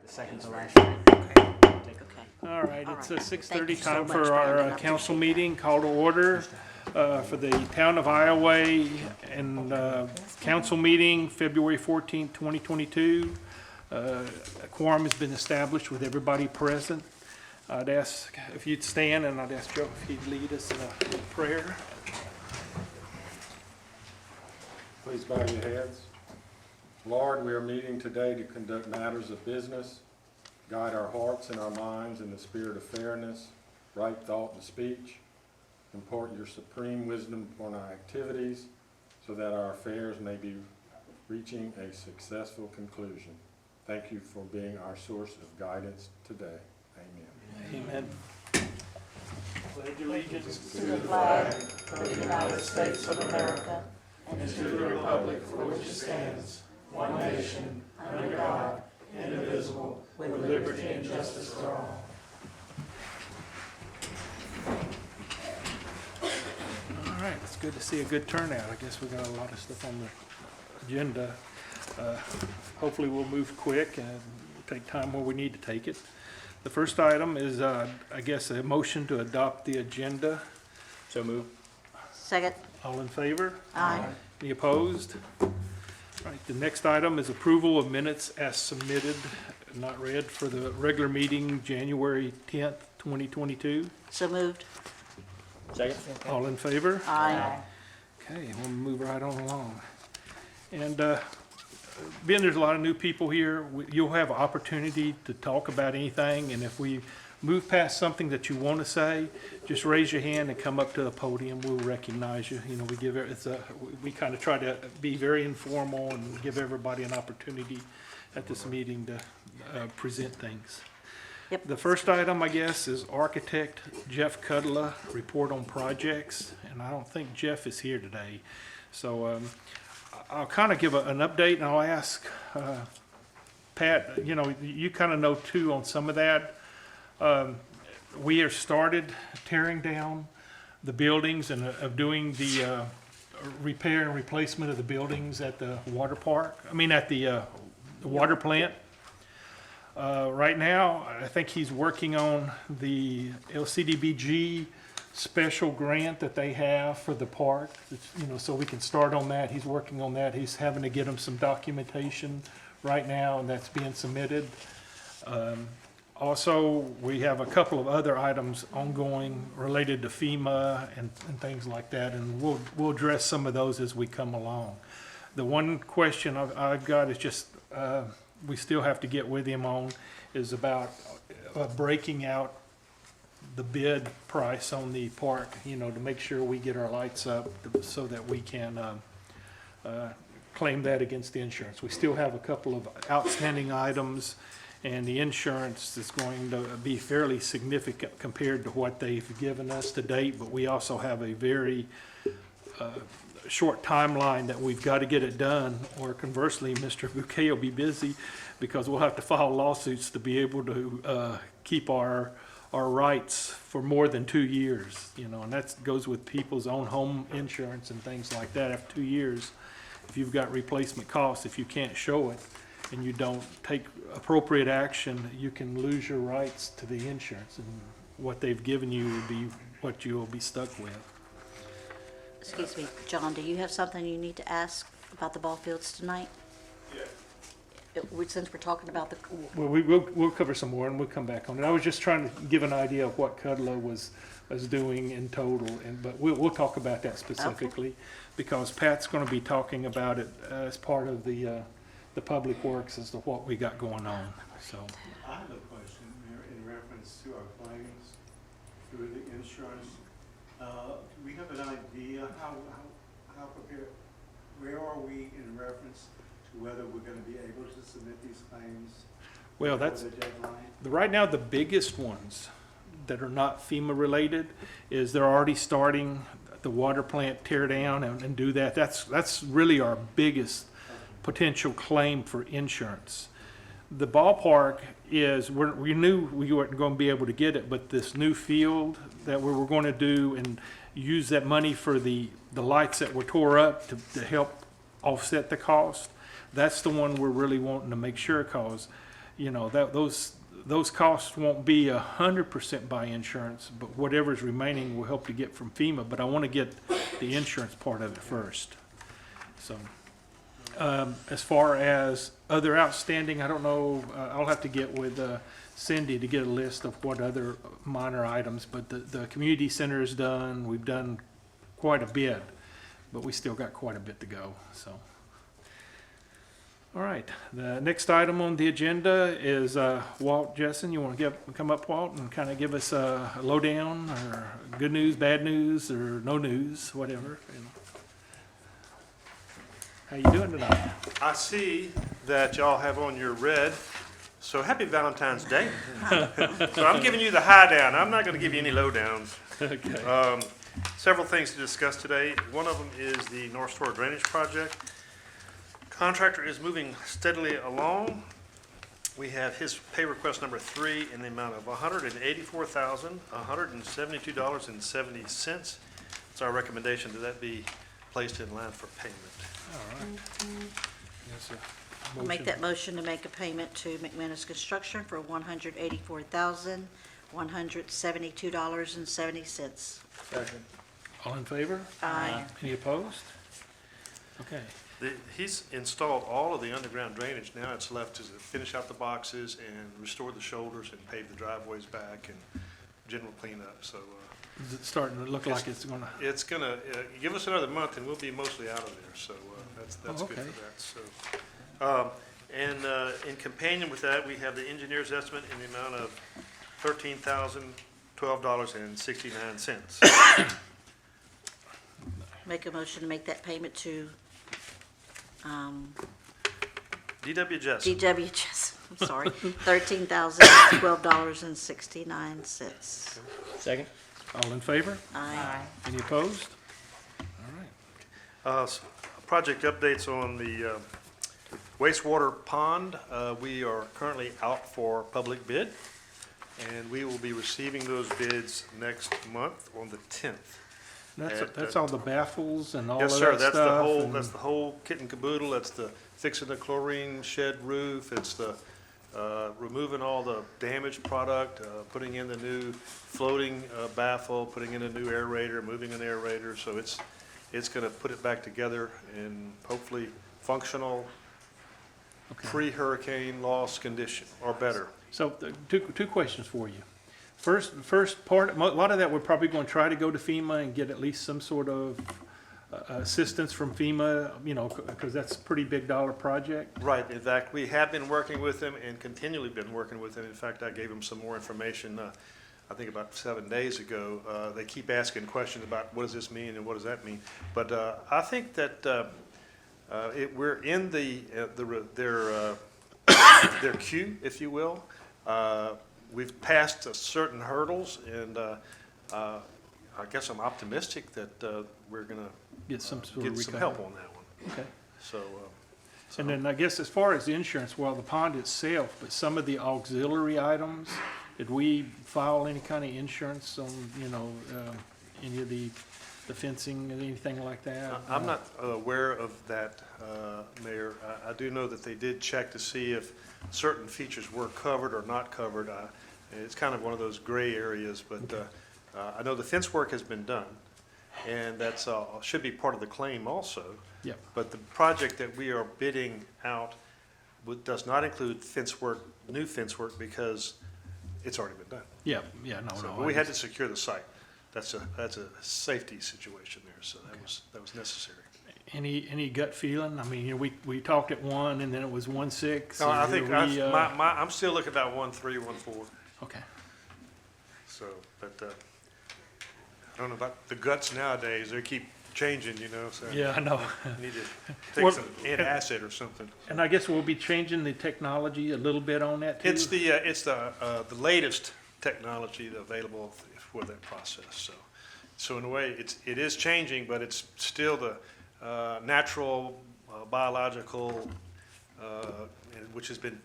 second to last year. Okay. All right, All it's right. a 6:30 Thank you so time much, for Brandon. our I council appreciate that. meeting, call to order for the town of Iowa and council meeting, February 14th, 2022. A quorum has been established with everybody present. I'd ask if you'd stand, and I'd ask Joe if he'd lead us in a prayer. Please bow your heads. Lord, we are meeting today to conduct matters of business, guide our hearts and our minds in the spirit of fairness, right thought and speech, impart your supreme wisdom upon our activities so that our affairs may be reaching a successful conclusion. Thank you for being our source of guidance today. Amen. Amen. Pledge allegiance To the flag of the United States of America and to the republic for which it stands, one nation, under God, indivisible, with liberty and justice for all. All right, it's good to see a good turnout. I guess we got a lot of stuff on the agenda. Hopefully we'll move quick and take time where we need to take it. The first item is, I guess, a motion to adopt the agenda. So move. Second. All in favor? Aye. Any opposed? All right, the next item is approval of minutes as submitted, not read, for the regular meeting, January 10th, 2022. So moved. Second. All in favor? Aye. Okay, we'll move right on along. And being there's a lot of new people here, you'll have opportunity to talk about anything, and if we move past something that you want to say, just raise your hand and come up to the podium. We'll recognize you. You know, we kind of try to be very informal and give everybody an opportunity at this meeting to present things. Yep. The first item, I guess, is architect Jeff Cudla, report on projects, and I don't think Jeff is here today. So I'll kind of give an update, and I'll ask Pat, you know, you kind of know too on some of that. We have started tearing down the buildings and of doing the repair and replacement of the buildings at the water park, at the water plant. Right now, I think he's working on the LCDBG special grant that they have for the park, you know, so we can start on that. He's working on that. He's having to get them some documentation right now, and that's being submitted. Also, we have a couple of other items ongoing related to FEMA and things like that, and we'll address some of those as we come along. The one question I've got is just, we still have to get with him on, is about breaking out the bid price on the park, you know, to make sure we get our lights up so that we can claim that against the insurance. We still have a couple of outstanding items, and the insurance is going to be fairly significant compared to what they've given us to date, but we also have a very short timeline that we've got to get it done, or conversely, Mr. Bouquet will be busy because we'll have to file lawsuits to be able to keep our rights for more than 2 years, you know, and that goes with people's own home insurance and things like that. After 2 years, if you've got replacement costs, if you can't show it and you don't take appropriate action, you can lose your rights to the insurance, and what they've given you will be what you will be stuck with. Excuse me, John, do you have something you need to ask about the ball fields tonight? Yeah. Since we're talking about the, Well, we'll cover some more, and we'll come back on it. I was just trying to give an idea of what Cudla was doing in total, but we'll talk about that specifically, because Pat's going to be talking about it as part of the public works as to what we got going on. So I have a question, Mayor, in reference to our claims through the insurance. Do we have an idea how prepared, where are we in reference to whether we're going to be able to submit these claims? well, before that's the deadline? right now the biggest ones that are not FEMA related is they're already starting the water plant tear down and do that. That's really our biggest potential claim for insurance. The ballpark is, we knew we weren't going to be able to get it, but this new field that we were going to do and use that money for the lights that were tore up to help offset the cost, that's the one we're really wanting to make sure, because you know, those costs won't be 100% by insurance, but whatever's remaining will help to get from FEMA, but I want to get the insurance part of it first. So, as far as other outstanding, I don't know, I'll have to get with Cindy to get a list of what other minor items, but the community center is done. We've done quite a bit, but we still got quite a bit to go, so. All right, the next item on the agenda is Walt Jessen. You want to come up, Walt, and kind of give us a lowdown, or good news, bad news, or no news, whatever. You know. How you doing tonight? I see that y'all have on your red, so happy Valentine's Day. So I'm giving you the high down. I'm not going to give you any low downs. Okay. Several things to discuss today. One of them is the North Shore Drainage Project. Contractor is moving steadily along. We have his pay request number 3 in the amount of $184,172.70. It's our recommendation that that be placed in line for payment. All right. Yes, sir. I'll make that motion to make a payment to McManus Construction for $184,172.70. Second. All in favor? Aye. Any opposed? Okay. He's installed all of the underground drainage. Now it's left to finish out the boxes and restore the shoulders and pave the driveways back and general cleanup. So Is it starting to look like it's gonna? it's gonna give us another month and we'll be mostly out of there. So that's Oh, good okay. for that. So in companion with that, we have the engineer's estimate in the amount of $13,012.69. Make a motion to make that payment to D.W. Jessup. DWHS, I'm sorry, $13,012.69. Second. All in favor? Aye. Any opposed? All right. Project updates on the wastewater pond. We are currently out for public bid, and we will be receiving those bids next month on the 10th. That's all the baffles and all of Yes, that sir, stuff. that's the whole kit and caboodle. That's the fixing the chlorine shed roof. It's the removing all the damaged product, putting in the new floating baffle, putting in a new aerator, moving an aerator. So it's gonna put it back together in hopefully functional, Okay. pre-hurricane loss condition or better. So two questions for you. First part, a lot of that we're probably going to try to go to FEMA and get at least some sort of assistance from FEMA, you know, because that's a pretty big dollar project. Right, in fact, we have been working with them and continually been working with them. In fact, I gave them some more information, I think about 7 days ago. They keep asking questions about what does this mean and what does that mean? But I think that we're in their queue, if you will. We've passed certain hurdles, and I guess I'm optimistic that we're going to Get some sort of get some recovery. help on that one. Okay. So, And then I guess as far as the insurance, well, the pond itself, but some of the auxiliary items, did we file any kind of insurance on, you know, any of the fencing and anything like that? I'm not aware of that, Mayor. I do know that they did check to see if certain features were covered or not covered. It's kind of one of those gray areas, but I know the fence work has been done, and that's should be part of the claim also. Yep. But the project that we are bidding out does not include fence work, new fence work, because it's already been done. Yeah, no. So we had to secure the site. That's a safety situation there, so that was necessary. Any gut feeling? I mean, you know, we talked at 1 and then it was 1.6. No, I or think we, I'm still looking at 1.3, 1.4. okay. So, but I don't know about the guts nowadays. They keep changing, you know. So Yeah, I know. you need to take Well, some antacid or something. And I guess we'll be changing the technology a little bit on that too. It's the latest technology available for that process. So in a way, it is changing, but it's still the natural, biological, which has been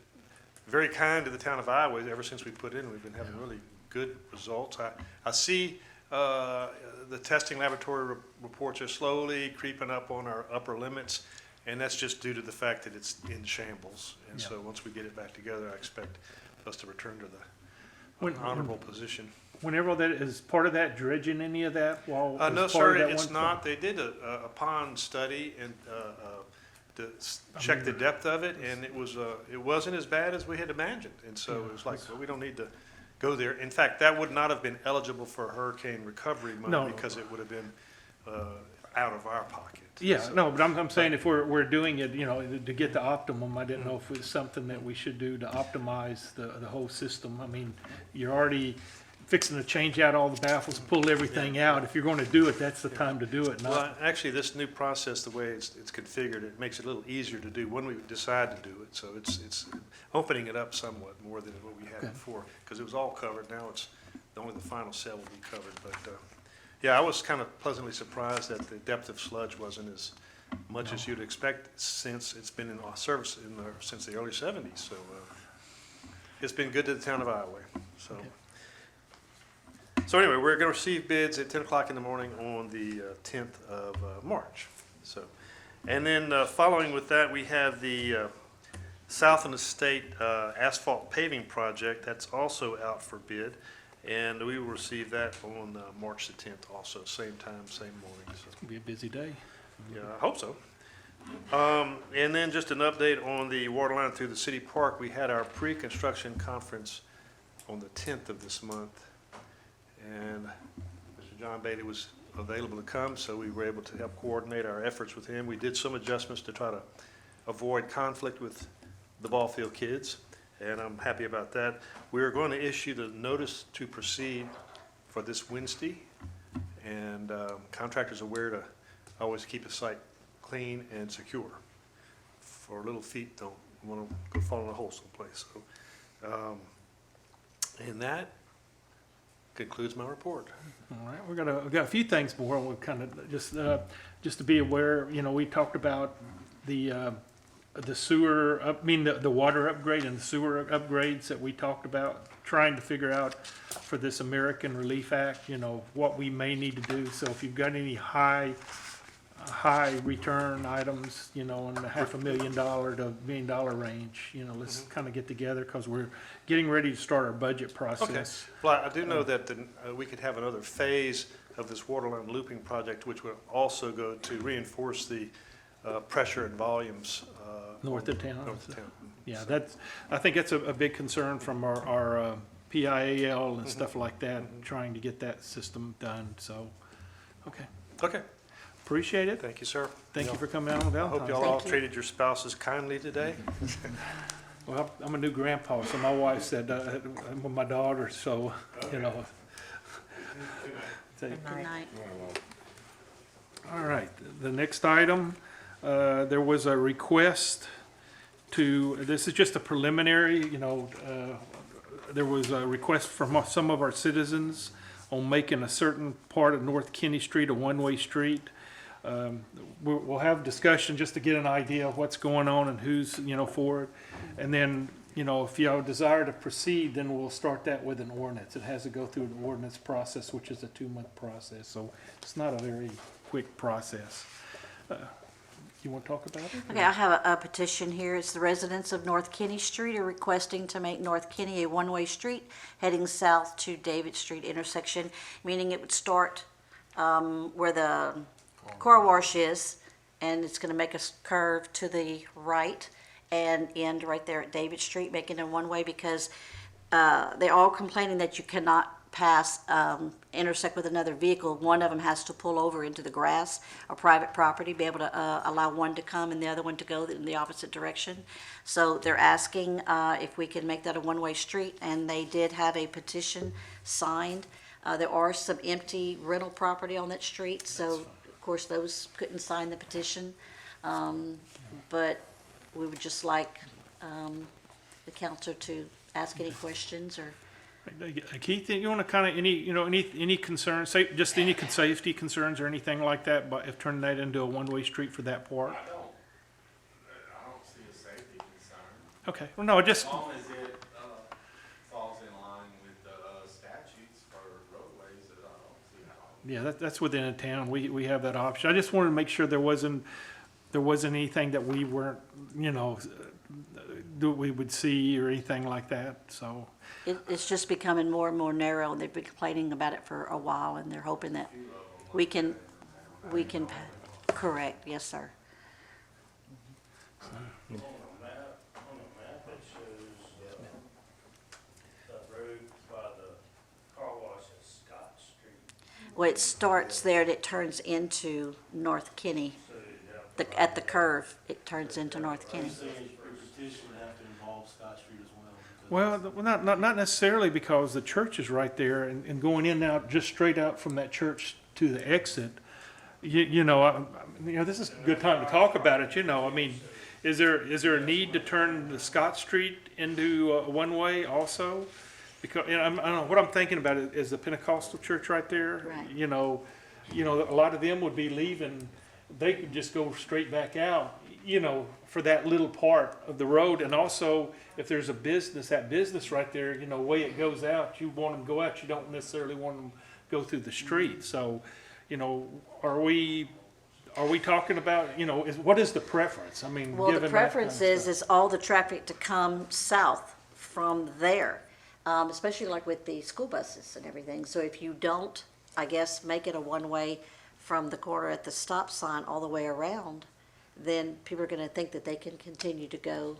very kind to the town of Iowa ever since we put in. We've been having really good results. I see the testing laboratory reports are slowly creeping up on our upper limits, And that's just due to the fact that it's in shambles. And Yeah. so once we get it back together, I expect us to return to the When- honorable position. Whenever that, is part of that dredging any of that while? as No, part sir, of that it's one- not. They did a pond study and to check the depth of it, and it wasn't as bad as we had imagined. And so it was like, well, we don't need to go there. In fact, that would not have been eligible for hurricane recovery No. money because it would have been out of our pocket. Yeah, So- no, but I'm saying if we're doing it, you know, to get the optimum, I didn't know if it's something that we should do to optimize the whole system. I mean, you're already fixing to change out all the baffles, pull everything out. If you're gonna do it, that's the time to do it, Well, not, actually, this new process, the way it's configured, it makes it a little easier to do when we decide to do it. So it's opening it up somewhat more than what we had Okay. before, because it was all covered. Now it's, only the final cell will be covered. But, yeah, I was kind of pleasantly surprised that the depth of sludge wasn't as much as you'd expect since it's been in our service since the early seventies. So, it's been good to the town of Iowa, so. Okay. So anyway, we're gonna receive bids at 10 o'clock in the morning on the 10th of March. So, and then following with that, we have the South and Estate asphalt paving project. That's also out for bid, and we will receive that on March the 10th also, same time, same morning. So, it'll be a busy day. yeah, I hope so. And then just an update on the water line through the city park. We had our pre-construction conference on the 10th of this month. And Mr. John Bailey was available to come, so we were able to help coordinate our efforts with him. We did some adjustments to try to avoid conflict with the ball field kids, and I'm happy about that. We are going to issue the notice to proceed for this Wednesday, and contractors are aware to always keep a site clean and secure, for little feet don't want to go fall in a hole someplace. So, and that concludes my report. All right, we got a few things more. We kind of just to be aware. You know, we talked about the sewer. The water upgrade and the sewer upgrades that we talked about. Trying to figure out for this American Relief Act. You know what we may need to do. So if you've got any high return items, you know, in the $500,000 to $1 million range, you know, let's kind of get together because we're getting ready to start our budget process. Well, I do know that we could have another phase of this waterline looping project, which would also go to reinforce the pressure and volumes. North of town. North of town. Yeah, I think that's a big concern from our PIAL and stuff like that, trying to get that system done, so, okay. Okay, Appreciate it. thank you, sir. Thank you for coming out on I hope Valentine's. y'all all Thank you. treated your spouses kindly today. Well, I'm a new grandpa, so my wife said, I'm with my daughter, so, you know. Good night. All right, the next item, there was a request this is just a preliminary, you know, there was a request from some of our citizens on making a certain part of North Kinney Street a one-way street. We'll have discussion just to get an idea of what's going on and who's, you know, for it. And then, you know, if y'all desire to proceed, then we'll start that with an ordinance. It has to go through an ordinance process, which is a 2-month process, so it's not a very quick process. You want to talk about it? Okay, I have a petition here. It's the residents of North Kinney Street are requesting to make North Kinney a one-way street heading south to David Street intersection, meaning it would start where the car wash is, and it's going to make a curve to the right and end right there at David Street, making it one-way because they're all complaining that you cannot pass, intersect with another vehicle. One of them has to pull over into the grass or private property, be able to allow one to come and the other one to go in the opposite direction. So they're asking if we can make that a one-way street, and they did have a petition signed. There are some empty rental property on that street, so of course those couldn't sign the petition. But we would just like the council to ask any questions or. Keith, you want to kind of, any concerns, just any safety concerns or anything like that, but if turning that into a one-way street for that part? I don't see a safety concern, Okay, well, no, just, as long as it, falls in line with the, statutes for roadways, that I don't see how. yeah, that's within a town, we have that option. I just wanted to make sure there wasn't there wasn't anything that we weren't, you know, that we would see or anything like that, so. It's just becoming more and more narrow, and they've been complaining about it for a while, and they're hoping that we can, correct, yes, sir. On the map, it shows the road by the car wash at Scott Street. Well, it starts there and it turns into North Kinney. At the curve, it turns into North Kinney. Your petition would have to involve Scott Street as well. Well, not necessarily, because the church is right there, and going in now, just straight out from that church to the exit, you know, this is a good time to talk about it, you know, I mean, is there a need to turn the Scott Street into a one-way also? Because, I don't know, what I'm thinking about is the Pentecostal church right there. Right. You know, a lot of them would be leaving, they could just go straight back out, you know, for that little part of the road. And also, if there's a business, that business right there, you know, way it goes out, you want them to go out, you don't necessarily want them to go through the street. So, you know, are we talking about, you know, what is the preference? I mean, Well, the given that kind of preference stuff. is all the traffic to come south from there, especially like with the school buses and everything. So if you don't, I guess, make it a one-way from the corner at the stop sign all the way around, then people are gonna think that they can continue to go.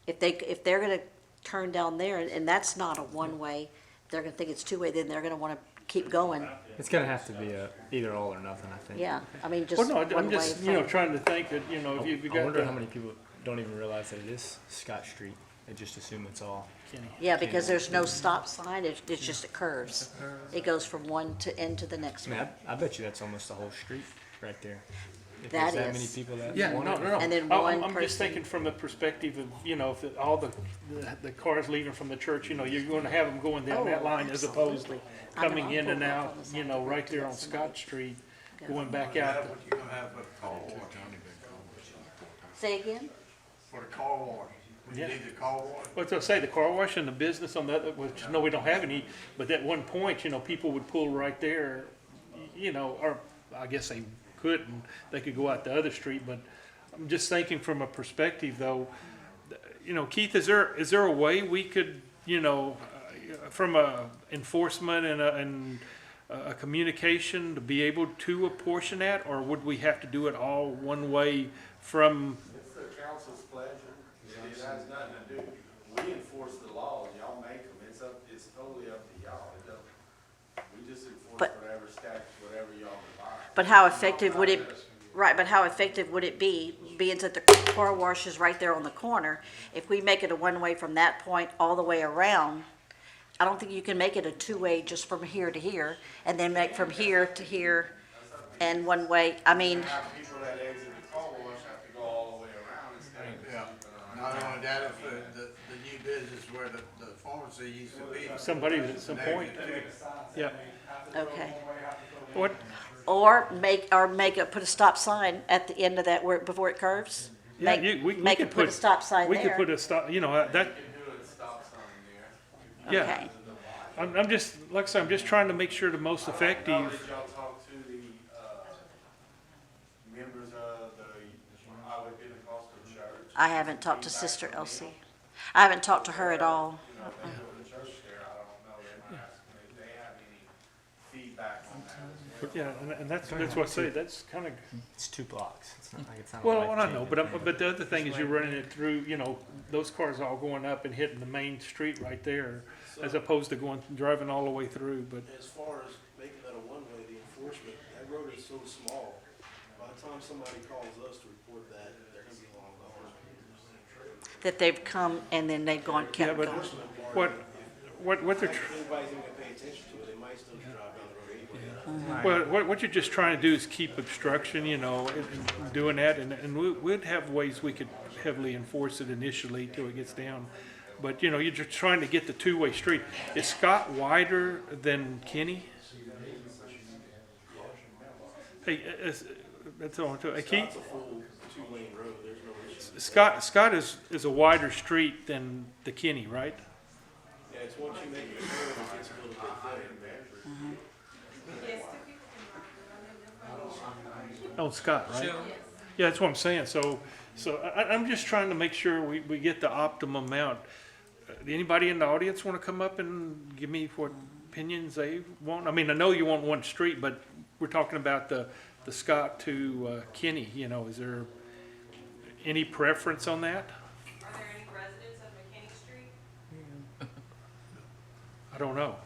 If they're gonna turn down there, and that's not a one-way, they're gonna think it's two-way, then they're gonna wanna keep going. It's gonna have to be a either all or nothing, I think. Yeah, I mean, just Well, no, one I'm way. just, you know, trying to think that, you know, if you I got wonder the. how many people don't even realize that it is Scott Street. They just assume it's all. Yeah, because there's no stop sign, it's just it curves. It goes from one to end to the next I mean, one. I bet you that's almost the whole street right there. If That there's that many is. people that Yeah, want no, it. no, no. And then I'm- one I'm just person- thinking from the perspective of, you know, if all the cars leaving from the church, you know, you're gonna have them going down that Oh, line as opposed to I know, coming I'm in and totally out, on the you side know, of right there on that's Scott Street, going back out. Say again? For the car wash, when Yeah. you need the car wash. What's I say, the car wash and the business on the other, which, no, we don't have any, but at one point, you know, people would pull right there, you know, or I guess they couldn't, they could go out the other street, but I'm just thinking from a perspective though, you know, Keith, is there a way we could, you know, from a enforcement and a communication to be able to apportion that, or would we have to do it all one way from? It's the council's pleasure. It has nothing to do. We enforce the laws. Y'all make them. It's totally up to y'all. It doesn't, we just enforce But- whatever statute, whatever y'all provide. But how effective would it, right, but how effective would it be, being that the car wash is right there on the corner? If we make it a one-way from that point all the way around, I don't think you can make it a two-way just from here to here, and then make from here to here and one way. I mean, Have people that exit the car wash have to go all the way around instead of Yeah, keeping not only that, if the new business where the pharmacy used to be. Somebody at some point, yeah. okay. What, Or make it, put a stop sign at the end of that where, before it curves. yeah, Make- we Make could it put a stop sign we could there. put a stop, you know, that, do it, stop sign there. yeah. Okay. I'm just, like I said, I'm just trying to make sure the most Now, effective. did y'all talk to the, members of the Iowa Pentecostal Church? I haven't talked to Sister Elsie. I haven't talked to her at all. You know, if they go to the church there, I don't know, they might ask them if they have any feedback on that. Yeah, and that's what I say, that's kind of, It's 2 blocks. It's not like it's not. well, I know, but the other thing is you're running it through, you know, those cars all going up and hitting the main street right there, as opposed to driving all the way through, but, As far as making that a one-way, the enforcement, that road is so small. By the time somebody calls us to report that, they're gonna be long gone. That they've come and then they've gone, yeah, kept but going. what they're, If anybody's even gonna pay attention to it, they might still drive down the road anyway. well, what you're just trying to do is keep obstruction, you know, and doing that, and we'd have ways we could heavily enforce it initially till it gets down. But, you know, you're just trying to get the two-way street. Is Scott wider than Kenny? Hey, that's all, hey, Keith? It's a full two-lane road, there's no issue. Scott is a wider street than the Kenny, right? Yeah, it's once you make it a curve, it gets a little bit thinner. Oh, Scott, right? Yeah, that's what I'm saying. So I'm just trying to make sure we get the optimum amount. Anybody in the audience want to come up and give me what opinions they want? I mean, I know you want one street, but we're talking about the Scott to Kinney, you know, is there any preference on that? Are there any residents of McKinney Street? I don't know.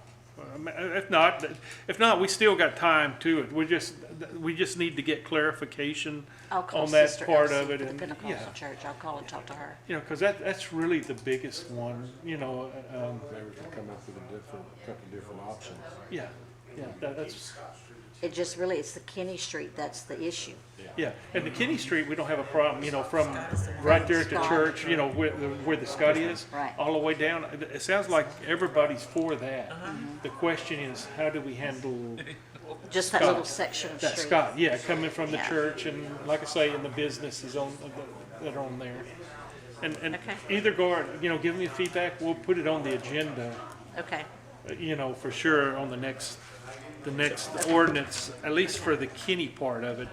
I mean, if not, we still got time to it. We just need to get clarification I'll call on that Sister part Elsie of it. at the And Pentecostal yeah, church. I'll call and talk to her. you know, because that's really the biggest one. You know, Maybe we can come up with a couple different options. yeah, that's. It just really, it's the Kinney Street, that's the issue. Yeah, and the Kinney Street, we don't have a problem, you know, from right there at the Scott. church, you know, where the Scott is. Right. All the way down. It sounds like everybody's for that. The question is, how do we handle Just that Scott. little section of that street. Scott? Yeah, coming from the Yeah. church and like I say, and the businesses that are on there. And Okay. either go, you know, give me feedback, we'll put it on the agenda, Okay, you know, for sure on the next ordinance, at least for the Kinney part of it.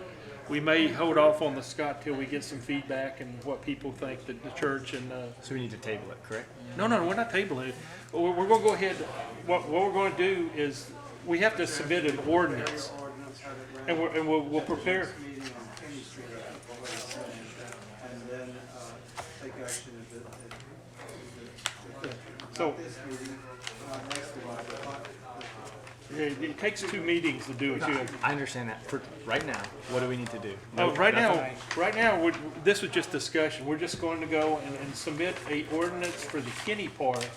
We may hold off on the Scott till we get some feedback and what people think that the church and, So we need to table it, correct? no, we're not tabling it. We're gonna go ahead, what we're gonna do is, we have to submit an ordinance. Ordinance, have it ready. And we'll prepare, Next meeting on Kenny Street, what it's saying, and then, take action So- not this meeting, next one, but it takes 2 meetings to do it, too. I understand that. For right now, what do we need to do? Oh, right Nothing now, this was just discussion. We're just going to go and submit a ordinance for the Kinney part,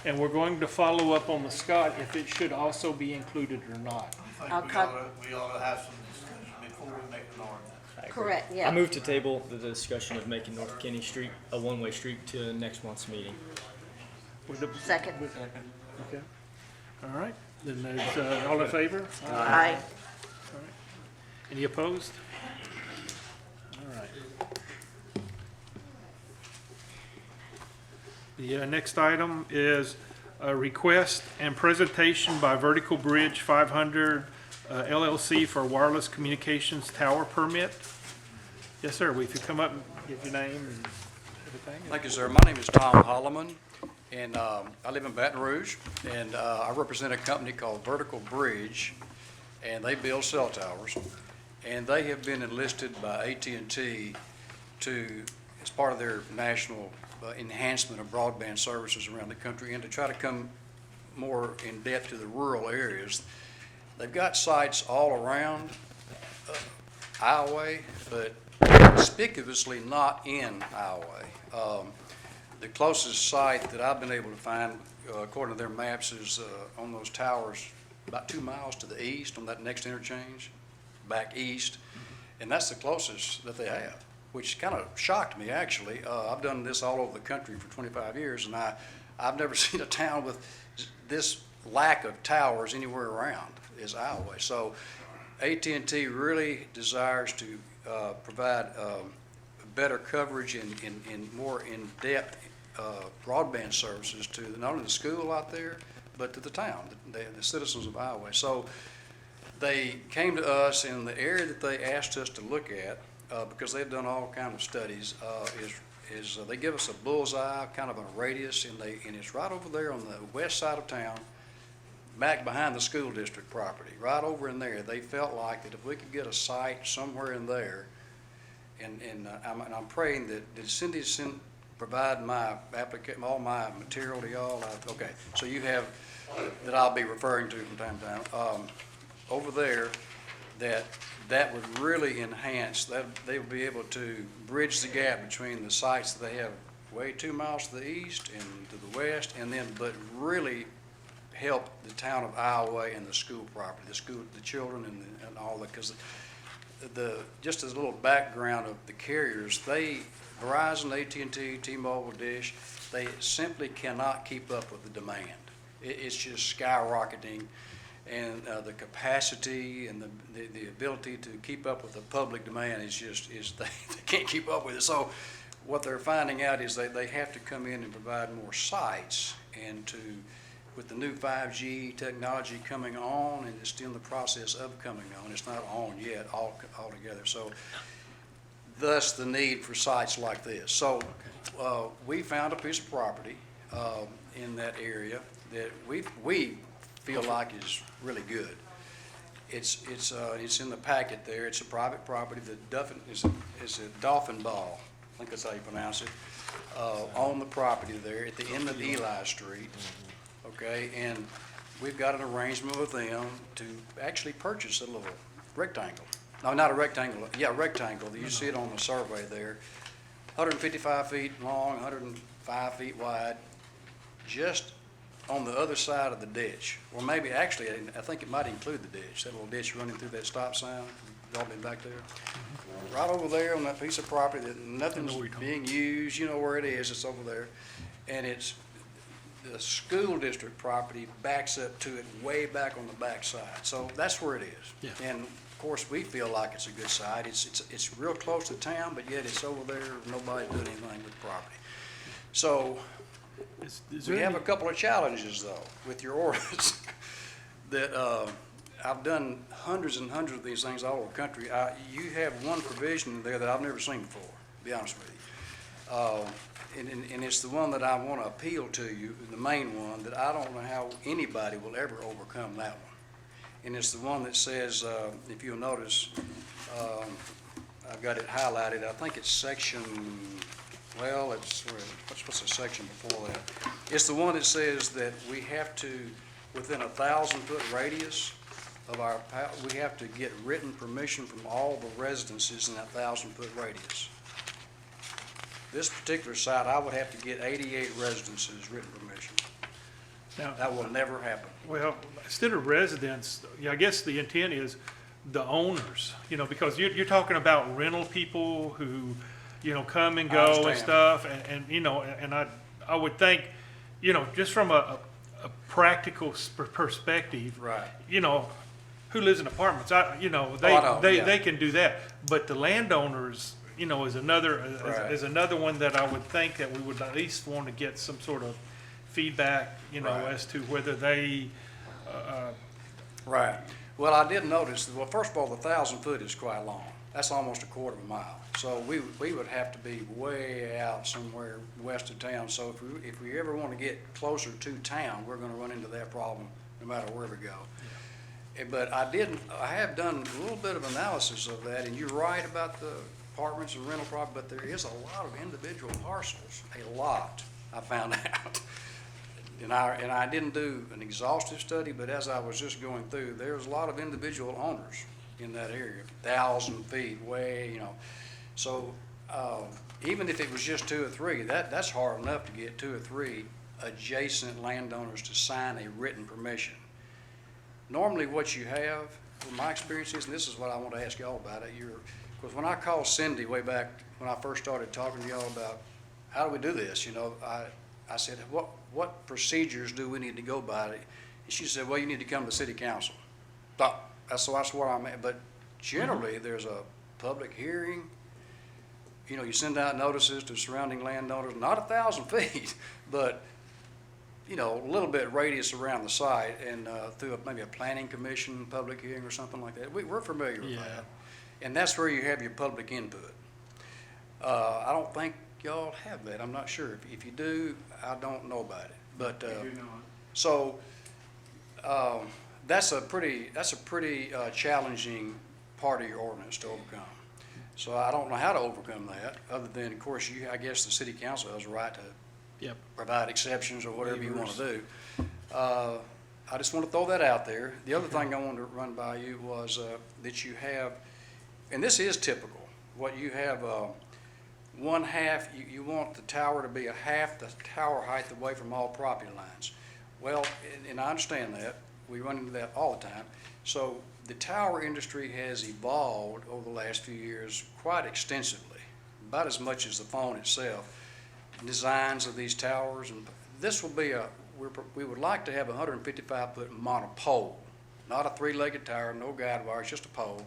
and we're going to follow up on the Scott if it should also be included or not. I'll cut- We ought to have some discussion before we make an ordinance. I agree. correct, I yeah. move to table the discussion of making North Kinney Street a one-way street to next month's meeting. Second. Okay. All right, then there's, all in favor? Aye. Any opposed? All right. The next item is a request and presentation by Vertical Bridge 500 LLC for wireless communications tower permit. Yes, sir, if you come up and give your name and everything. Thank you, sir. My name is Tom Holloman, and I live in Baton Rouge, and I represent a company called Vertical Bridge, and they build cell towers. And they have been enlisted by AT&T as part of their national enhancement of broadband services around the country, and to try to come more in depth to the rural areas. They've got sites all around Iowa, but conspicuously not in Iowa. The closest site that I've been able to find, according to their maps, is on those towers about 2 miles to the east on that next interchange, back east. And that's the closest that they have, which kind of shocked me, actually. I've done this all over the country for 25 years, and I've never seen a town with this lack of towers anywhere around as Iowa. So AT&T really desires to provide better coverage and more in-depth broadband services to not only the school out there, but to the town, the citizens of Iowa. So they came to us in the area that they asked us to look at, because they've done all kinds of studies, is they give us a bullseye, kind of a radius, and it's right over there on the west side of town, back behind the school district property, right over in there. They felt like that if we could get a site somewhere in there, and I'm praying that Cindy provide my application, all my material to y'all. Okay, so you have, that I'll be referring to from time to time, over there, that would really enhance, that they would be able to bridge the gap between the sites that they have way 2 miles to the east and to the west, and then, but really help the town of Iowa and the school property, the children and all that, because just as a little background of the carriers, Verizon, AT&T, T-Mobile, Dish, they simply cannot keep up with the demand. It's just skyrocketing, and the capacity and the ability to keep up with the public demand they can't keep up with it. So what they're finding out is they have to come in and provide more sites, and with the new 5G technology coming on, and it's still in the process of coming on, it's not on yet altogether. So thus the need for sites like this. So we found a piece of property in that area that we feel like is really good. It's in the packet there. It's a private property. The Duffin is a Dolphin Ball, I think that's how you pronounce it, on the property there at the end of Eli Street. Okay, and we've got an arrangement with them to actually purchase a little rectangle. No, not a rectangle. Yeah, rectangle. You see it on the survey there. 155 feet long, 105 feet wide, just on the other side of the ditch. Or maybe, actually, I think it might include the ditch, that little ditch running through that stop sign. Y'all been back there? Right over there on that piece of property that nothing's being used, you know where it is, it's over there. And it's, the school district property backs up to it way back on the back side. So that's where it is. Yeah. And of course, we feel like it's a good site. It's real close to town, but yet it's over there, nobody's doing anything with the property. So Is we there have any- a couple of challenges though with your ordinance that I've done hundreds and hundreds of these things all over the country. You have one provision in there that I've never seen before, to be honest with you. And it's the one that I want to appeal to you, the main one, that I don't know how anybody will ever overcome that one. And it's the one that says, if you'll notice, I've got it highlighted. I think it's section, well, what's the section before that? It's the one that says that we have to, within 1,000-foot radius of our, we have to get written permission from all the residences in that 1,000-foot radius. This particular site, I would have to get 88 residences written permission. Now, That will never happen. well, instead of residents, yeah, I guess the intent is the owners, because you're talking about rental people who, come and I go and understand. stuff, and I would think, just from a practical perspective, Right. Who lives in apartments, I know, yeah. they can do that, but the landowners, is another, Right. is another one that I would think that we would at least want to get some sort of feedback, Right. as to whether they, Right. Well, I did notice, well, first of all, the 1,000-foot is quite long. That's almost a quarter of a mile. So we would have to be way out somewhere west of town. So if we ever want to get closer to town, we're going to run into that problem no matter where we go. But I have done a little bit of analysis of that, and you're right about the apartments and rental property, but there is a lot of individual parcels, a lot, I found out. And I didn't do an exhaustive study, but as I was just going through, there's a lot of individual owners in that area, 1,000 feet way, So even if it was just 2 or 3, that's hard enough to get 2 or 3 adjacent landowners to sign a written permission. Normally what you have, from my experiences, and this is what I want to ask y'all about it, because when I called Cindy way back when I first started talking to y'all about how do we do this, I said, what procedures do we need to go by? And she said, well, you need to come to the city council. That's where I'm at. But generally, there's a public hearing. You send out notices to surrounding landowners, not 1,000 feet, but a little bit radius around the site, and through maybe a planning commission public hearing or something like that. We're familiar with that. And that's where you have your public input. I don't think y'all have that. I'm not sure. If you do, I don't know about it. But We do not. so that's a pretty challenging part of your ordinance to overcome. So I don't know how to overcome that, other than, of course, I guess the city council has a right to Yep. provide exceptions or whatever you want to do. I just want to throw that out there. The other thing I wanted to run by you was that you have, and this is typical, what you have, one half, you want the tower to be a half the tower height away from all property lines. Well, and I understand that. We run into that all the time. So the tower industry has evolved over the last few years quite extensively, about as much as the phone itself. Designs of these towers, and this will be we would like to have a 155-foot monopole, not a 3-legged tower, no guide wires, just a pole,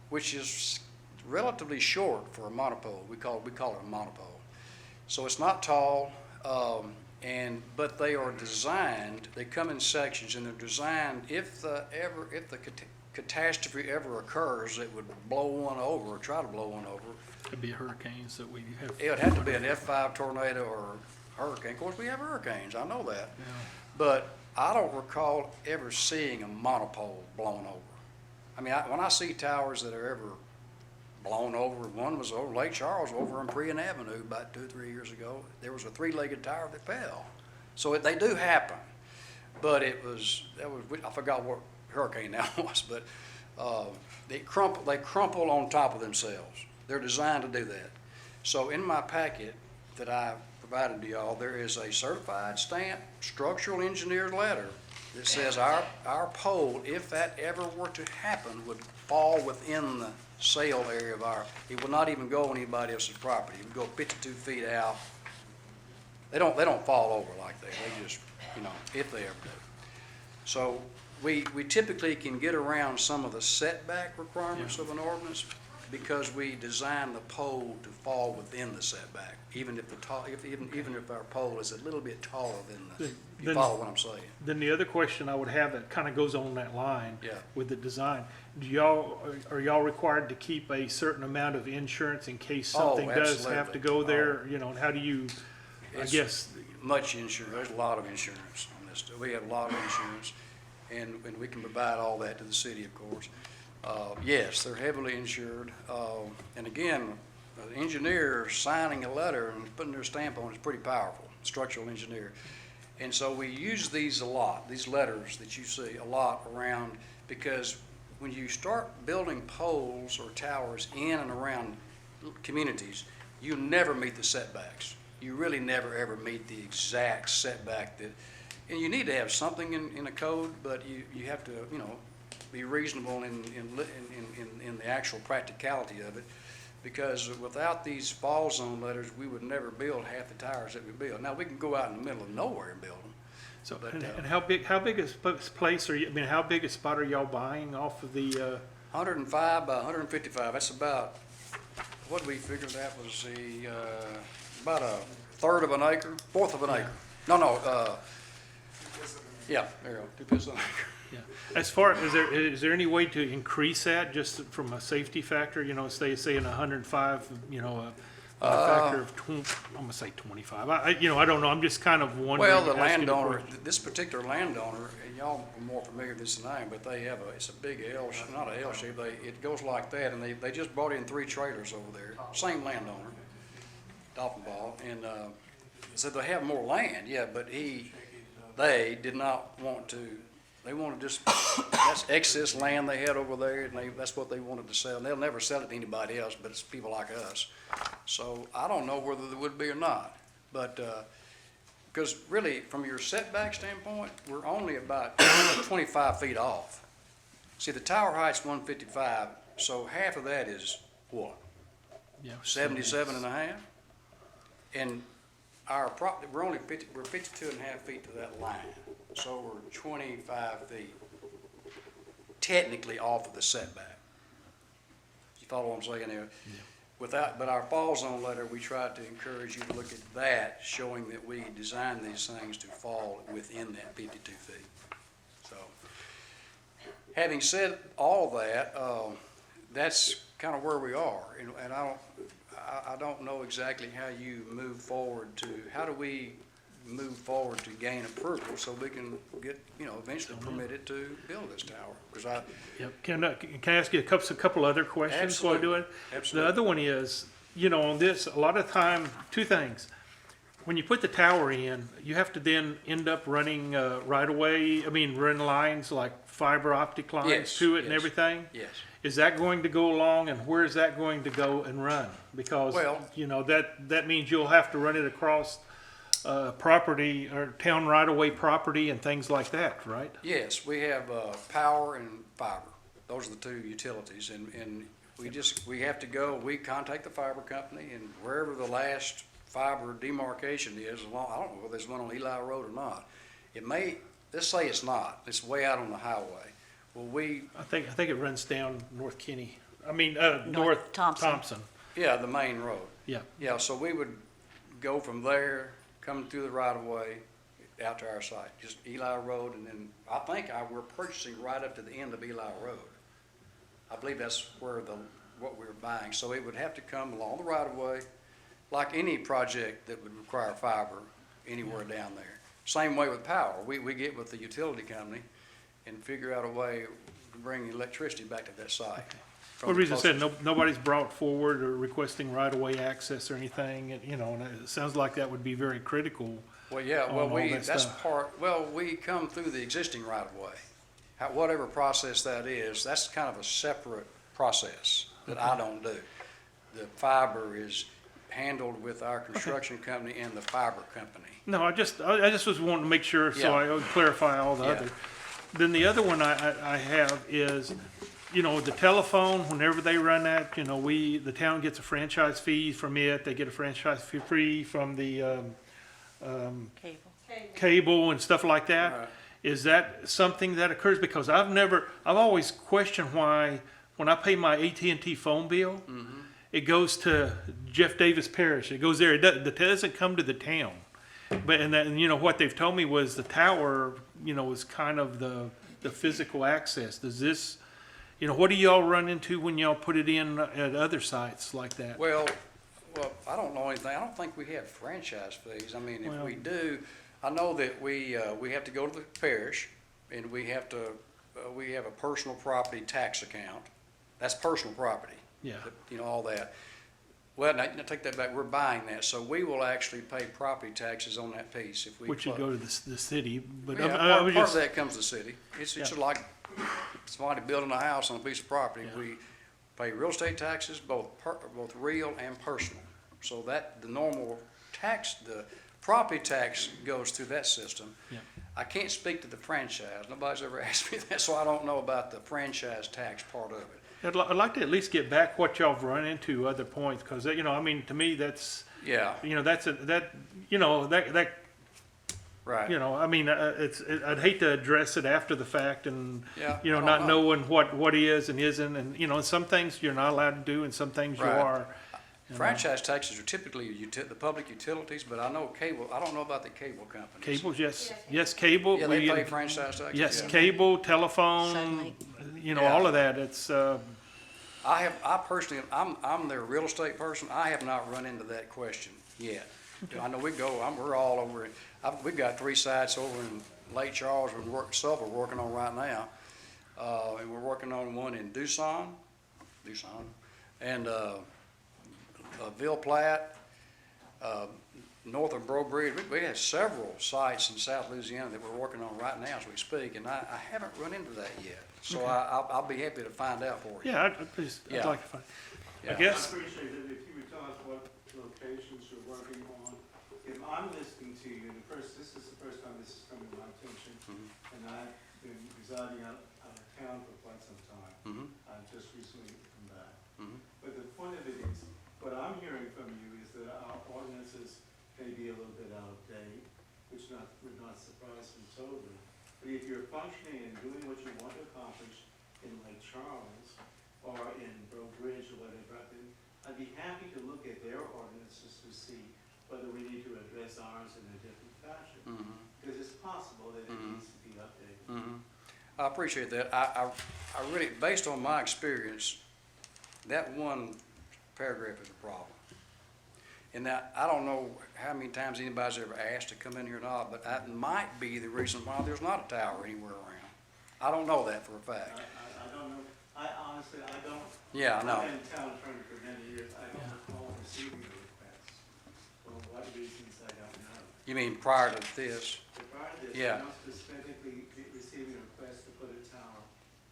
which is relatively short for a monopole. We call it a monopole. So it's not tall, but they are designed. They come in sections, and they're designed if the catastrophe ever occurs that would blow one over or try to blow one over, Could be hurricanes that we have. it would have to be an F5 tornado or hurricane. Of course, we have hurricanes, I know that. Yeah. But I don't recall ever seeing a monopole blown over. I mean, when I see towers that are ever blown over, one was over Lake Charles over on Prian Avenue about 2 or 3 years ago. There was a 3-legged tower that fell. So they do happen. But I forgot what hurricane that was, but they crumple on top of themselves. They're designed to do that. So in my packet that I provided to y'all, there is a certified stamped structural engineer letter that says our pole, if that ever were to happen, would fall within the sale area of it would not even go on anybody else's property. It would go 52 feet out. They don't fall over like that. They just, if they ever do. So we typically can get around some of the setback requirements of an ordinance because we design the pole to fall within the setback, even if our pole is a little bit taller than you follow what I'm saying? Then the other question I would have that kind of goes on that line Yeah. with the design. Are y'all required to keep a certain amount of insurance in case something does have to absolutely. go there? And how do you, I It's guess, Much insurance, there's a lot of insurance on this. We have a lot of insurance, and we can provide all that to the city, of course. Yes, they're heavily insured, and again, the engineer signing a letter and putting their stamp on it is pretty powerful, structural engineer. And so we use these a lot, these letters that you see a lot around, because when you start building poles or towers in and around communities, you never meet the setbacks. You really never ever meet the exact setback and you need to have something in a code, but you have to, be reasonable in the actual practicality of it, because without these fall zone letters, we would never build half the towers that we build. Now, we can go out in the middle of nowhere and build them. so, But, and how big a place are you, how big a spot are y'all buying off of the, 105 by 155, that's about, what did we figure that was, about a third of an acre, fourth of an acre. No, yeah, there you go, 2 fifths of an acre. yeah. As far, is there any way to increase that just from a safety factor, say in 105, a factor of I'm gonna say 25. I don't know, I'm just kind of wondering. Well, the asking the landowner, question. this particular landowner, and y'all are more familiar with this than I am, but they have it's a big L, not a L shape, it goes like that, and they just brought in 3 trailers over there, same landowner, Dolphin Ball, and said they have more land, yeah, but they did not want to, they wanted that's excess land they had over there, and that's what they wanted to sell, and they'll never sell it to anybody else, but it's people like us. So I don't know whether there would be or not, but, because really, from your setback standpoint, we're only about 25 feet off. See, the tower height's 155, so half of that is what? Yeah, 77 and a half? And we're 52 and a half feet to that line, so we're 25 feet technically off of the setback. You follow what I'm saying there? Yeah. But our fall zone letter, we tried to encourage you to look at that, showing that we designed these things to fall within that 52 feet. So, having said all that, that's kind of where we are, and I don't know exactly how you move forward how do we move forward to gain approval so we can get, eventually permitted to build this tower? Because Yep. Can I ask you a couple other questions while I do it? Absolutely. The other one is, on this, a lot of time, 2 things. When you put the tower in, you have to then end up running run lines like fiber optic lines Yes, to it and yes. everything? yes. Is that going to go along, and where is that going to go and run? Because, Well- that means you'll have to run it across property or town right-of-way property and things like that, right? Yes, we have power and fiber. Those are the 2 utilities, and we have to go, we contact the fiber company, and wherever the last fiber demarcation is, I don't know whether there's one on Eli Road or not. Let's say it's not, it's way out on the highway. Well, I think it runs down North Kenny. North Thompson. yeah, the main road. Yeah. Yeah, so we would go from there, coming through the right of way, out to our site, just Eli Road, and then I think we're purchasing right up to the end of Eli Road. I believe that's where what we're buying. So it would have to come along the right of way, like any project that would require fiber anywhere down there. Same way with power. We get with the utility company and figure out a way to bring electricity back to that site. from Well, the reason I said, closest- nobody's brought forward or requesting right-of-way access or anything, and, you know, and it sounds like that would be very critical. Well, yeah, on well, all that that's stuff. we come through the existing right of way. Whatever process that is, that's kind of a separate process that I don't do. The fiber is handled with our construction company and the fiber company. No, I just was wanting to make sure, so Yeah. I would clarify all the Yeah. other. Then the other one I have is, you know, the telephone, whenever they run that, you know, the town gets a franchise fee from it, they get a franchise fee free from the, Cable. cable and stuff like that. Right. Is that something that occurs? Because I've always questioned why, when I pay my AT&T phone bill, it goes to Jeff Davis Parish. It goes there. It doesn't come to the town. And you know, what they've told me was the tower, you know, is kind of the physical access. Does this, you know, what do y'all run into when y'all put it in at other sites like that? Well, I don't know anything. I don't think we have franchise fees. I mean, if Well- we do, I know that we have to go to the parish and we have a personal property tax account. That's personal property. Yeah. You know, all that. Well, now take that back. We're buying that. So we will actually pay property taxes on that piece if we. Which would go to the city, but Yeah, I part was of just, that comes to the city. It's Yeah. like somebody building a house on a piece of property. Yeah. We pay real estate taxes, both real and personal. So that, the normal tax, the property tax goes through that system. Yeah. I can't speak to the franchise. Nobody's ever asked me that, so I don't know about the franchise tax part of it. I'd like to at least get back what y'all have run into other points, because, you know, I mean, to me, that's, Yeah, you know, you know, that, right. you know, I mean, I'd hate to address it after the fact and, Yeah, you know, I don't not know. knowing what is and isn't, and, you know, some things you're not allowed to do and some things you Right. are. you know. Franchise taxes are typically the public utilities, but I know cable, I don't know about the cable companies. Cables, yes, cable. Yeah, they we- pay franchise taxes. Yes, yeah. cable, telephone, Sunlight. you know, Yeah. all of that, it's, I personally, I'm their real estate person. I have not run into that question yet. I know we're all over it. We've got 3 sites over in Lake Charles we're working on right now. And we're working on one in Doosan, and, Ville Platte, north of Breaux Bridge. We have several sites in South Louisiana that we're working on right now as we speak, and I haven't run into that yet. So I'll be happy to find out for you. yeah, I'd Yeah. like to find, Yeah. I guess. I appreciate it if you would tell us what locations you're working on. If I'm listening to you, this is the first time this has come to my attention, and I've been residing out of town for quite some time. Mhm. I've just recently come back. Mhm. But the point of it is, what I'm hearing from you is that our ordinances may be a little bit out of date, which would not surprise me totally. But if you're functioning and doing what you want to accomplish in Lake Charles, or in Breaux Bridge or whatever, then I'd be happy to look at their ordinances to see whether we need to address ours in a different fashion. Mhm. Because it's possible that it Mhm. needs to be updated. Mhm. I appreciate that. I really, based on my experience, that one paragraph is a problem. And that, I don't know how many times anybody's ever asked to come in here or not, but that might be the reason why there's not a tower anywhere around. I don't know that for a fact. I don't know, I honestly, I don't. Yeah, I know. I've been in town attorney for many years, I don't recall receiving the requests. For what reasons, I don't know. You mean prior to this? But prior to this, Yeah. I must have specifically receiving a request to put a tower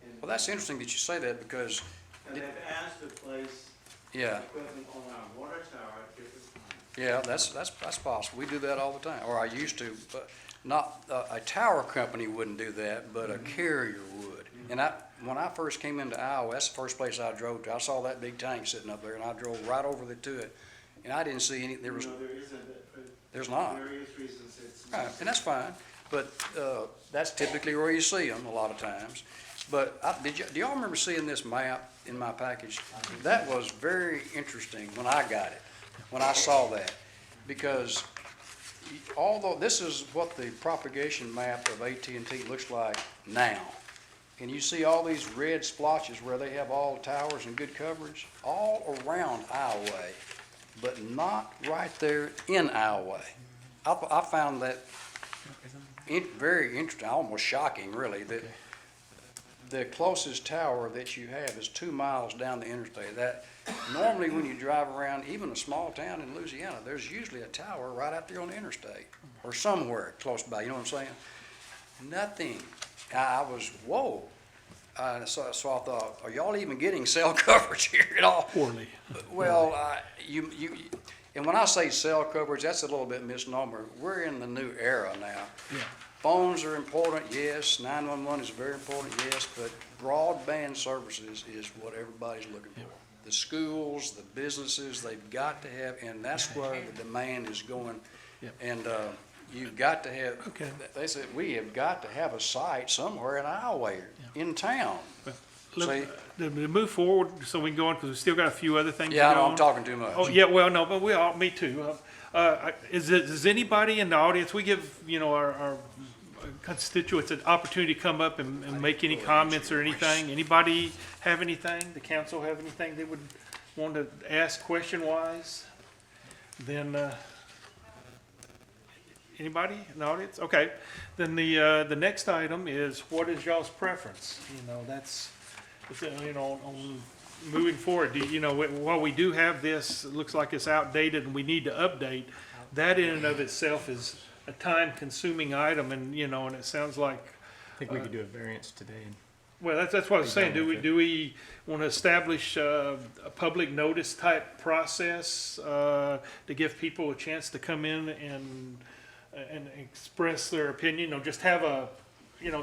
in. Well, that's interesting that you say that because, And they've asked to place yeah, equipment on our water tower at different times. yeah, that's possible. We do that all the time, or I used to, but not, a tower company wouldn't do that, but a carrier would. And when I first came into Iowa, that's the first place I drove to. I saw that big tank sitting up there and I drove right over to it. And I didn't see there was, No, there isn't, but there's for not. various reasons, it's. Right, and that's fine, but, that's typically where you see them a lot of times. But do y'all remember seeing this map in my package? That was very interesting when I got it, when I saw that. Because although this is what the propagation map of AT&T looks like now, and you see all these red splotches where they have all the towers and good coverage, all around Ioway, but not right there in Ioway. I found that very interesting, almost shocking, really, that the closest tower that you have is 2 miles down the interstate. That, normally when you drive around, even a small town in Louisiana, there's usually a tower right out there on the interstate, or somewhere close by, you know what I'm saying? Nothing. I was, whoa. So I thought, are y'all even getting cell coverage here at all? Poorly. Well, and when I say cell coverage, that's a little bit misnomer. We're in the new era now. Yeah. Phones are important, yes. 911 is very important, yes. But broadband services is what everybody's looking for. The schools, the businesses, they've got to have, and that's where the demand is going. Yep. And you've got to have, Okay. they said, we have got to have a site somewhere in Iowa, in town. See? To move forward, so we can go on, because we still got a few other things to go Yeah, on. I know I'm talking too much. Oh, yeah, well, no, but we all, me too. Does anybody in the audience, we give, our constituents an opportunity to come up and make any comments or anything? Anybody have anything? The council have anything they would want to ask question-wise? Then, anybody in the audience? Okay, then the next item is, what is y'all's preference? That's, on moving forward. While we do have this, it looks like it's outdated and we need to update, that in and of itself is a time-consuming item, and, and it sounds like, I think we could do a variance today. well, that's what I was saying. Do we want to establish a public notice type process to give people a chance to come in and express their opinion, or just have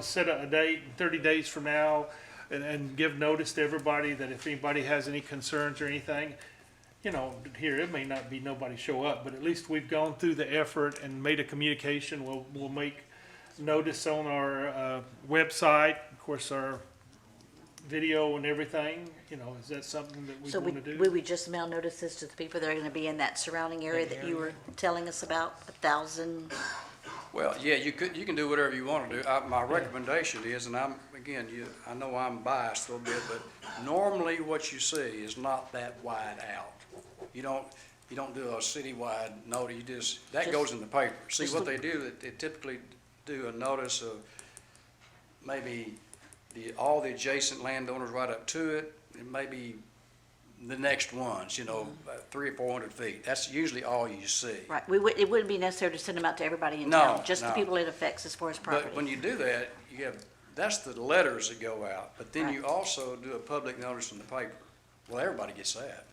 set a date 30 days from now and give notice to everybody that if anybody has any concerns or anything, here, it may not be nobody show up, but at least we've gone through the effort and made a communication. We'll make notice on our website, of course, our video and everything. Is that something that we So want to do? we would just mail notices to the people that are gonna be in that surrounding area that you were telling us about, 1,000? Well, yeah, you can do whatever you want to do. My recommendation is, and I know I'm biased a little bit, but normally what you see is not that wide out. You don't do a citywide notice, that goes in the paper. See, what they do, they typically do a notice of maybe all the adjacent landowners right up to it, and maybe the next ones, 300 or 400 feet. That's usually all you see. Right, it wouldn't be necessary to send them out to everybody in No, town, just the no. people it affects as far as property. But when you do that, that's the letters that go out, but then Right. you also do a public notice in the paper. Well, everybody gets that.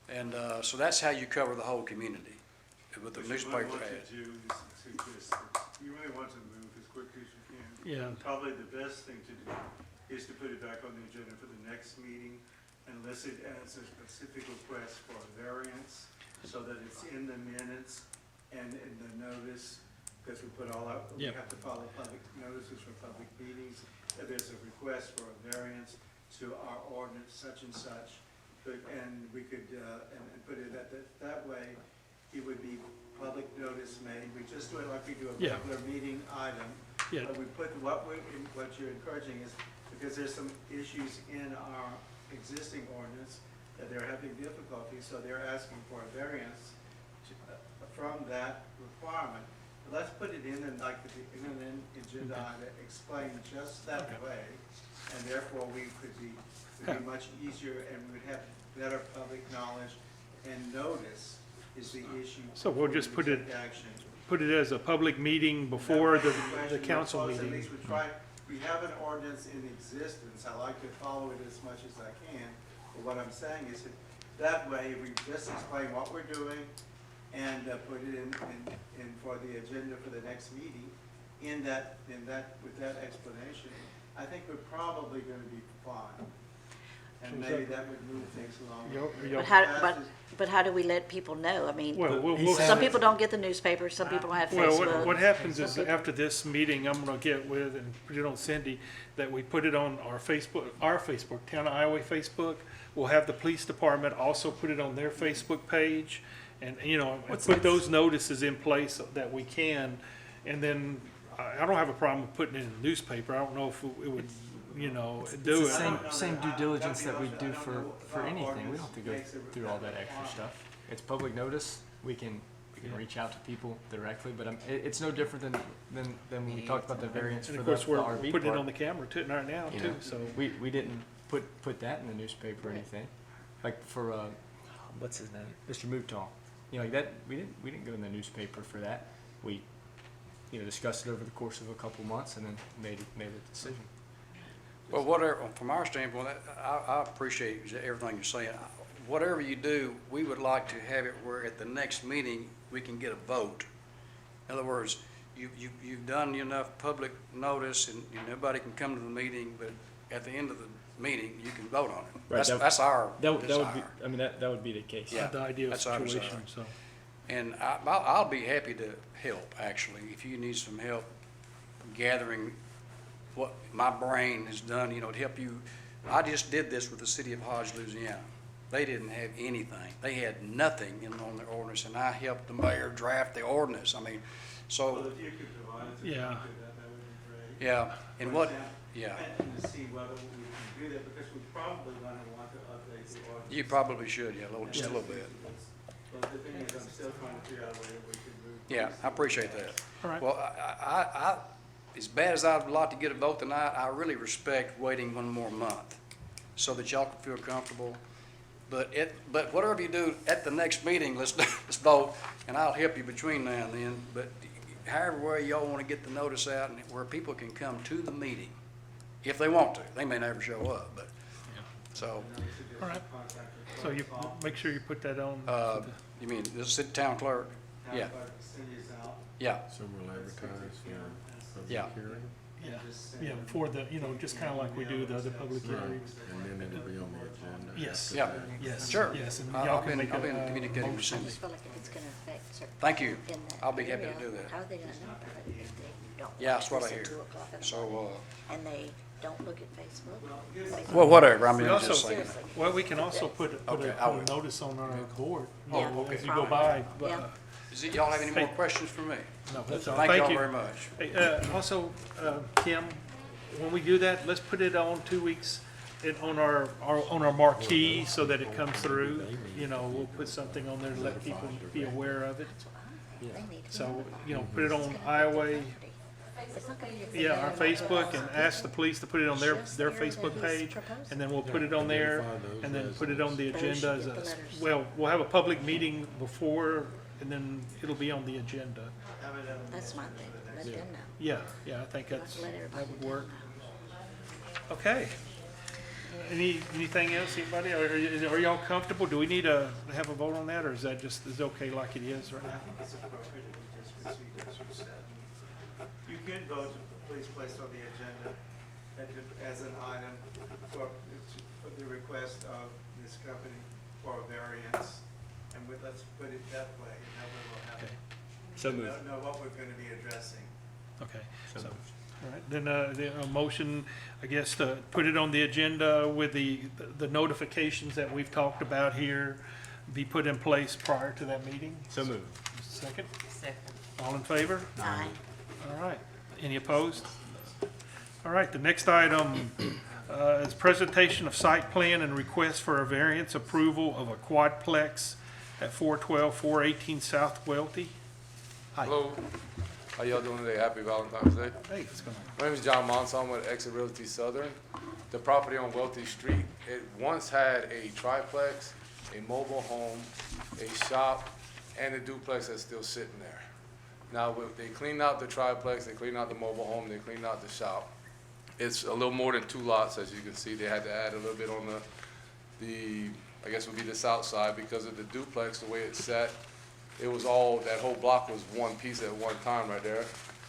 And so that's how you cover the whole community, with the What newspaper you ad. do is suggest that you really want to move as quickly as you can. Yeah. Probably the best thing to do is to put it back on the agenda for the next meeting and list it as a specific request for a variance, so that it's in the minutes and in the notice, because we put all out, we Yep. have to follow public notices for public meetings. If there's a request for a variance to our ordinance such and such, and we could, and put it that way, it would be public notice made. We just do it like we do a Yeah. regular meeting item. Yeah. But we put, what you're encouraging is, because there's some issues in our existing ordinance that they're having difficulty, so they're asking for a variance from that requirement. Let's put it in and like in an agenda item, explain just that way, and therefore we could be, it would be much easier, and we would have better public knowledge, and notice is the issue. So we'll before just we put it- take action. Put it as a public meeting before the council At meeting. least we have an ordinance in existence, I like to follow it as much as I can, but what I'm saying is that way, we just explain what we're doing and put it in for the agenda for the next meeting, with that explanation, I think we're probably gonna be fine. And maybe that would move things along. But how do we let people know? I mean, Well, we'll some people don't get the newspaper, some people don't have Well, Facebook. what happens is, Some people- after this meeting, I'm gonna get with and put it on Cindy, that we put it on our Facebook, Town of Iowa Facebook. We'll have the police department also put it on their Facebook page, and, and put those notices in place that we can. And then, I don't have a problem with putting it in the newspaper. I don't know if it would you know, It's do the it. same due diligence that we do for anything. We don't have to go through all that extra stuff. It's public notice. We can reach out to people directly, but it's no different than when we talked about the variance And for of the course, we're RV putting it park. on the camera too, right now You too, know, so. we didn't put that in the newspaper or anything. Like for what's his name, Mr. Mouton. You know, like that. We didn't go in the newspaper for that. We discussed it over the course of a couple months and then made a decision. Well, whatever, from our standpoint, I appreciate everything you're saying. Whatever you do, we would like to have it where at the next meeting, we can get a vote. In other words, you've done enough public notice and nobody can come to the meeting, but at the end of the meeting, you can vote on it. Right, That's our That would be. desire. I mean, that would be the case. Yeah, The ideal that's our situation, desire. so. And I'll be happy to help, actually, if you need some help gathering what my brain has done, to help you. I just did this with the city of Hodge, Louisiana. They didn't have anything. They had nothing on their ordinance, and I helped the mayor draft the ordinance. I mean, Well, so, if you could provide us a Yeah. copy of that would be great. yeah, and For what, example, yeah, And to see whether we can do that, because we're probably gonna want to update the ordinance. you probably should, yeah, just a little bit. But the thing is, I'm still trying to figure out a way that we can move. Yeah, I appreciate that. All right. Well, I, as bad as I'd like to get a vote tonight, I really respect waiting one more month so that y'all can feel comfortable. But whatever you do at the next meeting, let's vote, and I'll help you between now and then. But however way y'all want to get the notice out and where people can come to the meeting, if they want to. They may never show up, but, so, All right. So you, make sure you put that on. you mean the city town clerk? Yeah, Cindy's out. yeah, So we'll advertise yeah. hearing, Yeah, for the, just kind of like we do the other public hearings. and then it'll be on the agenda. Yes. Yeah. Yes. Sure. Yes, and y'all I've can been make a communicating with motion. Cindy. feel like it's gonna affect certain. Thank you. in that I'll be happy to area. do that. How are they gonna know about it if they don't? Yeah, that's what I watch this hear. at 2 o'clock in the So, morning, And they don't look at Facebook? well, whatever, I mean, We I'm also, just saying. Seriously. well, we can also put Okay, I a will. notice on our board, Yeah. okay. as you go by. But, Yeah. Is it, y'all have any more Hey. questions for me? no, that's all. Thank y'all you. very much. Hey, also, Kim, when we do that, let's put it on 2 weeks on our marquee so that it comes through. We'll put something on there to let people be aware of it. They need to So, know put it about on it. Iowa, It's not gonna be a our thing. Facebook, and ask the police to put it on their Just the area Facebook that he's page. proposing. And then we'll put it on there, and then put it on the agenda as a, well, we'll have a public meeting before, and then it'll be on the agenda. That's my thing, let them know. Yeah, I think Let everybody that would know. work. Okay. Anything else, anybody? Are y'all comfortable? Do we need to have a vote on that, or is that just, is it okay like it is right now? It's appropriate that we just proceed as you said. You can vote to please place on the agenda as an item for the request of this company for a variance. And let's put it that way, and that way we'll have, Okay. So moved. know what we're gonna be addressing. Okay. So So, moved. all right, then, a motion, I guess, to put it on the agenda with the notifications that we've talked about here be put in place prior to that meeting. So moved. Second? Second. All in favor? Aye. All right. Any opposed? All right, the next item is presentation of site plan and request for a variance approval of a quadplex at 412, 418 South Welty. Hi. Hello, how y'all doing today? Happy Valentine's Day. Hey, what's going on? My name is John Monson, I'm with Exit Realty Southern. The property on Welty Street, it once had a triplex, a mobile home, a shop, and a duplex that's still sitting there. Now, they cleaned out the triplex, they cleaned out the mobile home, they cleaned out the shop. It's a little more than 2 lots, as you can see. They had to add a little bit on the I guess would be the south side, because of the duplex, the way it's set. It was all, that whole block was one piece at one time right there.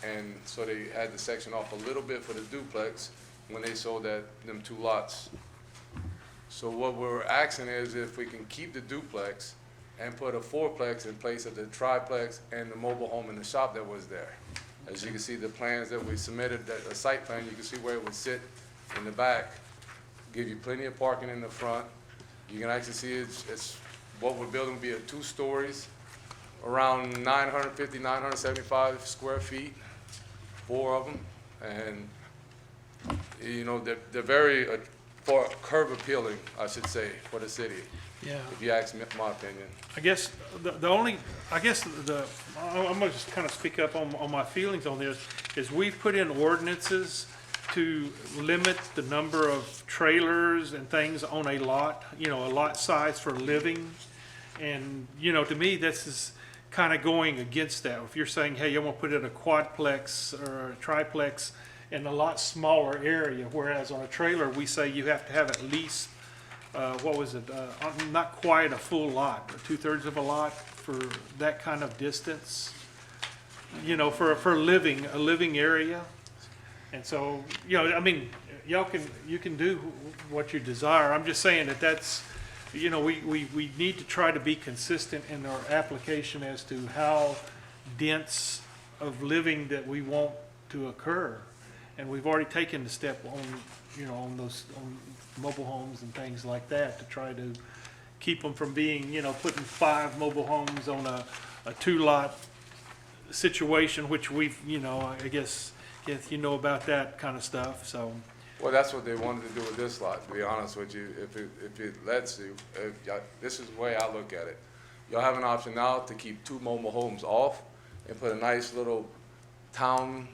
And so they had to section off a little bit for the duplex when they sold them 2 lots. So what we're asking is if we can keep the duplex and put a fourplex in place of the triplex and the mobile home and the shop that was there. As you can see, the plans that we submitted, that a site plan, you can see where it would sit in the back, give you plenty of parking in the front. You can actually see it's what we're building will be 2 stories, around 950, 975 square feet, 4 of them. And you know, they're very, for curb appealing, I should say, for the city, Yeah. if you ask me, my opinion. I guess the only, I'm gonna just kind of speak up on my feelings on this, is we've put in ordinances to limit the number of trailers and things on a lot, you know, a lot size for living. And, you know, to me, this is kind of going against that. If you're saying, hey, you want to put in a quadplex or a triplex in a lot smaller area, whereas on a trailer, we say you have to have at least, not quite a full lot, but 2/3 of a lot for that kind of distance, you know, for a living area. And so, you know, I mean, you can do what you desire. I'm just saying that's, you know, we need to try to be consistent in our application as to how dense of living that we want to occur. And we've already taken the step on, you know, on mobile homes and things like that to try to keep them from being, you know, putting 5 mobile homes on a 2-lot situation, which we've, you know, I guess you know about that kind of stuff, so. Well, that's what they wanted to do with this lot, to be honest with you. If it lets you, this is the way I look at it. Y'all have an option now to keep 2 mobile homes off and put a nice little town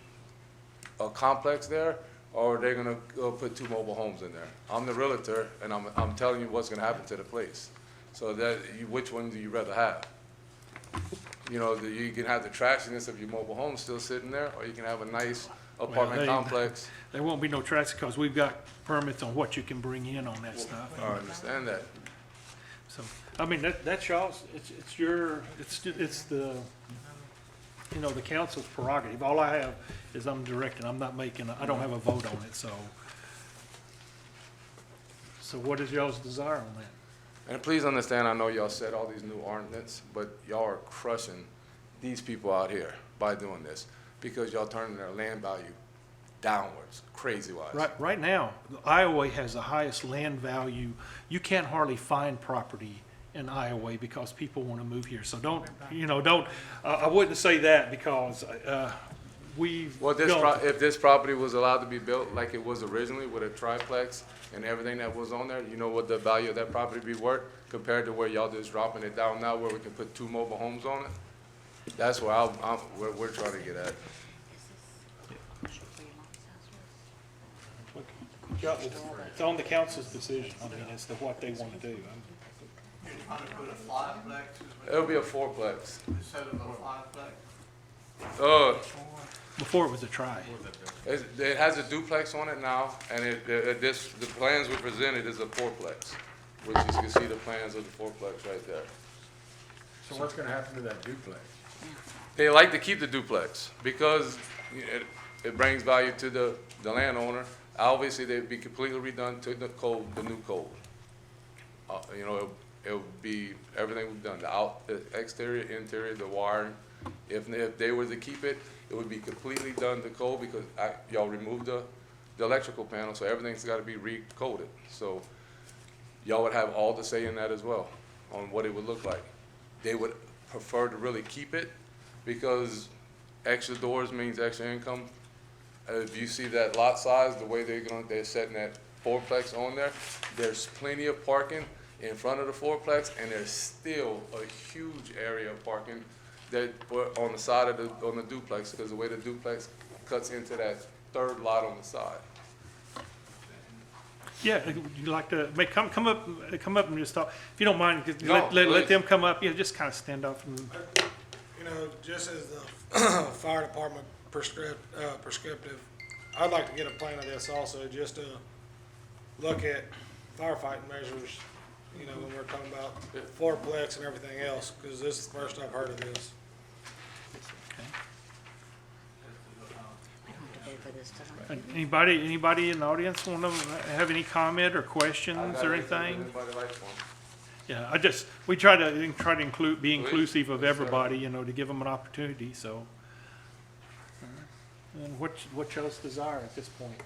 complex there, or they're gonna go put 2 mobile homes in there. I'm the realtor, and I'm telling you what's gonna happen to the place. So which one do you rather have? You know, you can have the trashiness of your mobile home still sitting there, or you can have a nice apartment complex. There won't be no traffic because we've got permits on what you can bring in on that stuff. I understand that. So, I mean, that's y'all's, it's the, you know, the council's prerogative. All I have is I'm directing, I'm not making, I don't have a vote on it, so. So what is y'all's desire on that? And please understand, I know y'all said all these new ordinances, but y'all are crushing these people out here by doing this, because y'all turning their land value downwards, crazy-wise. Right now, Iowa has the highest land value. You can't hardly find property in Iowa because people want to move here. So I wouldn't say that because Well, if this property was allowed to be built like it was originally with a triplex and everything that was on there, you know what the value of that property be worth compared to where y'all just dropping it down now where we can put 2 mobile homes on it? That's where we're trying to get at. It's on the council's decision, I mean, as to what they want to do. You're trying to put a 5-plex It'll be a 4-plex. instead of a 5-plex? Before it was a try. It has a duplex on it now, and the plans we presented is a 4-plex, which you can see the plans of the 4-plex right there. So what's gonna happen to that duplex? They like to keep the duplex because it brings value to the landowner. Obviously, they'd be completely redone to the code, the new code. You know, it'll be, everything we've done, the exterior, interior, the wiring. If they were to keep it, it would be completely done to code because y'all removed the electrical panel, so everything's gotta be recoded. So y'all would have all the say in that as well, on what it would look like. They would prefer to really keep it because extra doors means extra income. If you see that lot size, the way they're setting that 4-plex on there, there's plenty of parking in front of the 4-plex, and there's still a huge area of parking that on the side of on the duplex, because the way the duplex cuts into that 3rd lot on the side. Yeah, you'd like to come up and just talk, if you don't mind, just No, let please. them come up, just kind of stand up and. You know, just as the fire department prescriptive, I'd like to get a plan of this also, just to look at firefighting measures, you know, when we're talking about 4-plex and everything else, because this is the first I've heard of this. Anybody in the audience want to have any comment or questions or anything? Anybody like one? Yeah, we try to be inclusive of everybody, you know, to give them an opportunity, so. And what y'all's desire at this point?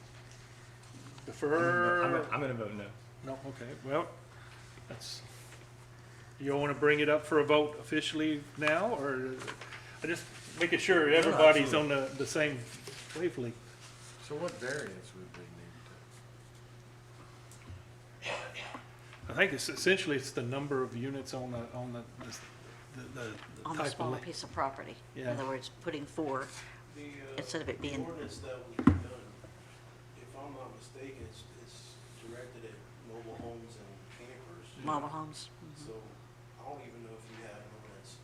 Defer? I'm gonna vote no. No, okay, well, you want to bring it up for a vote officially now, or I just making sure everybody's on the same wavelength? So what variance would they need I think it's essentially it's the number of units on the On the type of smaller la- piece of property. In Yeah. other words, putting 4 instead of it being, The ordinance that was done, if I'm not mistaken, it's directed at mobile homes and campers. mobile homes. So I don't even know if you have an ordinance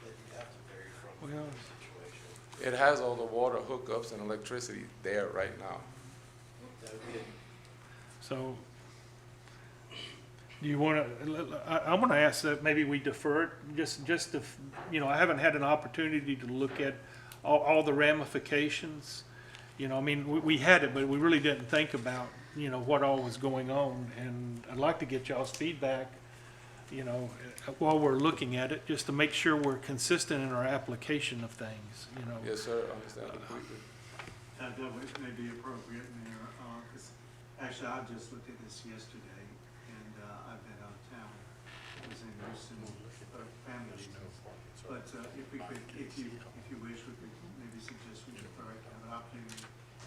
that you have to vary from Well, the situation. It has all the water hookups and electricity there right now. That would be So, do you want to, I want to ask that maybe we defer it, just to, I haven't had an opportunity to look at all the ramifications. I mean, we had it, but we really didn't think about, what all was going on. And I'd like to get y'all's feedback, while we're looking at it, just to make sure we're consistent in our application of things, Yes, sir, understand completely. That may be appropriate, Mayor, because actually I just looked at this yesterday, and I've been out of town. I was in Houston for family reasons. But if we could, if you wish, we could maybe suggest we defer it, have an opportunity.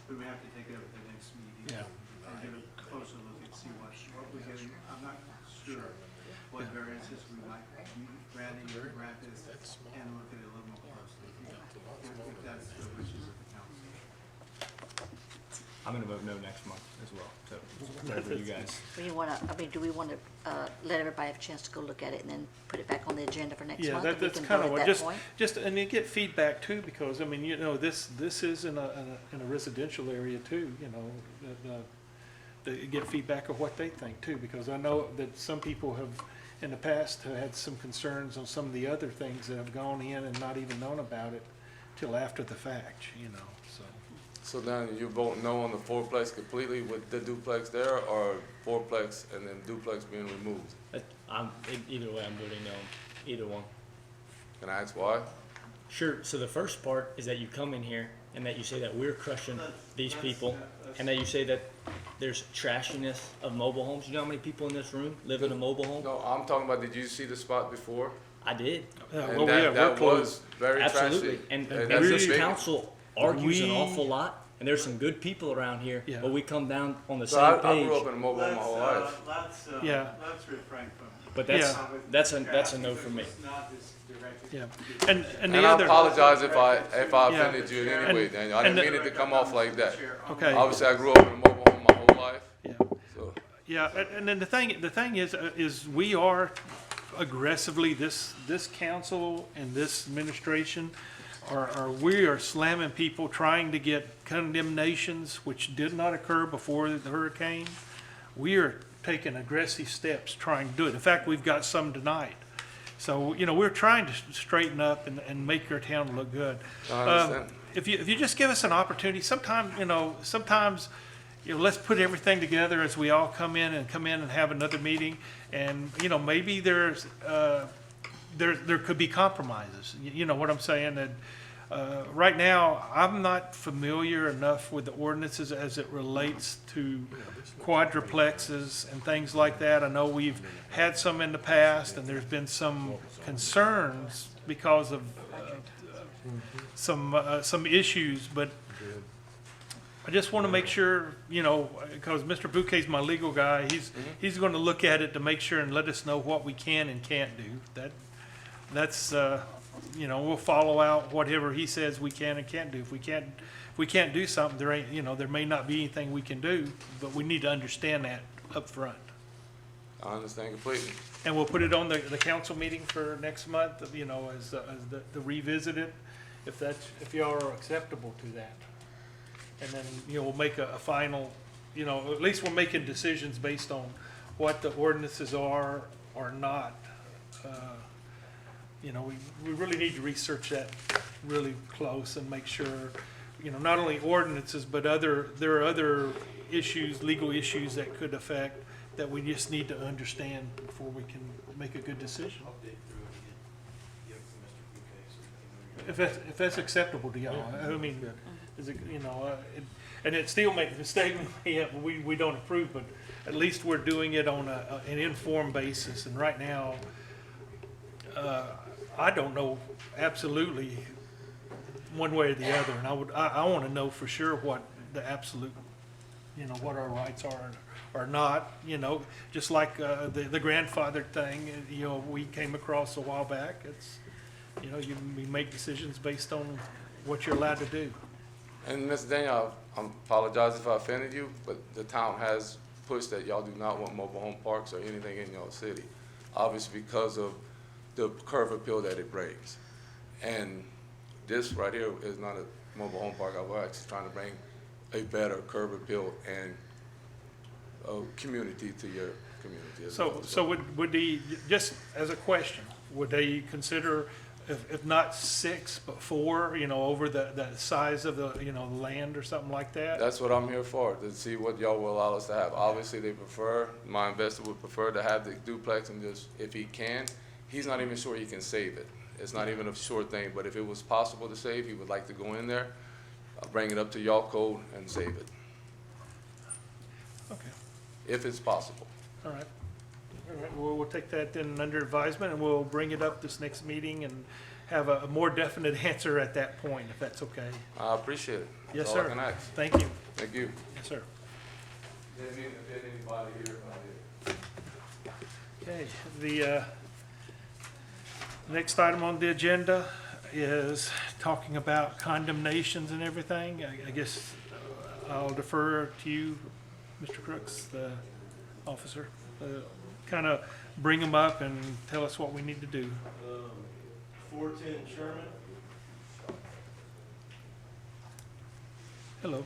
We may have to take it up at the next meeting. Yeah. And give a closer look and see what we're getting. I'm not sure what variances we might be granting, grant this, and look at it a little more closely. If that's the wishes of the council. I'm gonna vote no next month as well, so whatever you guys. do we want to let everybody have a chance to go look at it and then put it back on the agenda for next Yeah, month? And we that's can kind vote of what, at that point? and you get feedback too, because, I mean, this is in a residential area too, to get feedback of what they think too, because I know that some people have, in the past, had some concerns on some of the other things that have gone in and not even known about it till after the fact, so. So now you vote no on the fourplex completely with the duplex there, or fourplex and then duplex being removed? Either way, I'm voting no, either one. Can I ask why? Sure, so the first part is that you come in here and that you say that we're crushing these people, and that you say that there's trashiness of mobile homes. You know how many people in this room live in a mobile home? No, I'm talking about, did you see the spot before? I did, And that was very absolutely. trashy. And And that's a this big- council argues an We- awful lot, and there's some good people around here, Yeah. but we come down on the So same I page. grew up in a mobile home my whole life. Yeah. Let's refrain from. But that's a no for me. It's not this directed. Yeah, and the And I other, apologize if I Yeah. offended you in any way, Daniel. I and didn't mean it to come off like that. okay. Obviously, I grew up in a mobile home my whole life, Yeah. so. Yeah, and then the thing is we are aggressively, this council and this administration we are slamming people, trying to get condemnations, which did not occur before the hurricane. We are taking aggressive steps trying to do it. In fact, we've got some tonight. So, we're trying to straighten up and make our town look good. I understand. If you just give us an opportunity, sometimes, let's put everything together as we all come in and have another meeting. And, maybe there could be compromises. You know what I'm saying? That, right now, I'm not familiar enough with the ordinances as it relates to quadruplexes and things like that. I know we've had some in the past, and there's been some concerns because of some issues, but I just want to make sure, because Mr. Bouquet's my legal guy, he's going to look at it to make sure and let us know what we can and can't do. That's we'll follow out whatever he says we can and can't do. If we can't do something, there may not be anything we can do, but we need to understand that up front. I understand completely. And we'll put it on the council meeting for next month, as the revisit it, if y'all are acceptable to that. And then, we'll make a final, at least we're making decisions based on what the ordinances are or not. We really need to research that really close and make sure, not only ordinances, but there are other issues, legal issues that could affect, that we just need to understand before we can make a good decision. I'll dig through it again, give it to Mr. Bouquet so he can review it. If that's acceptable to y'all, I mean, is it, and it still makes a statement, we don't approve, but at least we're doing it on an informed basis, and right now, I don't know absolutely one way or the other, and I want to know for sure what the absolute, what our rights are, or not, just like the grandfather thing, we came across a while back. It's, we make decisions based on what you're allowed to do. And Mr. Daniel, I apologize if I offended you, but the town has pushed that y'all do not want mobile home parks or anything in your city, obviously because of the curb appeal that it brings. And this right here is not a mobile home park. I was actually trying to bring a better curb appeal and a community to your community as well. So would the, just as a question, would they consider, if not 6, but 4, over the size of the, the land or something like that? That's what I'm here for, to see what y'all will allow us to have. Obviously, they prefer, my investor would prefer to have the duplex and just, if he can, he's not even sure he can save it. It's not even a sure thing, but if it was possible to save, he would like to go in there, bring it up to y'all code and save it, Okay, if it's possible. all right. All right, well, we'll take that then under advisement, and we'll bring it up this next meeting and have a more definite answer at that point, if that's okay. I appreciate it. Yes, That's all sir. I can ask. Thank you. Thank you. Yes, sir. Anybody here? Okay, the next item on the agenda is talking about condemnations and everything. I guess I'll defer to you, Mr. Crooks, the officer. Kind of bring them up and tell us what we need to do. 410 Sherman. Hello.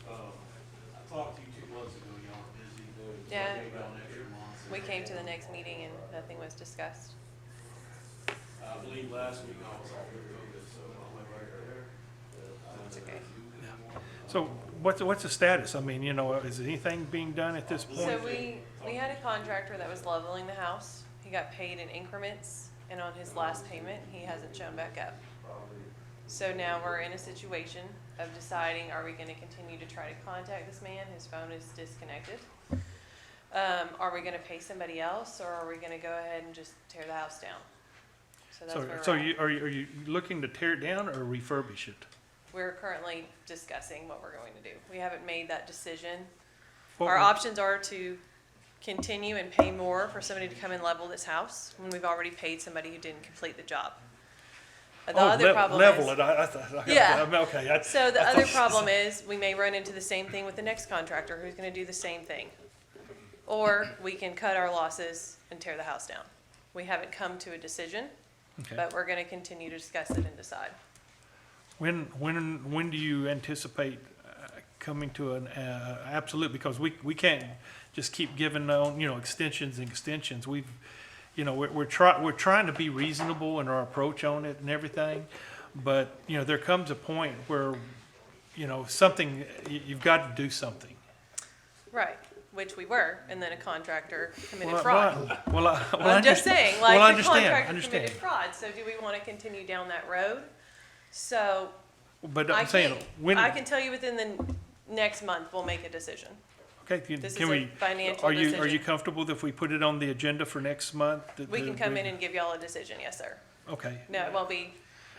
I talked to you 2 months ago, y'all were busy. Yeah. Maybe on extra months. We came to the next meeting and nothing was discussed. I believe last week I was off with COVID, so I went right there. It's okay. So what's the status? I mean, is anything being done at this point? So we had a contractor that was leveling the house. He got paid in increments, and on his last payment, he hasn't shown back up. So now we're in a situation of deciding, are we gonna continue to try to contact this man? His phone is disconnected. Are we gonna pay somebody else, or are we gonna go ahead and just tear the house down? So that's where So we're at. are you looking to tear it down or refurbish it? We're currently discussing what we're going to do. We haven't made that decision. What Our would- options are to continue and pay more for somebody to come and level this house when we've already paid somebody who didn't complete the job. The other problem level is, it. I thought. Yeah. Okay. so the I other thought- problem is we may run into the same thing with the next contractor who's gonna do the same thing. Or we can cut our losses and tear the house down. We haven't come to a decision, Okay. but we're gonna continue to discuss it and decide. When do you anticipate coming to an absolute? Because we can't just keep giving on extensions and extensions. We're trying to be reasonable in our approach on it and everything, but there comes a point where something you've got to do something. Right, which we were, and then a contractor committed Well, fraud. I'm just saying, well, I like, the contractor understand. committed fraud, so do we want to continue down that road? So, But I I'm saying can tell you within the next month, we'll make a decision. Okay, This can is a we? financial Are you decision. comfortable if we put it on the agenda for next month? We can come in and give y'all a decision, yes, sir. Okay. No, it won't be,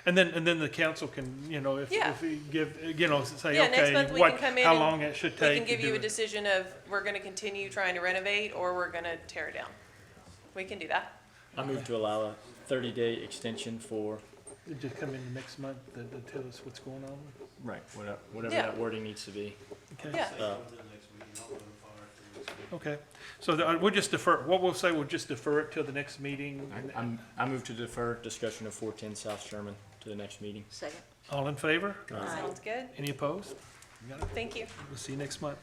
And then the council can, Yeah. if we give, say, yeah, next okay, month we what, can come in how and long it should we take can to give you do a it. decision of, we're gonna continue trying to renovate, or we're gonna tear it down. We can do that. I move to allow a 30-day extension for, Just come in next month to tell us what's going on. right, whatever Yeah. that wording needs to be. Okay. Yeah. To the next meeting, I'll notify her for this week. Okay, so we'll just defer, what we'll say, we'll just defer it till the next meeting. I move to defer discussion of 410 South Sherman to the next meeting. Second. All in favor? Sounds good. Any opposed? You got it? Thank you. We'll see you next month.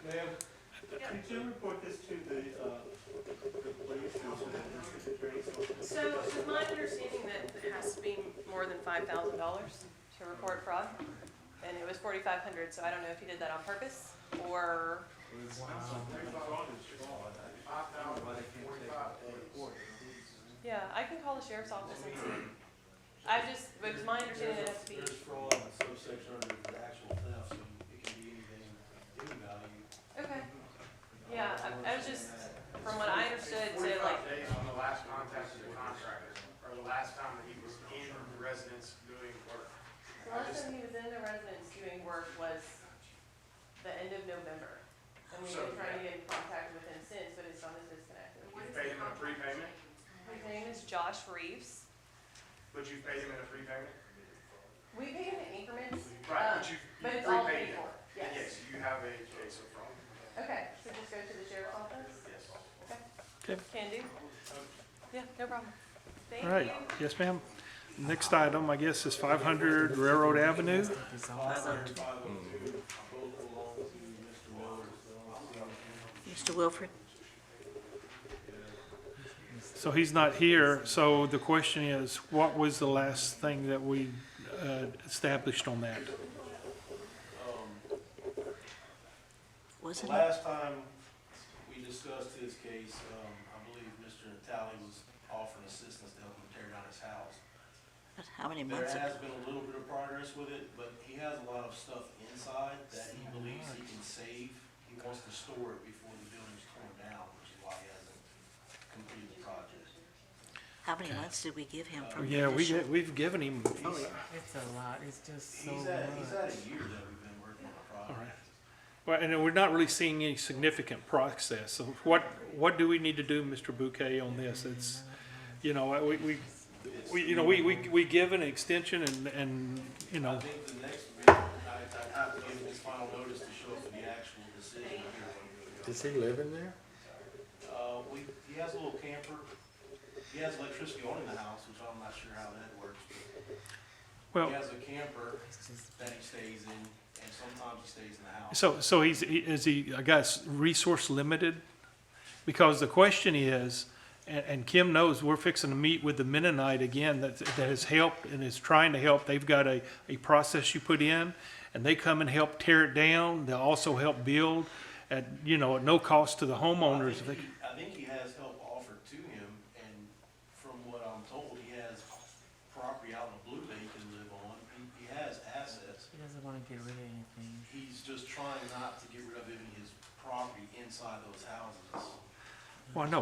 Ma'am, could you report this to the police and to the district attorney's office? So it's my understanding that it has to be more than $5,000 to report fraud, and it was $4,500, so I don't know if you did that on purpose, or, yeah, I can call the sheriff's office and see. It was my understanding that it has to be, There's fraud in the subsection under the actual theft, so it can be anything, any value. okay. Yeah, I was just, from what I understood, so like, Days on the last contact with the contractor, or the last time that he was in the residence doing and we've been trying to get in contact with him since, but his phone is disconnected. You paid him in a prepayment, His name is Josh Reeves. but you paid him in a prepayment? We pay him in increments, But but it's all paid for, yes. you have a case of fraud. Okay, so just go to the sheriff's office? Yes. Okay. Okay. Can do. Yeah, no problem. Thank All right, you. yes, ma'am. Next item, I guess, is 500 Railroad Avenue. Mr. Wilfred? So he's not here, so the question is, what was the last thing that we established on that? Wasn't The it? last time we discussed his case, I believe Mr. Natale was offering assistance to help him tear down his house. But how many There months ago? has been a little bit of progress with it, but he has a lot of stuff inside that he believes he can save. He wants to store it before the building's torn down, which is why he hasn't completed the project. How many months did we give him from the Yeah, initial? we've given him, It's a lot, it's just so He's much. had a year that we've been working on the project. all right. Well, and we're not really seeing any significant process. So what do we need to do, Mr. Bouquet, on this? It's, you know, we give an extension and, you know, I think the next meeting, I have to give him his final notice to show up for the actual decision here. Does he live in there? He has a little camper. He has electricity on in the house, which I'm not sure how that works. well, He has a camper that he stays in, and sometimes he stays in the house. so is he, I guess, resource limited? Because the question is, and Kim knows, we're fixing to meet with the Mennonite again that has helped and is trying to help. They've got a process you put in, and they come and help tear it down. They'll also help build at, you know, at no cost to the homeowners. I think he has help offered to him, and from what I'm told, he has property out in the Blue that he can live on. He has assets. He doesn't wanna get rid of anything. He's just trying not to get rid of any of his property inside those houses. Well, no,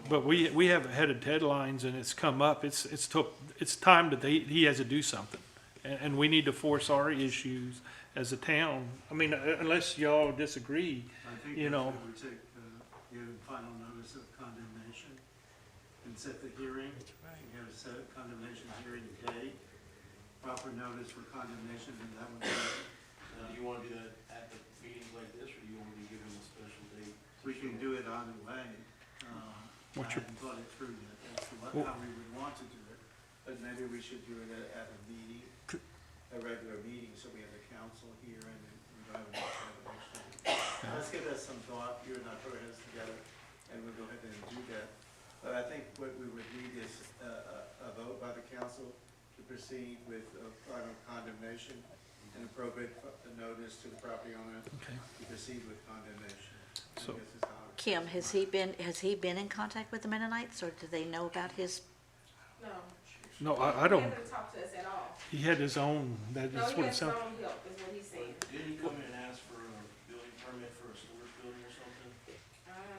but we have had deadlines and it's come up. It's time that he has to do something. And we need to force our issues as a town. I mean, unless y'all disagree, I think you know. we take, give final notice of condemnation and set the hearing. We have a set condemnation hearing date, proper notice for condemnation, and that would be, Do you want to do that at the meetings like this, or do you want me to give him a special date? we can do it on the way. I What's your- haven't thought it through yet, that's how we would want to do it, but maybe we should do it at a meeting, a regular meeting, so we have the council here and we don't have an Let's give that some thought, you and I put our heads together, and we'll go ahead and do that. But I think what we would need is a vote by the council to proceed with final condemnation and appropriate notice to the property owner Okay. to proceed with condemnation. So- I guess is how it- Kim, has he been in contact with the Mennonites, or do they know about his? No. No, I don't, talked to us at all. he had his own, that's what it sounds. help is what he's saying. Didn't he come in and ask for a building permit for a storage building or something?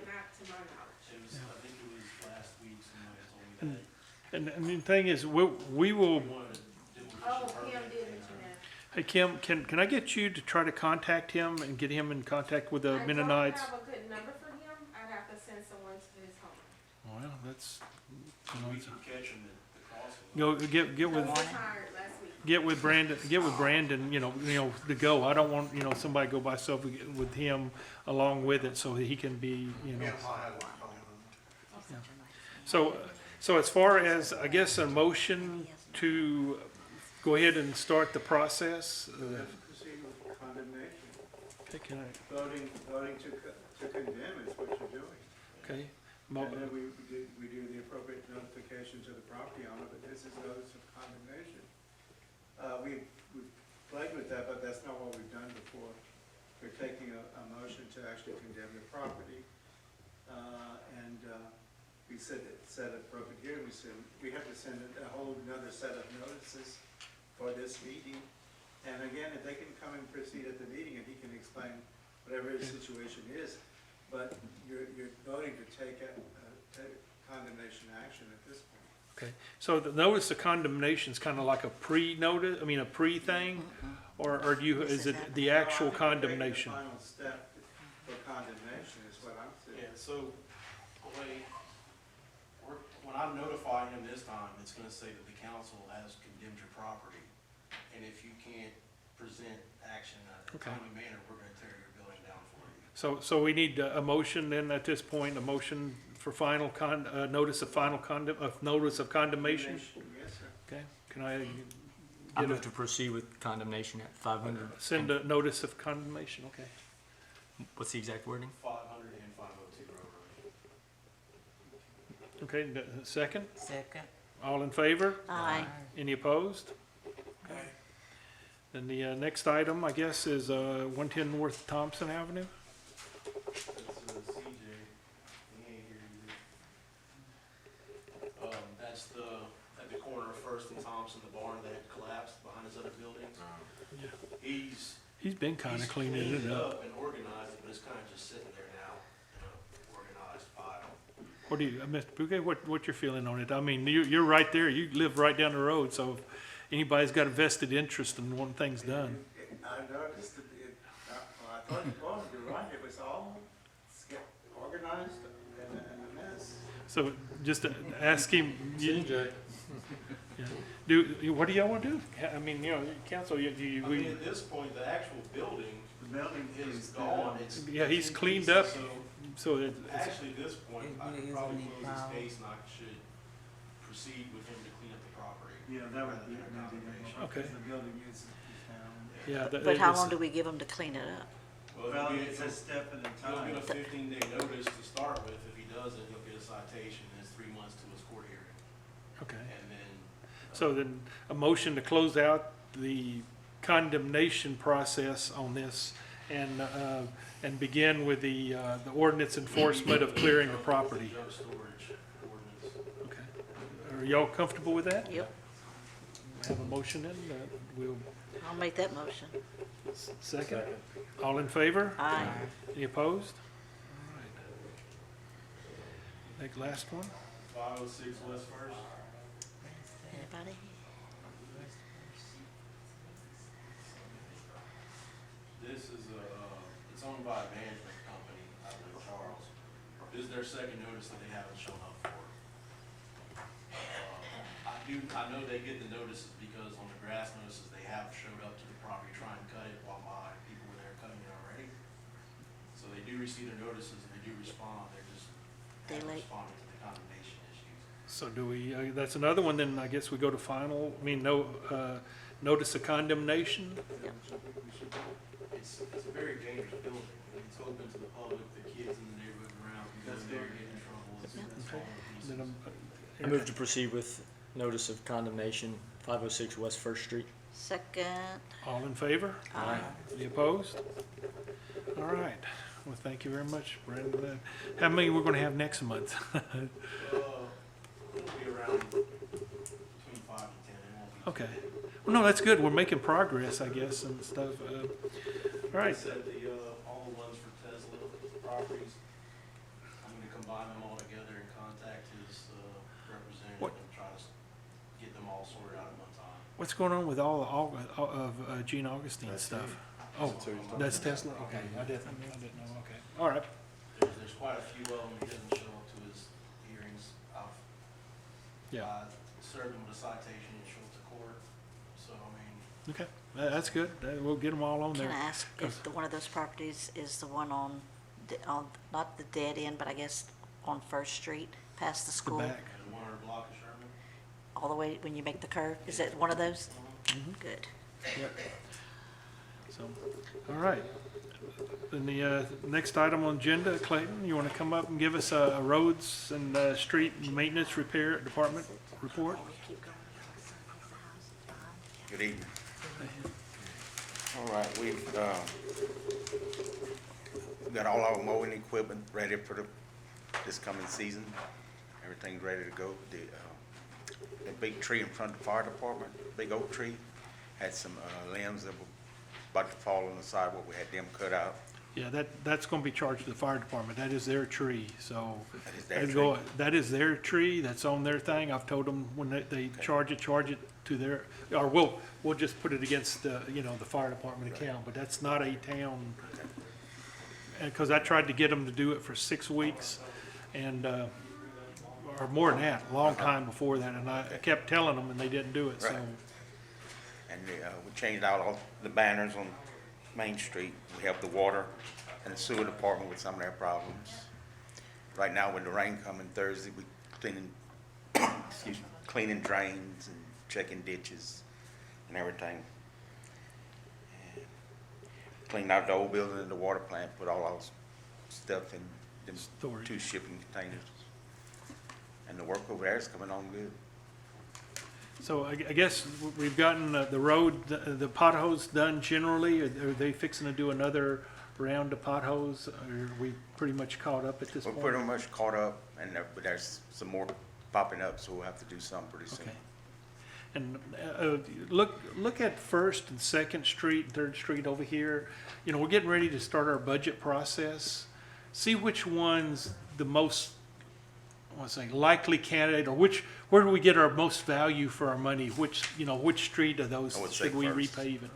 Not to my knowledge. It was, I think it was last week, somebody told me that. And the thing is, we will, He wanted a demolition permit. did mention that. hey, Kim, can I get you to try to contact him and get him in contact with the Mennonites? a good number for him. I'd have to send someone to his home. Well, that's, you know, We it's- can catch him at the crossing. go, get with, Retired last week. get with Brandon, you know, to go. I don't want, you know, somebody go by itself with him along with it so that he can be, you know. So as far as, I guess, a motion to go ahead and start the process, Proceed with condemnation. okay, can I, Voting to condemn is what you're doing. okay? And then we do the appropriate notification to the property owner, but this is notice of condemnation. We've played with that, but that's not what we've done before. We're taking a motion to actually condemn the property. And we set appropriate hearing, we said, we have to send a whole another set of notices for this meeting. And again, if they can come and proceed at the meeting and he can explain whatever his situation is, but you're voting to take condemnation action at this point. Okay, so the notice of condemnation is kind of like a pre-notice, I mean, a pre-thing? Or do you, is it the actual Well, I think we're taking the condemnation? final step for condemnation is what I'm saying. Yeah, so, when I notify him this time, it's gonna say that the council has condemned your property. And if you can't present action in a Okay. timely manner, we're gonna tear your building down for you. So we need a motion then at this point, a motion for final notice of notice of condemnation? Yes, sir. Okay, can I I get move a, to proceed with condemnation at 500. send a notice of condemnation, okay? What's the exact wording? 500 and 502 Road. Okay, second? Second. All in favor? Aye. Any opposed? Okay. Then the next item, I guess, is 110 North Thompson Avenue. That's CJ, he ain't here either. That's at the corner of First and Thompson, the barn that had collapsed behind his other buildings. He's been kind of cleaning it Cleaned up. and organized it, but it's kind of just sitting there now in an organized pile. What do you, Mr. Bouquet, what's your feeling on it? I mean, you're right there, you live right down the road, so if anybody's got a vested interest in wanting things done. I noticed I thought you're right, it was all organized and a mess. So just to ask him. CJ. What do y'all want to do? I mean, council, I mean, at this point, the actual building The building is gone. It's Yeah, he's in cleaned pieces, up. So so it's, actually, at this point, I It could is probably only close filed. this case and I should proceed with him to clean up the property. Yeah, that would rather be than a maybe condemnation. Okay. because the building is down. yeah. But how long do we give them to clean it up? Well, Well, it'll it's a step at a he'll time. get a 15-day notice to start with. If he doesn't, he'll get a citation and it's 3 months to his court hearing. Okay. And then, So then a motion to close out the condemnation process on this and begin with the ordinance enforcement of clearing the property. junk storage ordinance. Okay. Are y'all comfortable with that? Yep, Have a motion in, we'll, I'll make that motion. second? All in favor? Aye. Any opposed? All right. Take last one. 506 West First. Anybody? This is it's owned by a management company out of Lake Charles. This is their second notice that they haven't shown up for. I know they get the notices because on the grass notices, they have showed up to the property trying to cut it while my people were there cutting it already. So they do receive their notices and they do respond, they're just They haven't late. responded to the condemnation issues. So do we, that's another one, then I guess we go to final, notice of condemnation? It's a very dangerous building. It's open to the public, the kids in the neighborhood around can go there, get in trouble, it's falling to Then pieces. I move to proceed with notice of condemnation, 506 West First Street. Second. All in favor? Aye. Any opposed? All right. Well, thank you very much, Brandon. How many we're gonna have next month? It'll be around between 5 and 10, it won't be. Okay. Well, no, that's good. We're making progress, I guess, and stuff. All right. Said all the ones for Tesla properties, I'm gonna combine them all together and contact his representative What? and try to get them all sorted out at one time. What's going on with all of Gene Augustine stuff? Oh, that's Tesla? Okay, I didn't know, okay. All right. There's quite a few of them, he doesn't show up to his hearings. Yeah, Served him with a citation and showed up to court, so I mean, okay. That's good. We'll get them all on Can there. I ask if one of those properties is the one on, not the dead end, but I guess on First Street, past the The school? back. there's 100 block of Sherman. All the way when you make the curve? Is it one of those? Good. Yep. So, all right. Then the next item on agenda, Clayton, you want to come up and give us a roads and street maintenance repair department report? Good evening. All right, we've got all our mowing equipment ready for this coming season. Everything's ready to go. The big tree in front of the fire department, big oak tree, had some limbs that were about to fall on the sidewalk. We had them cut out. Yeah, that's going to be charged to the fire department. That is their tree, so. That is their that'd tree? go- That is their tree. That's on their thing. I've told them when they charge it to their, or we'll just put it against the fire department account, but that's not a town. because I tried to get them to do it for 6 weeks, and, or more than that, a long time before that, and I kept telling them, and they didn't do it, so. Right. And we changed out all the banners on Main Street. We have the water and the sewer department with some of their problems. Right now, with the rain coming Thursday, we cleaning, excuse me, cleaning drains and checking ditches and everything. And cleaned out the old building and the water plant, put all our stuff in them Storage. 2 shipping containers. And the work over there is coming on good. So I guess we've gotten the road, the potholes done generally. Are they fixing to do another round of potholes? Or are we pretty much caught up at this We're point? pretty much caught up, and but there's some more popping up, so we'll have to do something pretty soon. Okay. And look at First and Second Street, Third Street over here. You know, we're getting ready to start our budget process. See which one's the most, I want to say, likely candidate, or where do we get our most value for our money? Which street of those I would say should we First. repave it?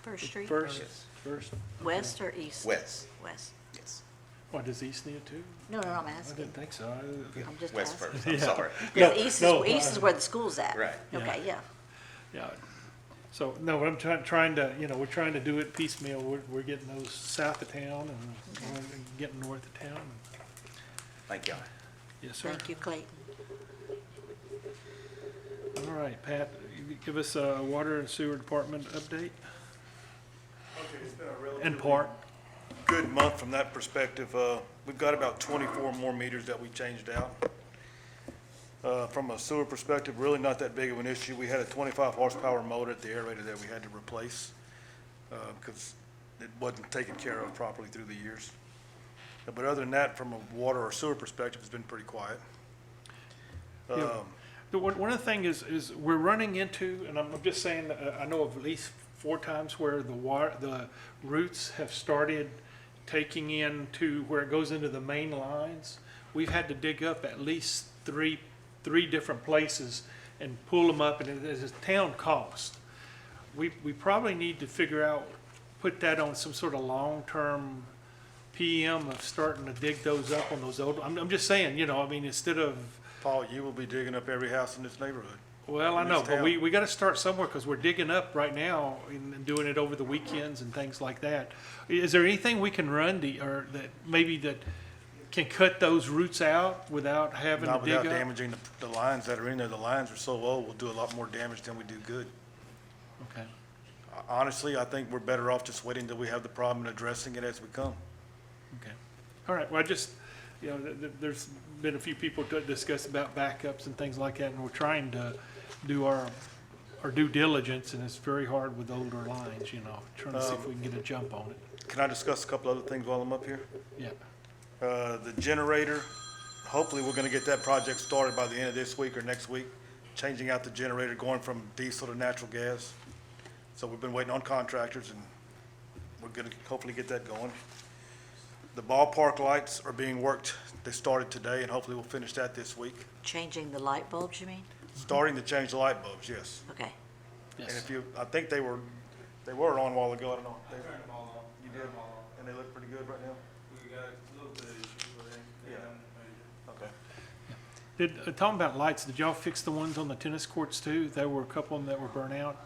First Street? First, Yes. first. West or east? West, West. yes. What, does East need it too? No, I'm I asking. didn't think so. I'm just West asking. first, I'm sorry. No, Because east no, is where the school's at. Right. Okay, yeah. Yeah. So, no, I'm trying to, we're trying to do it piecemeal. We're getting those south of town and getting north of town. Thank y'all. Yes, sir. Thank you, Clayton. All right, Pat, you give us a water and sewer department update Okay, it's been a relatively and park. good month from that perspective. We've got about 24 more meters that we changed out. From a sewer perspective, really not that big of an issue. We had a 25 horsepower motor at the aerator that we had to replace because it wasn't taken care of properly through the years. But other than that, from a water or sewer perspective, it's been pretty quiet. Yeah. One of the things is we're running into, and I'm just saying, I know of at least 4 times where the roots have started taking into where it goes into the main lines. We've had to dig up at least three different places and pull them up, and it is a town cost. We probably need to figure out, put that on some sort of long-term PM of starting to dig those up on those old, I'm just saying, instead of, Paul, you will be digging up every house in this neighborhood. well, I in know, this but town. we got to start somewhere because we're digging up right now and doing it over the weekends and things like that. Is there anything we can run or that maybe that can cut those roots out without having Not to dig without up? damaging the lines that are in there. The lines are so old, we'll do a lot more damage than we do good. Okay. Honestly, I think we're better off just waiting till we have the problem and addressing it as we come. Okay. All right. Well, there's been a few people to discuss about backups and things like that, and we're trying to do our due diligence, and it's very hard with older lines, trying to see if we can get a jump on it. Can I discuss a couple other things while I'm up here? Yeah. The generator, hopefully we're gonna get that project started by the end of this week or next week, changing out the generator, going from diesel to natural gas. So we've been waiting on contractors, and we're gonna hopefully get that going. The ballpark lights are being worked. They started today, and hopefully we'll finish that this week. Changing the light bulbs, you mean? Starting to change the light bulbs, yes. Okay. And Yes. I think they were on a while ago, I don't know. Turned them all on. You did? And they look pretty good right now? We got a little bit of issues with it. Okay. Talking about lights, did y'all fix the ones on the tennis courts too? There were a couple of them that were burnt out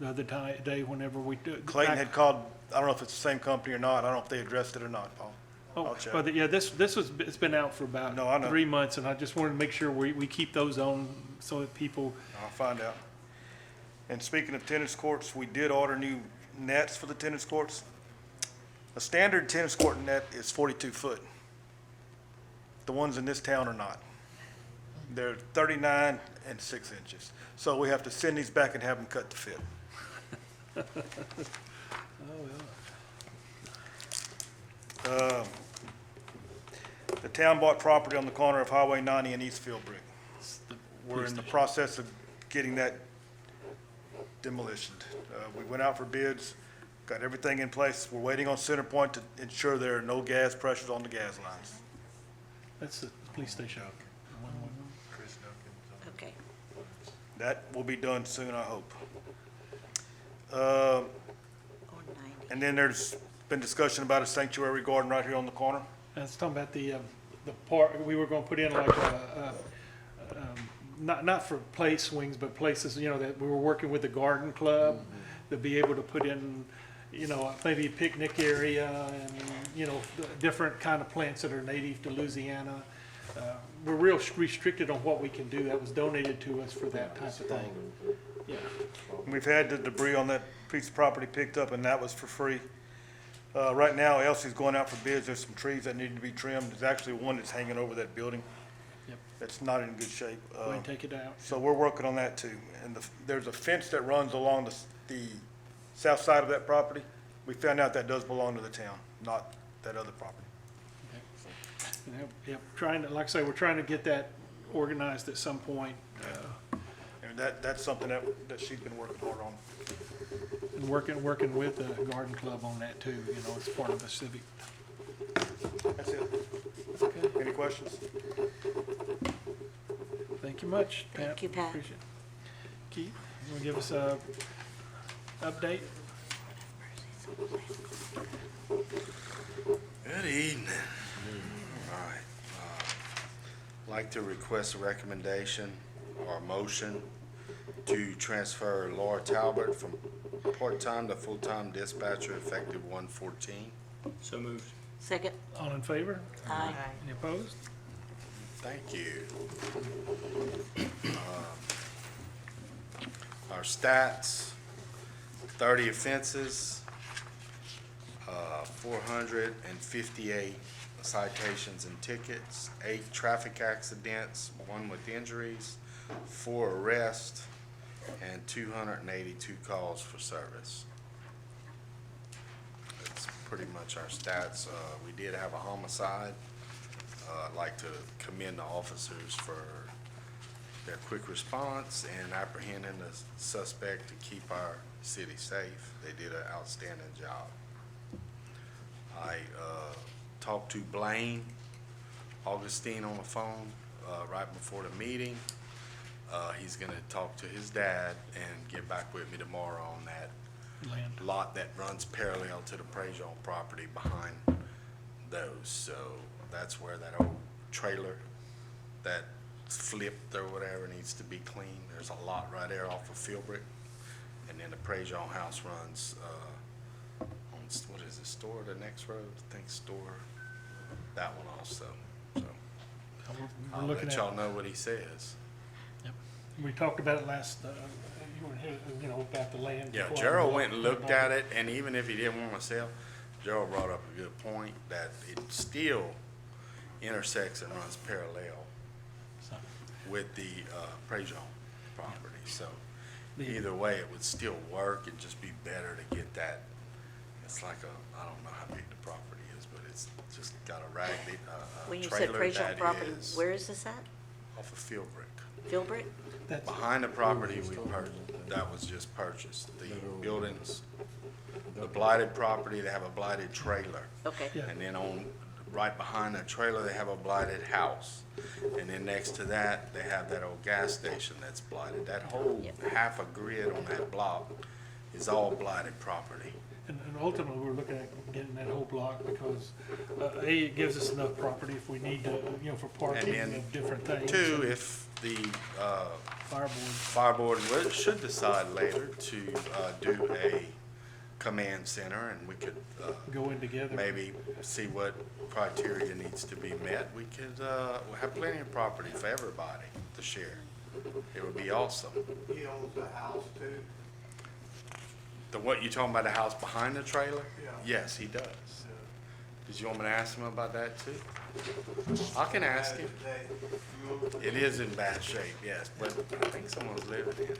the other day whenever we did. Clayton had called, I don't know if it's the same company or not. I don't know if they addressed it or not, Paul. Oh, I'll check. but yeah, it's been out for about No, I know. 3 months, and I just wanted to make sure we keep those on so that people, I'll find out. And speaking of tennis courts, we did order new nets for the tennis courts. A standard tennis court net is 42 foot. The ones in this town are not. They're 39 and 6 inches. So we have to send these back and have them cut to fit. The town bought property on the corner of Highway 90 and East Field Brick. We're in the process of getting that demolished. We went out for bids, got everything in place. We're waiting on CenterPoint to ensure there are no gas pressures on the gas lines. that's the police station. Okay. That will be done soon, I hope. Or 90. And then there's been discussion about a sanctuary garden right here on the corner. That's talking about the park, we were gonna put in like not for play swings, but places, you know, that we were working with the garden club to be able to put in, you know, maybe a picnic area and, you know, different kind of plants that are native to Louisiana. We're real restricted on what we can do. That was donated to us for that type of thing. Yeah. We've had the debris on that piece of property picked up, and that was for free. Right now, Elsie's going out for bids. There's some trees that need to be trimmed. There's actually one that's hanging over that building. Yep. That's not in good shape. Go ahead and take it out. So we're working on that too. And there's a fence that runs along the south side of that property. We found out that does belong to the town, not that other property. Yep, trying to, like I say, we're trying to get that organized at some point. And that's something that she's been working hard on. And working with the garden club on that too, you know, it's part of the civic. That's it. Okay. Any questions? Thank you much, Pat. Thank you, Pat. Appreciate it. Keith, you wanna give us a update? Good evening. All right. Like to request a recommendation or a motion to transfer Laura Talbot from part-time to full-time dispatcher effective 1/14. So moved. Second. All in favor? Aye. Any opposed? Thank you. Our stats, 30 offenses, 458 citations and tickets, 8 traffic accidents, 1 with injuries, 4 arrests, and 282 calls for service. That's pretty much our stats. We did have a homicide. I'd like to commend the officers for their quick response and apprehending the suspect to keep our city safe. They did an outstanding job. I talked to Blaine Augustine on the phone right before the meeting. He's gonna talk to his dad and get back with me tomorrow on that Land. lot that runs parallel to the Prejean property behind those. So that's where that old trailer that flipped or whatever needs to be cleaned. There's a lot right there off of Philbrick. And then the Prejean house runs on, what is it, Store, the next road? I think Store, that one also. So We're I'll looking let at, y'all know what he says. we talked about it last, you were here, you know, about the land. Yeah, before. Gerald went and looked at it, and even if he didn't want to sell, Gerald brought up a good point that it still intersects and runs parallel So, with the Prejean property. So the- either way, it would still work. It'd just be better to get that. It's like I don't know how big the property is, but it's just got a raggedy When you said trailer Prejean that property, is where is this at? off of Philbrick. Philbrick? That's, Behind the property we purchased, that was just purchased. The buildings, the blighted property, they have a blighted trailer. Okay. Yeah. And then right behind that trailer, they have a blighted house. And then next to that, they have that old gas station that's blighted. That whole Yep. half a grid on that block is all blighted property. and ultimately, we're looking at getting that whole block because, A, it gives us enough property if we need to, you know, for parking then, of different things. Two, if the Fireboard. Fireboard should decide later to do a command center, and we could Go in together. maybe see what criteria needs to be met. We could we'll have plenty of property for everybody to share. It would be awesome. He owns the house too. What, you talking about the house behind the trailer? Yeah. Yes, he does. Did you want me to ask him about that too? I can ask him. It is in bad shape, yes, but I think someone's living in it.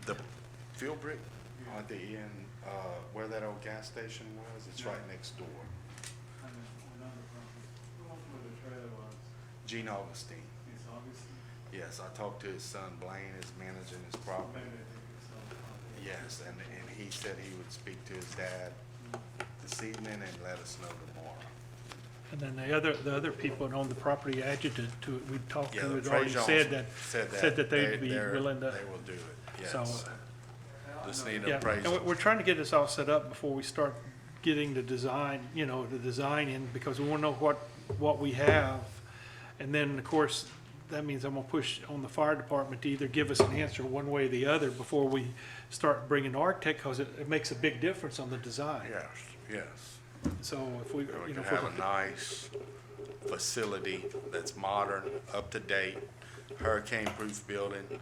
The Philbrick, at the end, where that old gas station was, it's right next door. Gene Augustine. Yes, I talked to his son Blaine, is managing his property. Yes, and he said he would speak to his dad this evening and let us know tomorrow. And then the other people that own the property adjacent to it, we talked Yeah, to, the had already Prejeans said that they'd be willing to. They will do it, So, yes. just need an Yeah, and appraisal. we're trying to get this all set up before we start getting the design, the design in, because we want to know what we have. And then, of course, that means I'm gonna push on the fire department to either give us an answer one way or the other before we start bringing the architect, because it makes a big difference on the design. Yes, yes. So if we, We you know, can if we- have a nice facility that's modern, up to date, hurricane-proof building,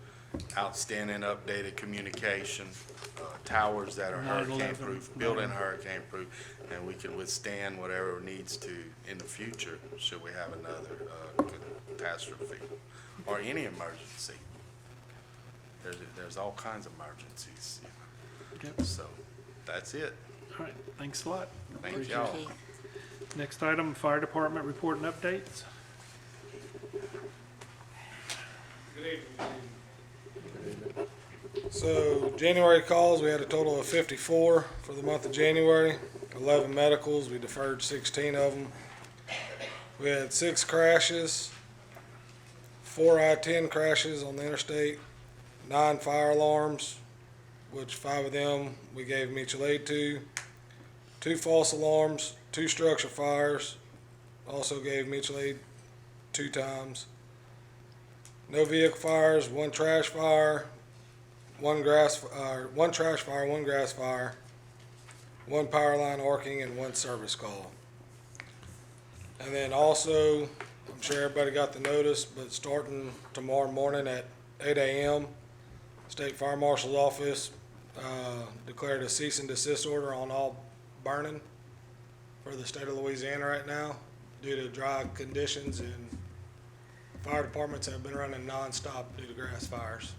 outstanding updated communication, towers that are 9/11, hurricane-proof, building hurricane-proof, and we can withstand whatever needs to in the future, should we have another catastrophe or any emergency. There's all kinds of emergencies, Yep. so that's it. all right, thanks a lot. Thank y'all. Next item, fire department report and updates. Good evening. So January calls, we had a total of 54 for the month of January, 11 medicals, we deferred 16 of them. We had 6 crashes, 4 I-10 crashes on the interstate, 9 fire alarms, which 5 of them we gave mutual aid to, 2 false alarms, 2 structure fires, also gave mutual aid 2 times. No vehicle fires, 1 trash fire, 1 trash fire, 1 grass fire, 1 power line arcing, and 1 service call. And then also, I'm sure everybody got the notice, but starting tomorrow morning at 8 a.m., State Fire Marshal's office declared a cease and desist order on all burning for the state of Louisiana right now due to dry conditions, and fire departments have been running nonstop due to grass fires.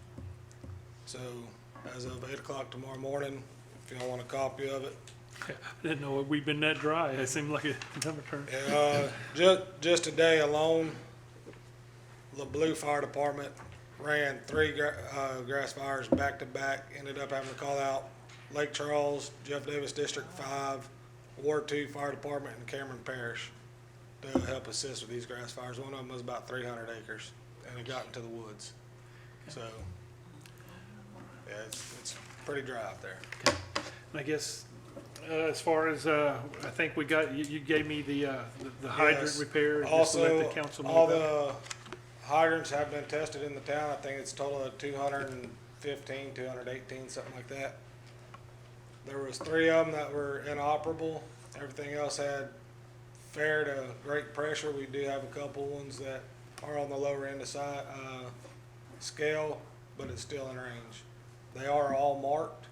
So as of 8 o'clock tomorrow morning, if y'all want a copy of it. I didn't know we'd been that dry. It seemed like it never turned. Just today alone, the Blue Fire Department ran 3 grass fires back to back, ended up having to call out Lake Charles, Jeff Davis District 5, Ward 2 Fire Department, and Cameron Parish to help assist with these grass fires. One of them was about 300 acres, and it got into the woods. So, yeah, it's pretty dry out there. And I guess, as far as, I think we got, you gave me the hydrant Yes. repair, just to Also, let the council know all about. the hydrants have been tested in the town. I think it's a total of 215, 218, something like that. There was 3 of them that were inoperable. Everything else had fair to great pressure. We do have a couple ones that are on the lower end of scale, but it's still in range. They are all marked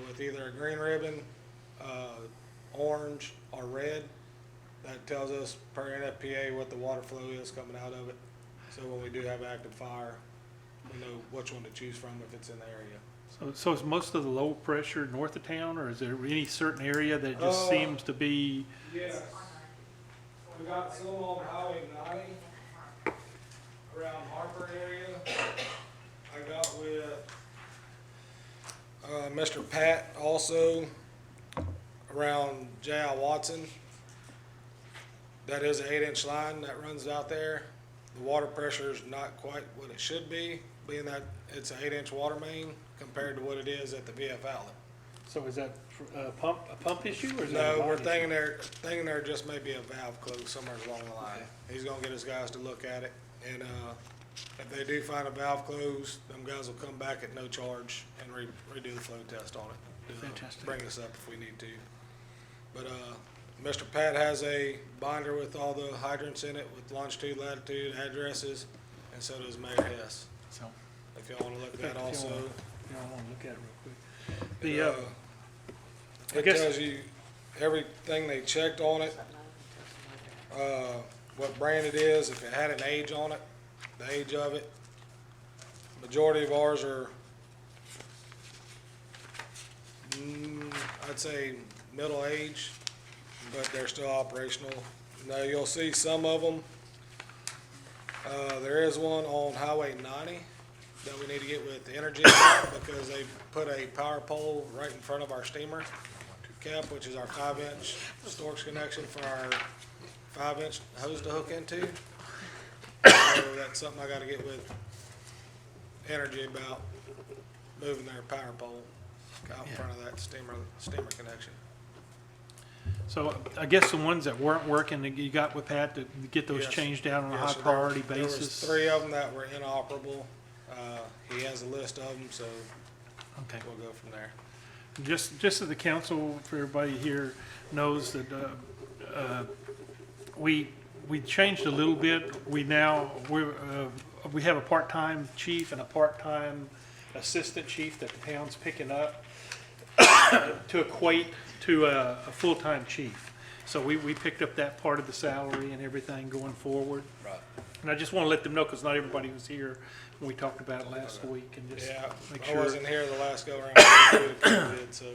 with either a green ribbon, orange, or red. That tells us per NFPA what the water flow is coming out of it. So when we do have active fire, we know which one to choose from if it's in the area. So is most of the low pressure north of town, or is there any certain area that just seems to be? Yes. We got some on Highway 90 around Harper area. I got with Mr. Pat also around J.I. Watson. That is an 8-inch line that runs out there. The water pressure is not quite what it should be, being that it's an 8-inch water main compared to what it is at the VF outlet. So is that a pump issue, or is that a No, line we're issue? thinking there just may be a valve closed somewhere along the line. He's gonna get his guys to look at it, and, if they do find a valve closed, them guys will come back at no charge and redo the flow test on it. Fantastic. Bring us up if we need to. But, Mr. Pat has a binder with all the hydrants in it with longitude, latitude, addresses, and so does Mayor Hess. So, If y'all wanna look at that If you also. wanna- I want to look at it real quick. It, I It guess- tells you everything they checked on it, what brand it is, if it had an age on it, the age of it. Majority of ours are, I'd say middle age, but they're still operational. Now, you'll see some of them. There is one on Highway 90 that we need to get with Energy because they put a power pole right in front of our steamer cap, which is our 5-inch Storks connection for our 5-inch hose to hook into. So that's something I gotta get with Energy about. moving their power pole out in Yeah. front of that steamer connection. So I guess the ones that weren't working, that you got with Pat to get those Yes. changed out on a Yes, high sir. priority There was basis? 3 of them that were inoperable. He has a list of them, so Okay. we'll go from there. Just so the council, for everybody here knows that, we changed a little bit. We have a part-time chief and a part-time assistant chief that the town's picking up to equate to a full-time chief. So we picked up that part of the salary and everything going forward. Right. And I just want to let them know, because not everybody was here when we talked about it last week, and just Yeah, make I sure. wasn't here the last go around. COVID, so.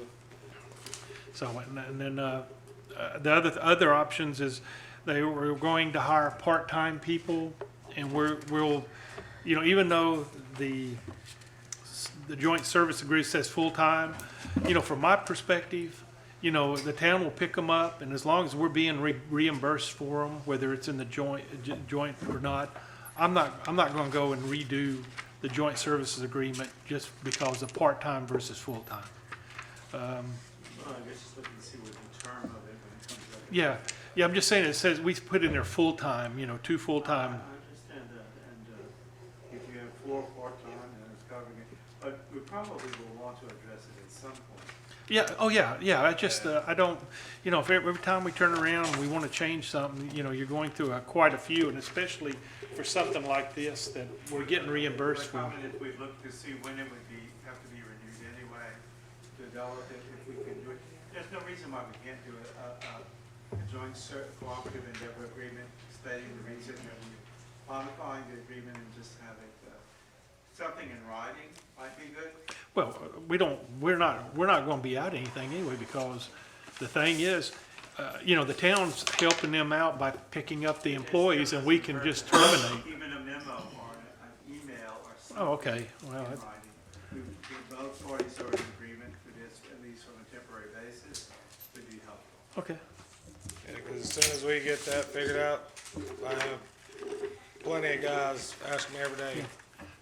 So, and then, the other options is they were going to hire part-time people, and we'll, you know, even though the joint service agreement says full-time, you know, from my perspective, you know, the town will pick them up, and as long as we're being reimbursed for them, whether it's in the joint or not, I'm not gonna go and redo the joint services agreement just because of part-time versus full-time. Well, I guess just looking to see what the term of it when it comes up. Yeah, I'm just saying, it says, we put in there full-time, you know, 2 I full-time. understand that, and if you have 4 part-time, then it's covering it, but we probably will want to address it at some point. Yeah, oh, yeah, I just, I don't, you know, if every time we turn around and we want to change something, you know, you're going through quite a few, and especially for something like this that we're getting reimbursed for. If we look to see when it would have to be renewed anyway, to develop it, if we can do it. There's no reason why we can't do a joint cooperative endeavor agreement stating the reason that we're modifying the agreement and just have it, something in writing might be good. Well, we're not going to be out anything anyway, because the thing is, you know, the town's helping them out by picking up the employees, and we can just terminate. Even a memo or an email or something. Oh, okay, well, In writing. Both parties are in agreement for this, at least on a temporary basis, would be helpful. okay. Yeah, 'cause as soon as we get that figured out, I have plenty of guys ask me every day,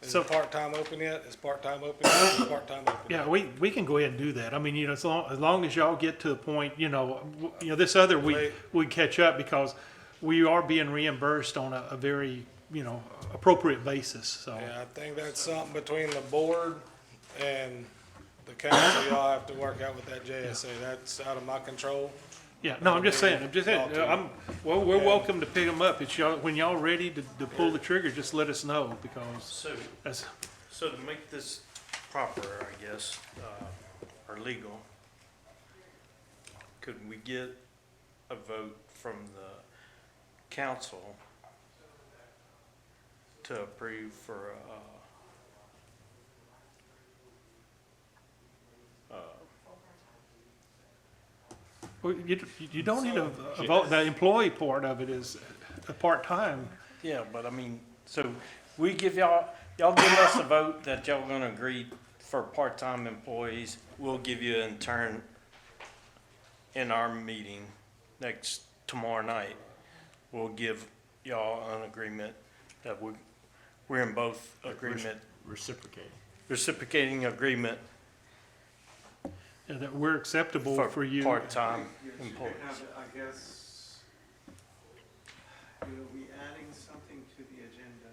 is So- it part-time open yet? Is part-time open yet? Is part-time open yet? Yeah, we can go ahead and do that. I mean, you know, as long as y'all get to the point, you know, this other we catch up, because we are being reimbursed on a very, you know, appropriate basis, so. Yeah, I think that's something between the board and the council, y'all have to work out with that JSA. That's out of my control. Yeah, no, I'm just saying, we're welcome to pick them up. It's y'all, when y'all ready to pull the trigger, just let us know, because So, that's, so to make this proper, I guess, or legal, could we get a vote from the council to approve for, well, you don't need a vote. The employee part of it is a part-time. yeah, but I mean, so we give y'all give us a vote that y'all gonna agree for part-time employees. We'll give you in turn in our meeting tomorrow night. We'll give y'all an agreement that we're in both agreement, reciprocating agreement Yeah, that we're acceptable for you. part-time Yes, you employees. could have, I guess, will we adding something to the agenda?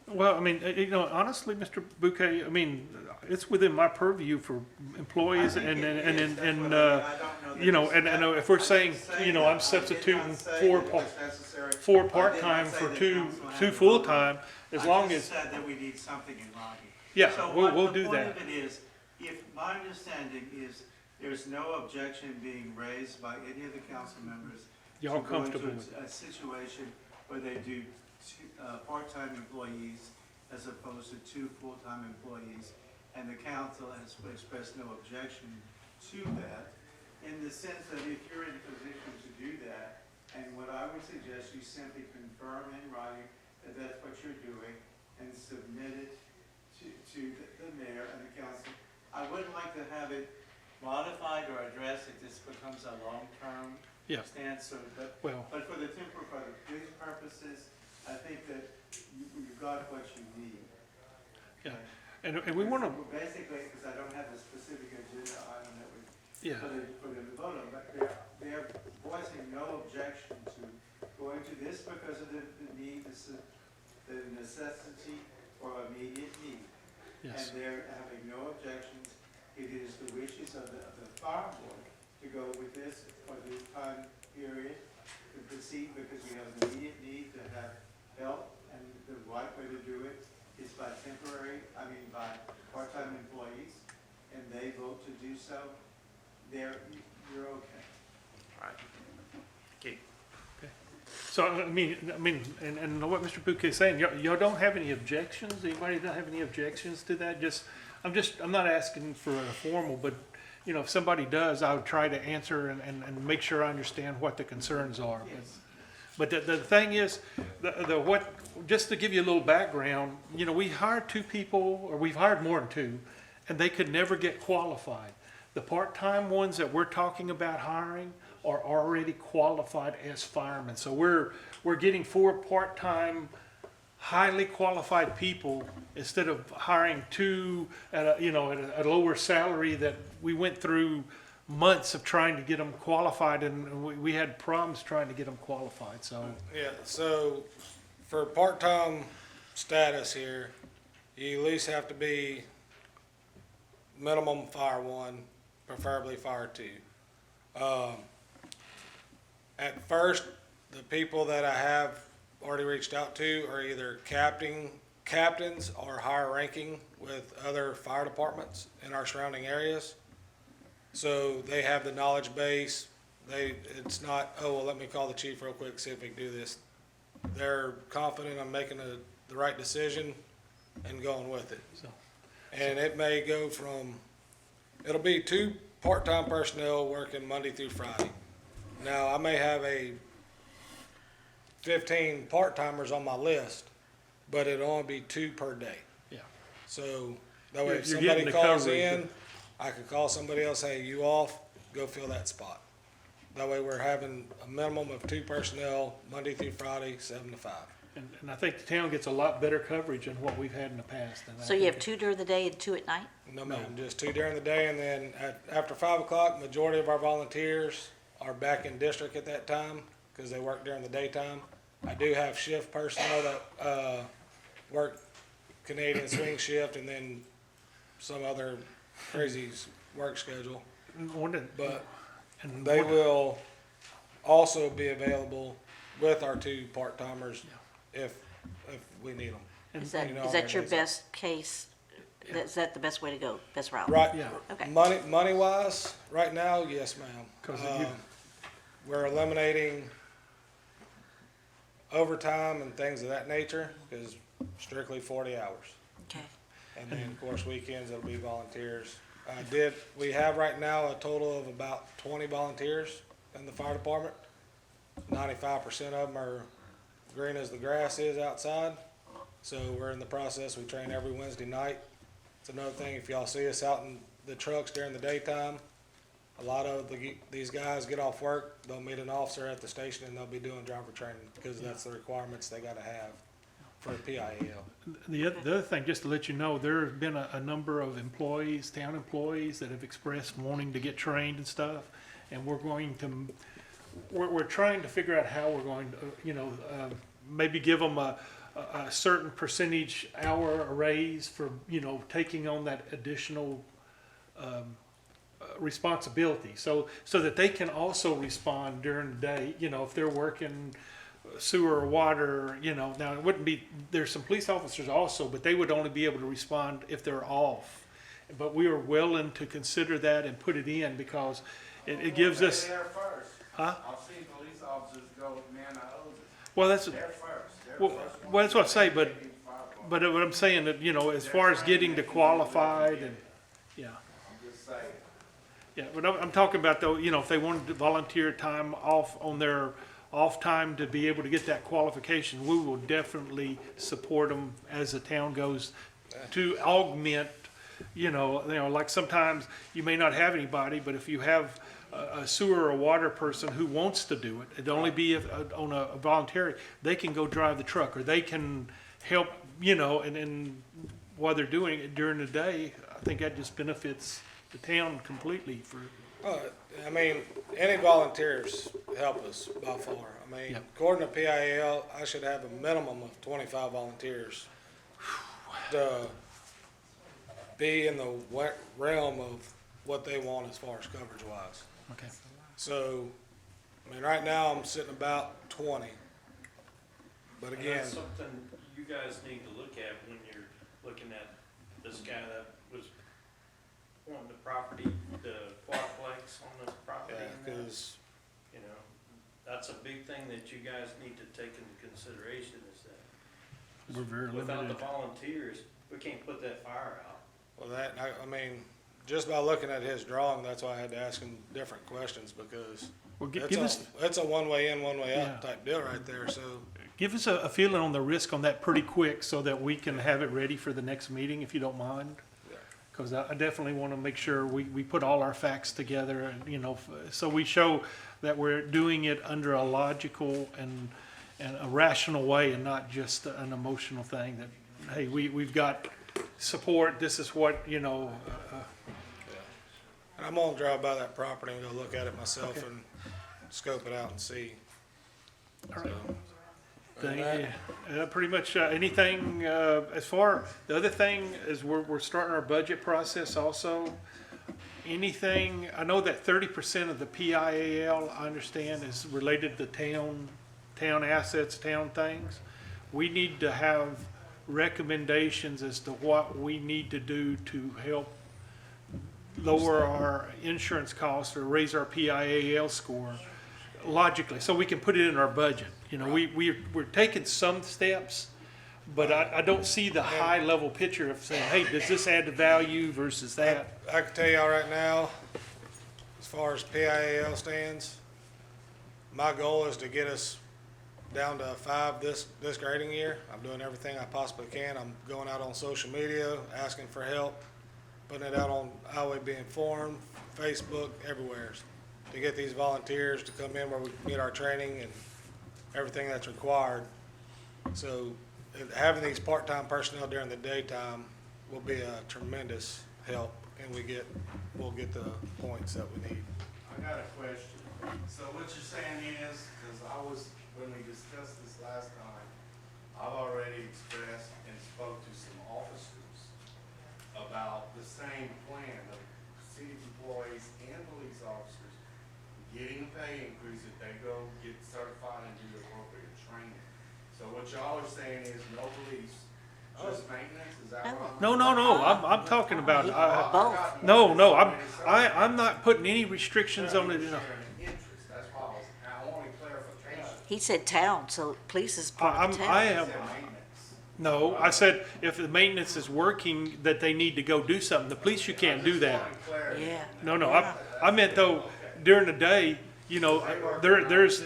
Well, I mean, you know, honestly, Mr. Bouquet, I mean, it's within my purview for employees, and you know, and if we're saying, you know, I'm substituting four part-time for two full-time, as long I as, just said that we need something in writing. yeah, So we'll do The that. point of it is, if my understanding is, there's no objection being raised by any of the council members Y'all to go into comfortable with a situation where they do part-time employees as opposed to 2 full-time employees, and the council has expressed no objection to that, in the sense that if you're in a position to do that, and what I would suggest, you simply confirm in writing that that's what you're doing, and submit it to the mayor and the council. I wouldn't like to have it modified or addressed if this becomes a long-term Yeah. stance, Well, but for these purposes, I think that you got what you need. Yeah. And we wanna, So basically, because I don't have a specific agenda item that we yeah, put in the vote on, but they're voicing no objection to going to this because of the need, the necessity for immediate need. yes. And they're having no objections. It is the wishes of the fire board to go with this for this time period, to proceed because we have an immediate need to have help, and the right way to do it is by by part-time employees, and they vote to do so, you're okay. So, I mean, and what Mr. Bouquet is saying, y'all don't have any objections? Anybody don't have any objections to that? I'm not asking for a formal, but, you know, if somebody does, I would try to answer and make sure I understand what the concerns are. Yes. But the thing is, just to give you a little background, you know, we hired 2 people, or we've hired more than 2, and they could never get qualified. The part-time ones that we're talking about hiring are already qualified as firemen. So we're getting 4 part-time, highly qualified people instead of hiring 2 at a lower salary that we went through months of trying to get them qualified, and we had problems trying to get them qualified, so. Yeah, so for part-time status here, you at least have to be minimum fire 1, preferably fire 2. At first, the people that I have already reached out to are either captains or higher ranking with other fire departments in our surrounding areas. So they have the knowledge base. It's not, oh, well, let me call the chief real quick, see if we can do this. They're confident I'm making the right decision and going with it. And it may go from, it'll be 2 part-time personnel working Monday through Friday. Now, I may have 15 part-timers on my list, but it'll only be 2 per day. Yeah. So that way if You're getting somebody the calls coverage. in, I could call somebody else, hey, you off, go fill that spot. That way we're having a minimum of 2 personnel, Monday through Friday, 7 to 5. And I think the town gets a lot better coverage than what we've had in the past. And I So you think have 2 during the day and 2 at night? No, ma'am, just 2 during the day, and then after 5 o'clock, majority of our volunteers are back in district at that time, because they work during the daytime. I do have shift personnel that, work Canadian swing shift, and then some other crazy work schedule. But they will also be available with our 2 part-timers if we need them. Is that your best case? Is that the best way to go, best route? Right, Yeah. Okay. money wise, right now, yes, ma'am. 'Cause We're eliminating overtime and things of that nature, because strictly 40 hours. Okay. And then, of course, weekends, it'll be volunteers. We have right now a total of about 20 volunteers in the fire department. 95% of them are green as the grass is outside. So we're in the process, we train every Wednesday night. It's another thing, if y'all see us out in the trucks during the daytime, a lot of these guys get off work, they'll meet an officer at the station and they'll be doing driver training, because that's the requirements they gotta have for a PIAL. The other thing, just to let you know, there have been a number of employees, town employees, that have expressed wanting to get trained and stuff. And we're trying to figure out how we're going to, maybe give them a certain percentage hour raise for, taking on that additional, responsibility. So that they can also respond during the day, if they're working sewer or water, now it wouldn't be, there's some police officers also, but they would only be able to respond if they're off. But we are willing to consider that and put it in, because it gives us. They're there first. Huh? I've seen police officers go man the hoses. Well, that's, They're first. well, that's what I say, but what I'm saying that, as far as getting to qualified and, yeah. I'm just saying. Yeah, but I'm talking about though, if they wanted to volunteer time off on their off time to be able to get that qualification, we will definitely support them as the town goes to augment, like sometimes you may not have anybody, but if you have a sewer or water person who wants to do it, it'd only be on a voluntary, they can go drive the truck, or they can help, and while they're doing it during the day, I think that just benefits the town completely for, I mean, any volunteers help us by far. I mean, Yep. according to PIL, I should have a minimum of 25 volunteers to be in the realm of what they want as far as coverage wise. okay. So, I mean, right now I'm sitting about 20. But And again, that's something you guys need to look at when you're looking at this guy that was wanting the property, the quadplex on this property. yeah, and that. because You know, that's a big thing that you guys need to take into consideration is that We're very without the limited. volunteers, we can't put that fire out. well, I mean, just by looking at his drawing, that's why I had to ask him different questions because Well, give us, it's a one way in, one way Yeah. out type deal right there. So, give us a feeling on the risk on that pretty quick so that we can have it ready for the next meeting, if you don't mind. Yeah. Because I definitely want to make sure we put all our facts together and, you know, so we show that we're doing it under a logical and a rational way and not just an emotional thing that, hey, we've got support, this is what, you know, and I'm gonna drive by that property and go look at it myself Okay. and scope it out and see. all right. So, other than that, Pretty much, anything, as far, the other thing is we're starting our budget process also. Anything, I know that 30% of the PIAL, I understand, is related to town assets, town things. We need to have recommendations as to what we need to do to help lower our insurance costs or raise our PIAL score logically, so we can put it in our budget. You know, we're taking some steps, but I don't see the high level picture of saying, hey, does this add to value versus that? I can tell y'all right now, as far as PIAL stands, my goal is to get us down to 5 this grading year. I'm doing everything I possibly can. I'm going out on social media, asking for help, putting it out on Highway Be Informed, Facebook, everywhere, to get these volunteers to come in where we get our training and everything that's required. So having these part-time personnel during the daytime will be a tremendous help, and we'll get the points that we need. I got a question. So what you're saying is, because when we discussed this last time, I've already expressed and spoke to some officers about the same plan of city employees and police officers getting a pay increase if they go get certified and do the appropriate training. So what y'all are saying is no police, just maintenance, is that right? No, I'm talking about, Both. I'm not putting any restrictions on it. Interest, that's why I wanted clarification. He said town, so police is part of the town. I am, no, I said if the maintenance is working, that they need to go do something. The police, you can't do that. Yeah. No, I meant though, during the day, you know, there's,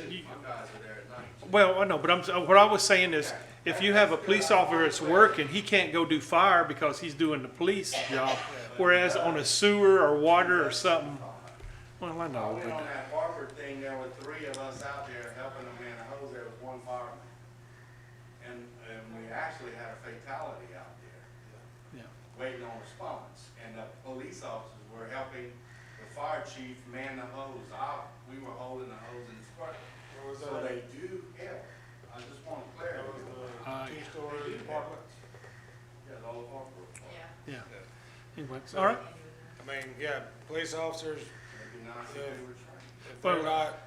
well, I know, but what I was saying is, if you have a police officer that's working, he can't go do fire because he's doing the police job. Whereas on a sewer or water or something, well, I know, On but, that Harvard thing, there were 3 of us out there helping them man a hose. There was 1 fireman. And we actually had a fatality out there, yeah. waiting on response. And the police officers were helping the fire chief man the hose. We were holding the hose in his part. So they do help. I just want to clarify. Two-story apartments. Yeah, the whole Harvard. Yeah. Anyway, all right. I mean, yeah, police officers, It'd be nice if they were trained. if they're not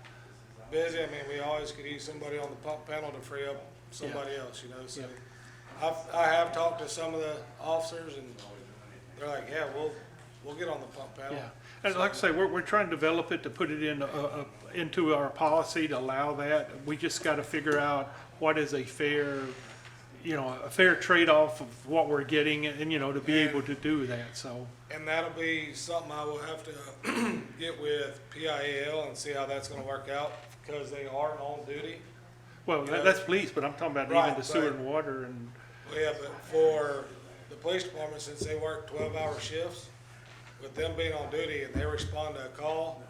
busy, I mean, we always could use somebody on the pump panel to free up somebody else, you know, so. I have talked to some of the officers and they're like, yeah, we'll get on the pump panel. Yeah, and like I say, we're trying to develop it to put it in, into our policy to allow that. We just gotta figure out what is a fair, you know, a fair trade-off of what we're getting and, you know, to be able to do that, so. And that'll be something I will have to get with PIAL and see how that's gonna work out, because they are on duty. Well, that's police, but I'm talking about even Right, the sewer but- and water and, Yeah, but for the police department, since they work 12-hour shifts, with them being on duty and they respond to a call,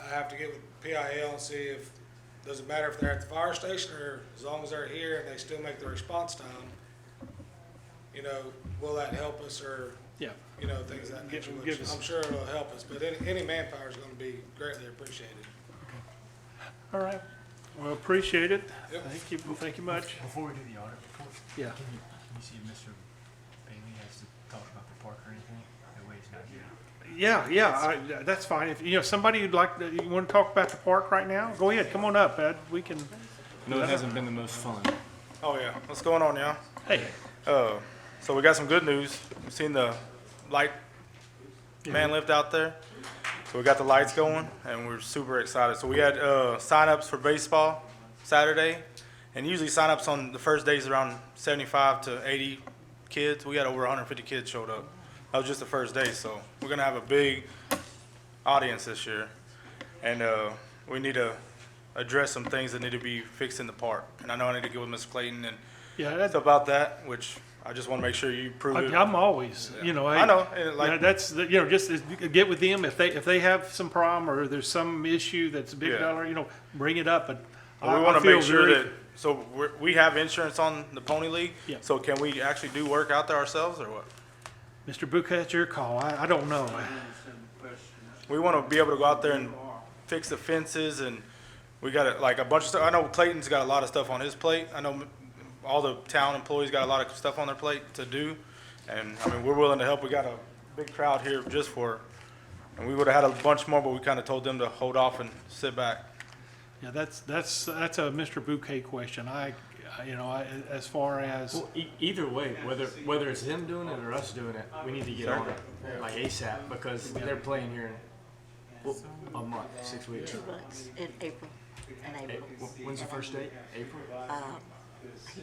I have to get with PIL and see if, does it matter if they're at the fire station or as long as they're here and they still make the response time, you know, will that help us or, Yeah. you know, things of that nature, Give which us- I'm sure it'll help us, but any manpower is gonna be greatly appreciated. All right. Well, appreciate it. Yep. Thank you much. Before we do the audit report, Yeah. can you see if Mr. Bailey has to talk about the park or anything? That way he's not here. Yeah, that's fine. If, you know, somebody you'd like, you want to talk about the park right now? Go ahead, come on up, Ed. We can, No, it hasn't been the most fun. Oh yeah, what's going on, y'all? hey. So we got some good news. We've seen the light man lift out there. So we got the lights going, and we're super excited. So we had sign-ups for baseball Saturday, and usually sign-ups on the first day is around 75 to 80 kids. We had over 150 kids showed up. That was just the first day, so we're gonna have a big audience this year, and we need to address some things that need to be fixed in the park. And I know I need to get with Ms. Clayton and Yeah, that's, stuff about that, which I just want to make sure you prove it. I'm always, you know, I know, and you know, like, that's, you know, just get with them. If they have some problem or there's some issue that's a big Yeah. dollar, you know, bring it up. But we I want to feel make sure very- that, so we have insurance on the Pony League. Yeah. So can we actually do work out there ourselves or what? Mr. Bouquet, it's your call. I don't know. We want to be able to go out there and fix the fences, and we got like a bunch of stuff. I know Clayton's got a lot of stuff on his plate. I know all the town employees got a lot of stuff on their plate to do. And I mean, we're willing to help. We got a big crowd here just for, and we would have had a bunch more, but we kind of told them to hold off and sit back. Yeah, that's a Mr. Bouquet question. As far as, Well, either way, whether it's them doing it or us doing it, we need to get on it like ASAP because they're playing here in a month, 6 weeks. 2 months in April. When's the first date? April?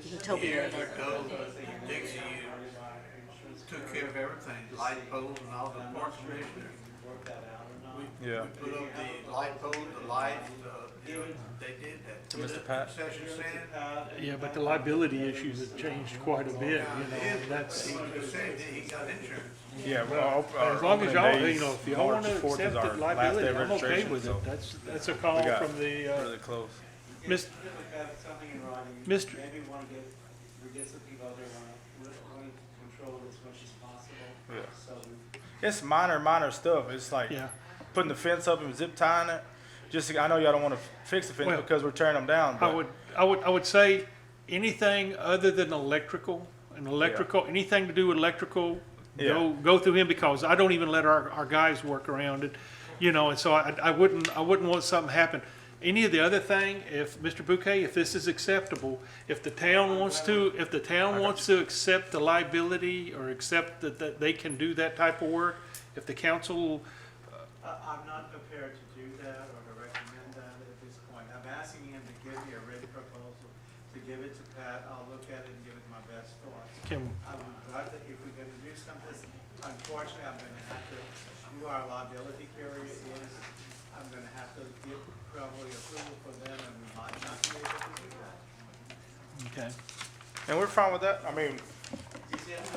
He told me that. Dixie took care of everything, light poles and all the parks commissioners. Yeah. We put up the light poles, the lights, they did that. To Mr. Pat? Concession stand. yeah, but the liability issues have changed quite a bit, you know, that's, He just said that he got insurance. Yeah. Well, as long as y'all, opening you know, days, if y'all want to March 4th is accept our it, last liability, day of I'm okay registration, with so it. That's a call we got from the, really close. Mr. Something in writing. Mr. Maybe we get some people out there want to control it as much as possible. Yeah. So It's minor stuff. It's like Yeah. putting the fence up and zip tying it. Just, I know y'all don't want to fix the fence Well, because we're tearing them down, but I would say anything other than electrical, anything to do with electrical, go through him because I don't even let our guys work around it, you know, and so I wouldn't want something to happen. Any of the other thing, if Mr. Bouquet, if this is acceptable, if the town wants to accept the liability or accept that they can do that type of work, if the council, I'm not prepared to do that or to recommend that at this point. I'm asking him to give me a written proposal, to give it to Pat. I'll look at it and give it my best thoughts. can, I would rather, if we're gonna do something, unfortunately, I'm gonna have to, who our liability carrier is, I'm gonna have to get probably approval for them, and we might not be able to do that. okay. and we're fine with that. I mean,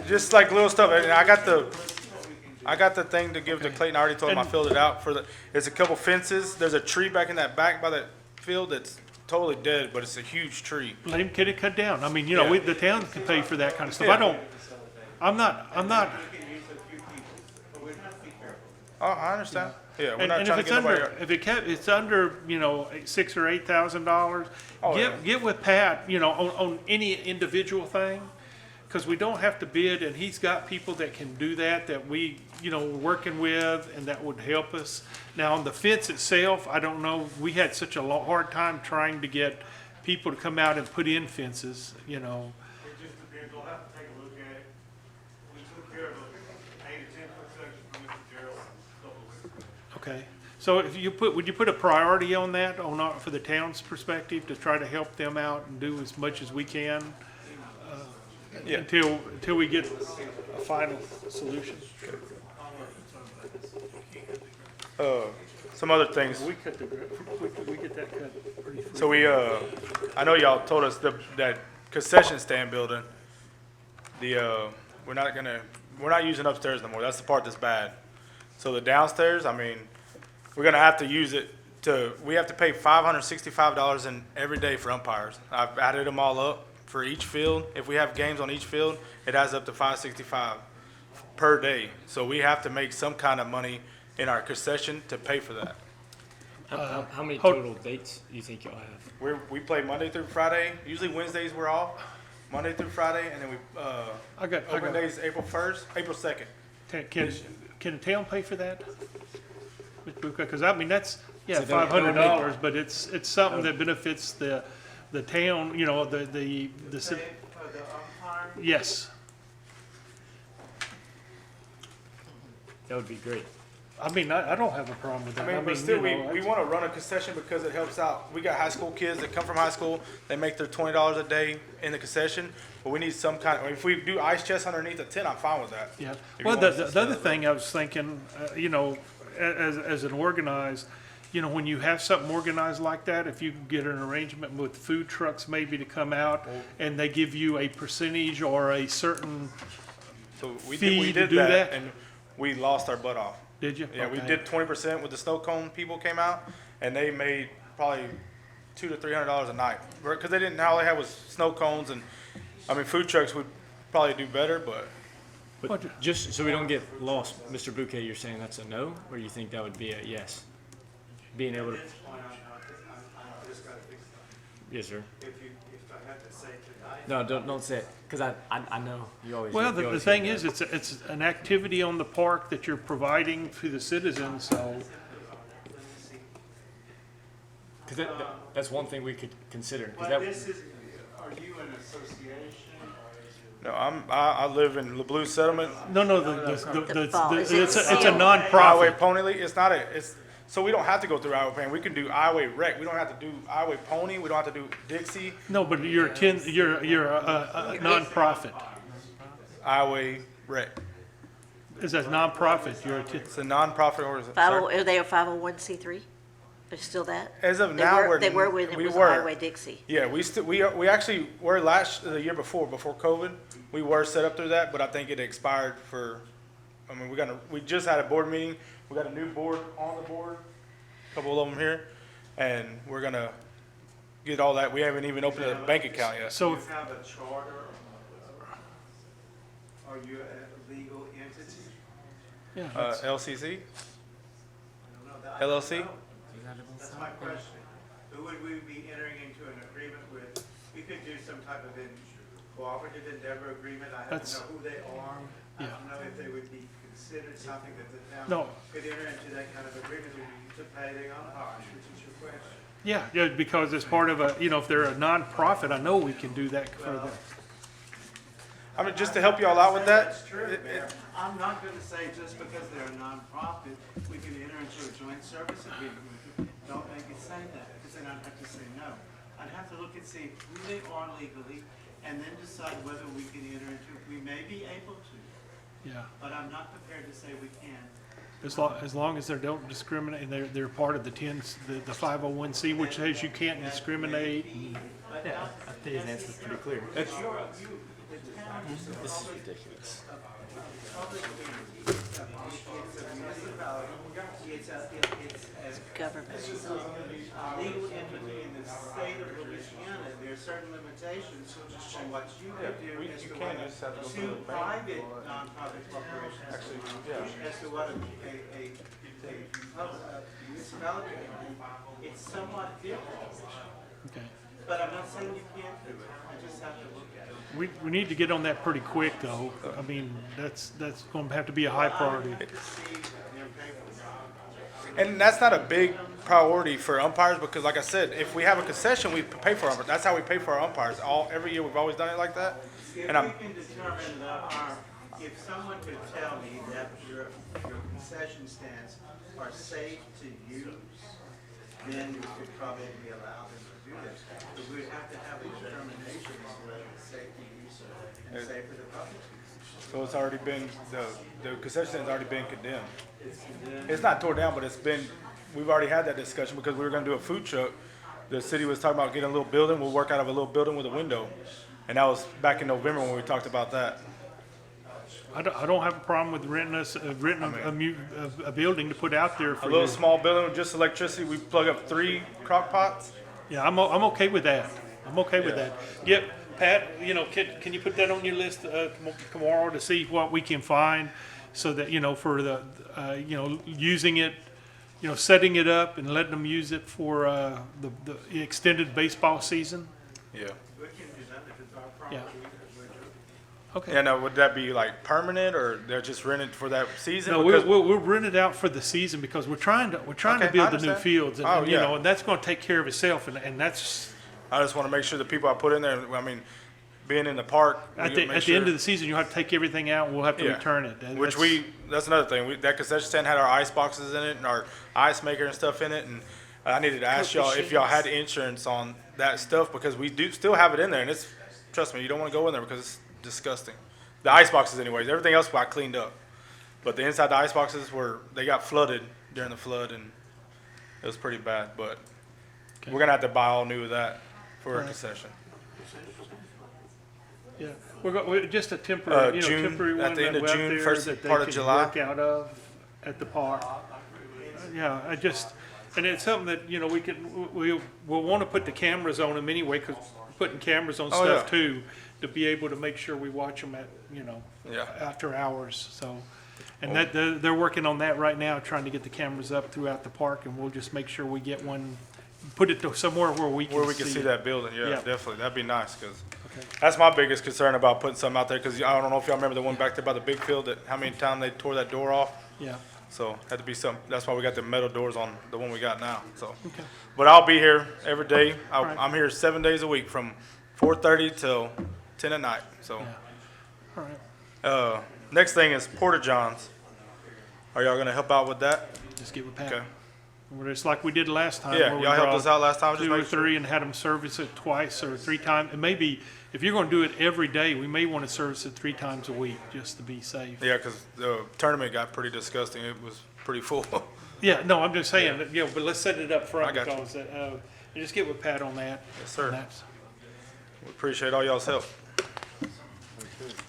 just like little stuff. And I got the thing to give to Clayton. I already told him I filled it out there's a couple fences. There's a tree back in that back by that field that's totally dead, but it's a huge tree. Let him get it cut down. I mean, you know, Yeah. the town can pay for that kind of stuff. Yeah. I'm not, We can use a few people, but we're not be careful. Oh, I understand. Yeah, we're and not if trying to it's get nobody. under, it's under, you know, $6,000 or $8,000, Oh, yeah. get with Pat, you know, on any individual thing. Cause we don't have to bid and he's got people that can do that we, you know, we're working with and that would help us. Now on the fence itself, I don't know, we had such a hard time trying to get people to come out and put in fences, you know. It just depends, we'll have to take a look at it. We took care of a 8 to 10 foot section from Mr. Gerald a couple of weeks ago. Okay, so would you put a priority on that, for the town's perspective, to try to help them out and do as much as we can? Yeah. Until we get a final solution? Some other things. We cut we get that cut pretty free. So I know y'all told us that concession stand building, we're not using upstairs no more. That's the part that's bad. So the downstairs, I mean, we're gonna have to use it we have to pay $565 every day for umpires. I've added them all up for each field. If we have games on each field, it adds up to $565 per day. So we have to make some kind of money in our concession to pay for that. How many hold- total dates do you think y'all have? We play Monday through Friday. Usually Wednesdays we're off, Monday through Friday, and then we, I got, open days April 1st, April 2nd. can the town pay for that? Because I mean, that's, yeah, So that would $500, but it's something that benefits the town, you know, the ci- For the umpire, yes. That would be great. I mean, I don't have a problem with that. I mean, but still, you know, we want to run a concession because it helps out. We got high school kids that come from high school, they make their $20 a day in the concession, but we need some kind of, if we do ice chest underneath a tent, I'm fine with that. Yeah, If you well, want us to the other set it. thing I was thinking, you know, as an organized, you know, when you have something organized like that, if you can get an arrangement with food trucks maybe to come out and they give you a percentage or a certain, So we fee to did do that, that? and we lost our butt off. did you? Yeah, we Okay. did 20% with the snow cone people came out, and they made probably $200 to $300 a night. Because they didn't, all they had was snow cones, and, I mean, food trucks would probably do better, but But just so we don't get lost, Mr. Bouquet, you're saying that's a no, or you think that would be a yes? Being able to, at this point, I just gotta fix it. yes, sir. If I had to say tonight. No, don't say it, because I know you always. Well, you the always thing get is, it's an activity on the park that you're providing to the citizens, so, Because that's one thing we could consider. 'cause But that, this is, are you an association or is it? no, I live in LeBlue Settlement. no, it's a Highway nonprofit. Pony League, it's not so we don't have to go through Iowa Pony, we can do Iowa Rec, we don't have to do Iowa Pony, we don't have to do Dixie, No, but you're a nonprofit. Iowa Rec. It's a nonprofit, you're a It's a nonprofit organization. Are they a 501c3? They're still that? As of now, They were when it we was were. Highway Dixie. Yeah, we actually were the year before COVID, we were set up through that, but I think it expired I mean, we just had a board meeting, we got a new board on the board, a couple of them here, and we're gonna get all that, we haven't even opened a bank account yet. So, You have a charter? Are you a legal entity? yeah, LCC, No, that- LLC? That's my question. Who would we be entering into an agreement with? We could do some type of cooperative endeavor agreement. I have to That's- know who they are. I Yeah. don't know if they would be considered something that the town No. could enter into that kind of agreement with you to pay the umpires, which is your question. yeah, because it's part of a, you know, if they're a nonprofit, I know we can do that for them. I mean, just to help y'all out with that, That's true, Mayor. I'm not gonna say just because they're a nonprofit, we can enter into a joint service agreement with them. Don't make it say that, because then I'd have to say no. I'd have to look and see who they are legally, and then decide whether we can enter into, we may be able to, Yeah, but I'm not prepared to say we can. as long as they don't discriminate, and they're part of the 501c, which says you can't discriminate. yeah, I think his answer is pretty clear. That's, This is ridiculous. It's Government. a legal entity in the state of Louisiana. There are certain limitations on what you can do as to what two private nonprofit corporations as to what a municipality can do. It's somewhat different, Okay. but I'm not saying you can't do it. I just have to look at it. We need to get on that pretty quick, though. I mean, that's going to have to be a high priority. I would have to see their paperwork. and that's not a big priority for umpires, because like I said, if we have a concession, we pay for umpires, that's how we pay for our umpires, every year we've always done it like that. If And we can determine that if someone could tell me that your concession stands are safe to use, then we could probably allow them to do this. But we'd have to have a determination as to whether it's safe to use and safe for the public. So it's already been, the concession stand's already been condemned. It's not tore down, but we've already had that discussion because we were gonna do a food truck. The city was talking about getting a little building, we'll work out of a little building with a window. And that was back in November when we talked about that. I don't have a problem with renting a building to put out there A for little you. small building with just electricity, we plug up 3 crock pots. Yeah, I'm okay with that. I'm okay with that. Yep, Pat, you know, can you put that on your list, tomorrow to see what we can find? So that, you know, for the, you know, using it, you know, setting it up and letting them use it for, the extended baseball season? Yeah. We can do that if it's our Yeah. property. Okay. Yeah, now, would that be like permanent, or they're just rented for that season? No, Because- we'll rent it out for the season because we're trying to Okay, build I the new understand. fields, Oh, and you yeah. know, and that's gonna take care of itself, and that's, I just want to make sure the people I put in there, I mean, being in the park. at we the, make at the end sure- of the season, you'll have to take everything out, and we'll have to Yeah. return it. Which that's another thing. That concession stand had our ice boxes in it and our ice maker and stuff in it. And I needed to ask y'all if y'all had insurance on that stuff, because we do still have it in there. And it's, trust me, you don't want to go in there because it's disgusting. The ice boxes anyways. Everything else I cleaned up. But the inside the ice boxes they got flooded during the flood, and it was pretty bad. But we're going to have to buy all new of that for a concession. Yeah, we're just a temporary, June, temporary at one the end that of we're out June, there first that they part of can July. work out of at the park. Yeah, and it's something that, you know, we'll want to put the cameras on them anyway, because putting cameras on Oh, stuff yeah. too, to be able to make sure we watch them at, you know, Yeah. after hours, so. And that, they're working on that right now, trying to get the cameras up throughout the park, and we'll just make sure we get one, put it to somewhere where we can see it. that building. Yeah, Yeah. definitely. That'd be nice, because Okay. that's my biggest concern about putting something out there, because I don't know if y'all remember the one back there by the big field, that how many times they tore that door off. Yeah, So had to be some. That's why we got the metal doors on the one we got now. So, okay. but I'll be here every day. Right. I'm here 7 days a week from 4:30 till 10 at night. So, Yeah. All right, next thing is Porta Johns. Are y'all gonna help out with that? just get with Pat. Okay. Well, it's like we did last time. Yeah, where we y'all helped brought us out last time. Just Two or make sure. three and had them service it twice or three times. And maybe if you're gonna do it every day, we may wanna service it 3 times a week, just to be safe. Yeah, because the tournament got pretty disgusting. It was pretty full. Yeah, no, I'm just saying, that, but let's set it up I front got you. because, just get with Pat on that. Yes, sir. And that's- We appreciate all y'all's help.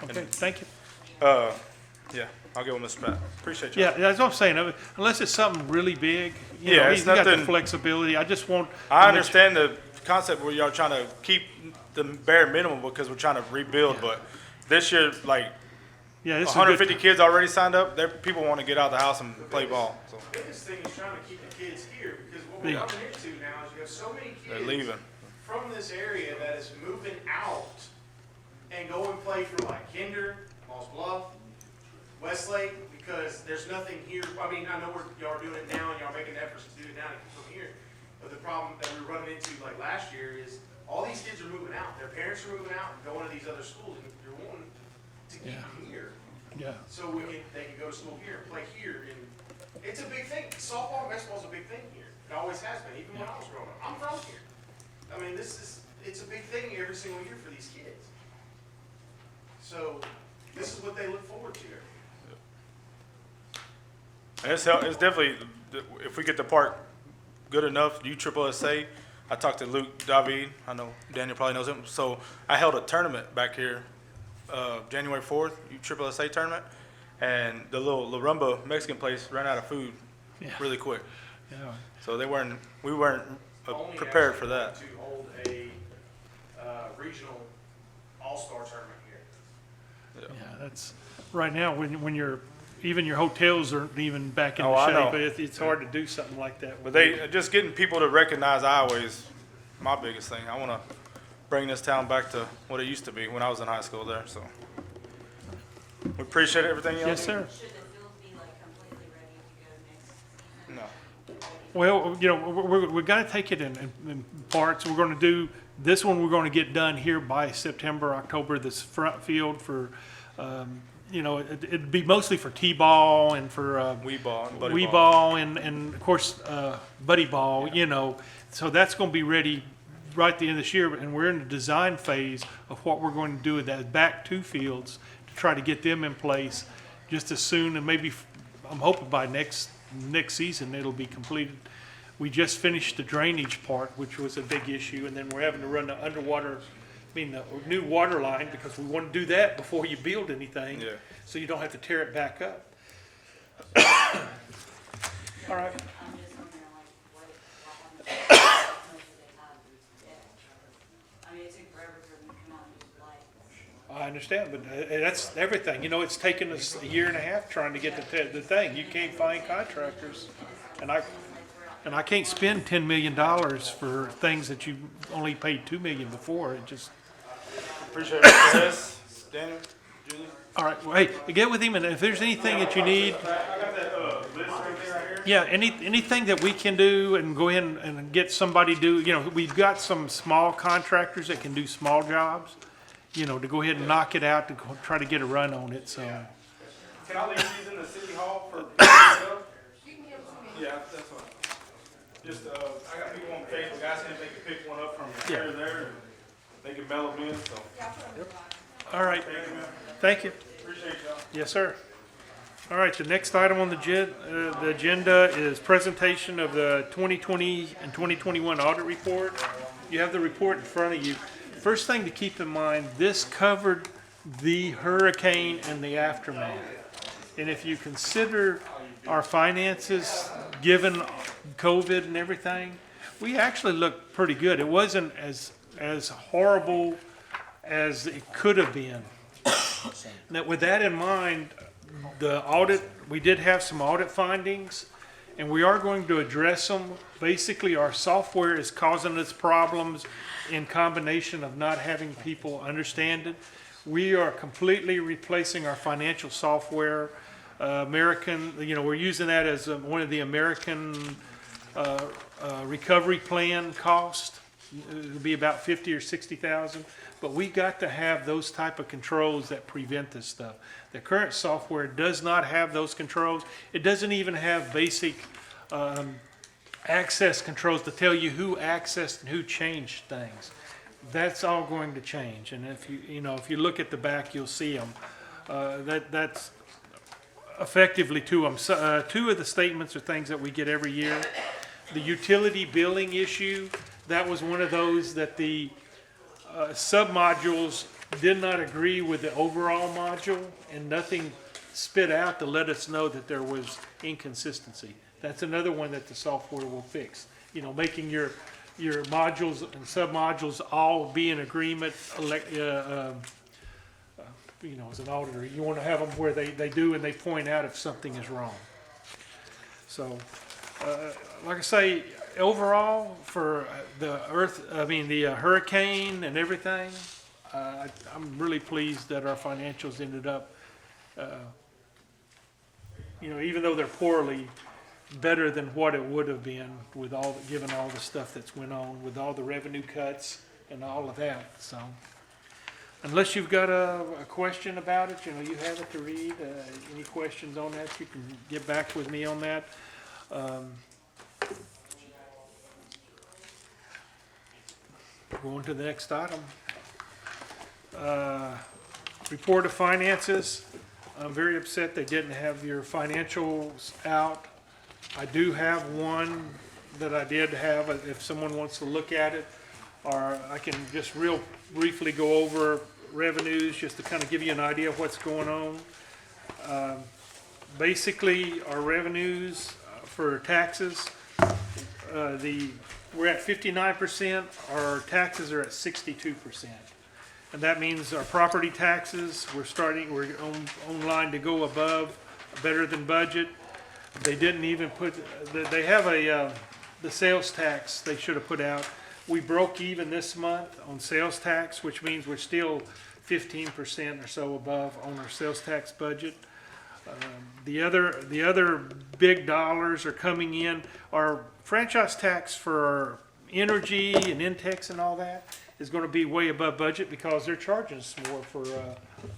Okay, thank you. Yeah, I'll get with Mr. Pat. Appreciate y'all. Yeah, that's what I'm saying. I mean, unless it's something really big, you Yeah, know, it's he's got the nothing- flexibility. I just want. I to make understand the concept where y'all trying to keep the bare minimum because we're trying to rebuild, but this year, like, sure- Yeah, this is a good. 150 kids already signed up. People want to get out of the house and play ball, so The biggest thing is trying to keep the kids here, because what we're Yeah. running into now is you have so many they're kids leaving. from this area that is moving out and go and play for like Kinder, Moss Bluff, Westlake, because there's nothing here. I mean, I know y'all are doing it now and y'all making efforts to do it now and keep them here. But the problem that we're running into like last year is all these kids are moving out. Their parents are moving out and going to these other schools, and you're wanting to keep Yeah. them here. Yeah, So they can go to school here and play here, and it's a big thing. Softball and baseball is a big thing here. It always has been, even when I was growing up. I'm from here. I mean, it's a big thing every single year for these kids. So this is what they look forward to. And it's definitely, if we get the park good enough, USSSA, I talked to Luke David, I know Daniel probably knows him, so I held a tournament back here, January 4th, USSSA tournament, and the little La Rumba Mexican place ran out of food Yeah. really quick. yeah. So we weren't Only prepared actually for that. To hold a regional all-star tournament here. Yeah, that's, right now, when you're, even your hotels aren't even back Oh, into I shape, know. but it's hard to do something like that. But just getting people to recognize Iowa is my biggest thing. I want to bring this town back to what it used to be when I was in high school there, so. We appreciate everything y'all Yes, do. sir. Should the field be like completely ready to go next season? No. Well, you know, we're gonna take it in parts. We're gonna do, this one we're gonna get done here by September, October, this front field for, you know, it'd be mostly for T-ball and for, Wee ball and buddy Wee ball. ball and of course, buddy ball, you know. So that's gonna be ready right at the end of this year, and we're in the design phase of what we're going to do with that back 2 fields to try to get them in place just as soon, and maybe, I'm hoping by next season it'll be completed. We just finished the drainage part, which was a big issue, and then we're having to run the the new water line, because we want to do that before you build anything. Yeah. So you don't have to tear it back up. All right. I'm just wondering, like, what happens if they have this debt? I mean, it took forever for them to come out and do I understand, but that's everything. You know, it's taken us a year and a half trying to get the thing. You can't find contractors. And I can't spend $10 million for things that you only paid $2 million before. It just, Appreciate it, Mr. Hess, Daniel, Julie. all right, well, hey, get with him, and if there's anything that you need, I got that, list right there, right here. yeah, anything that we can do and go ahead and get somebody do, you know, we've got some small contractors that can do small jobs, you know, to go ahead and knock it out, to try to get a run on it, so. Can I leave these in the city hall for? Yeah, that's fine. Just, I got people on Facebook asking if they can pick one up from here or there, and they can mail them in, so. All right, Thank you, man. thank you. Appreciate y'all. Yes, sir. All right, the next item on the agenda is presentation of the 2020 and 2021 audit report. You have the report in front of you. First thing to keep in mind, this covered the hurricane and the aftermath. And if you consider our finances, given COVID and everything, we actually looked pretty good. It wasn't as horrible as it could have been. Now, with that in mind, the audit, we did have some audit findings, and we are going to address them. Basically, our software is causing us problems in combination of not having people understand it. We are completely replacing our financial software. American, you know, we're using that as one of the American recovery plan cost. It'll be about 50 or 60,000. But we got to have those type of controls that prevent this stuff. The current software does not have those controls. It doesn't even have basic access controls to tell you who accessed and who changed things. That's all going to change. And if if you look at the back, you'll see them. That's effectively two of them. So, two of the statements are things that we get every year. The utility billing issue, that was one of those that the submodules did not agree with the overall module, and nothing spit out to let us know that there was inconsistency. That's another one that the software will fix. You know, making your modules and submodules all be in agreement. As an auditor, you want to have them where they do and they point out if something is wrong. So, like I say, overall, for the hurricane and everything, I'm really pleased that our financials ended up, even though they're poorly, better than what it would have been with given all the stuff that's went on, with all the revenue cuts and all of that. So, unless you've got a question about it, you have it to read. Any questions on that, you can get back with me on that. Going to the next item. Report of finances. I'm very upset they didn't have your financials out. I do have one that I did have, if someone wants to look at it, or I can just real briefly go over revenues just to kind of give you an idea of what's going on. Basically, our revenues for taxes, we're at 59%, our taxes are at 62%. And that means our property taxes, we're on line to go above, better than budget. They didn't even they have the sales tax they should have put out. We broke even this month on sales tax, which means we're still 15% or so above on our sales tax budget. The other big dollars are coming in. Our franchise tax for energy and Intex and all that is going to be way above budget because they're charging us more for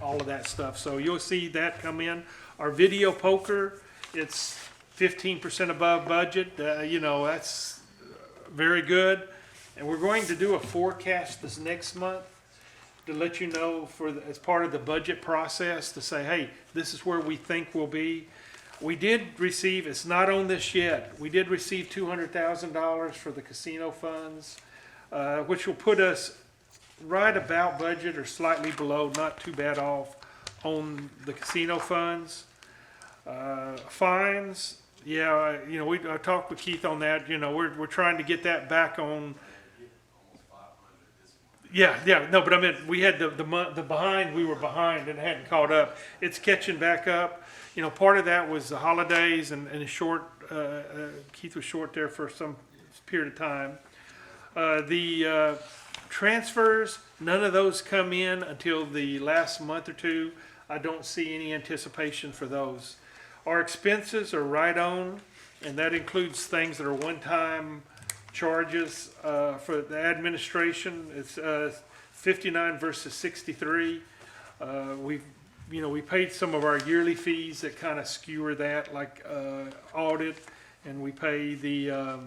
all of that stuff. So you'll see that come in. Our video poker, it's 15% above budget. That's very good. And we're going to do a forecast this next month to let you know as part of the budget process to say, hey, this is where we think we'll be. We did receive, it's not on this yet, we did receive $200,000 for the casino funds, which will put us right about budget or slightly below, not too bad off on the casino funds. Fines, I talked with Keith on that. We're trying to get that back on. Yeah, no, but I meant, we had the behind, we were behind and hadn't caught up. It's catching back up. You know, part of that was the holidays and a short, Keith was short there for some period of time. The transfers, none of those come in until the last month or two. I don't see any anticipation for those. Our expenses are right on, and that includes things that are one-time charges for the administration. It's 59 versus 63. We paid some of our yearly fees that kind of skewer that, like audit, and we pay the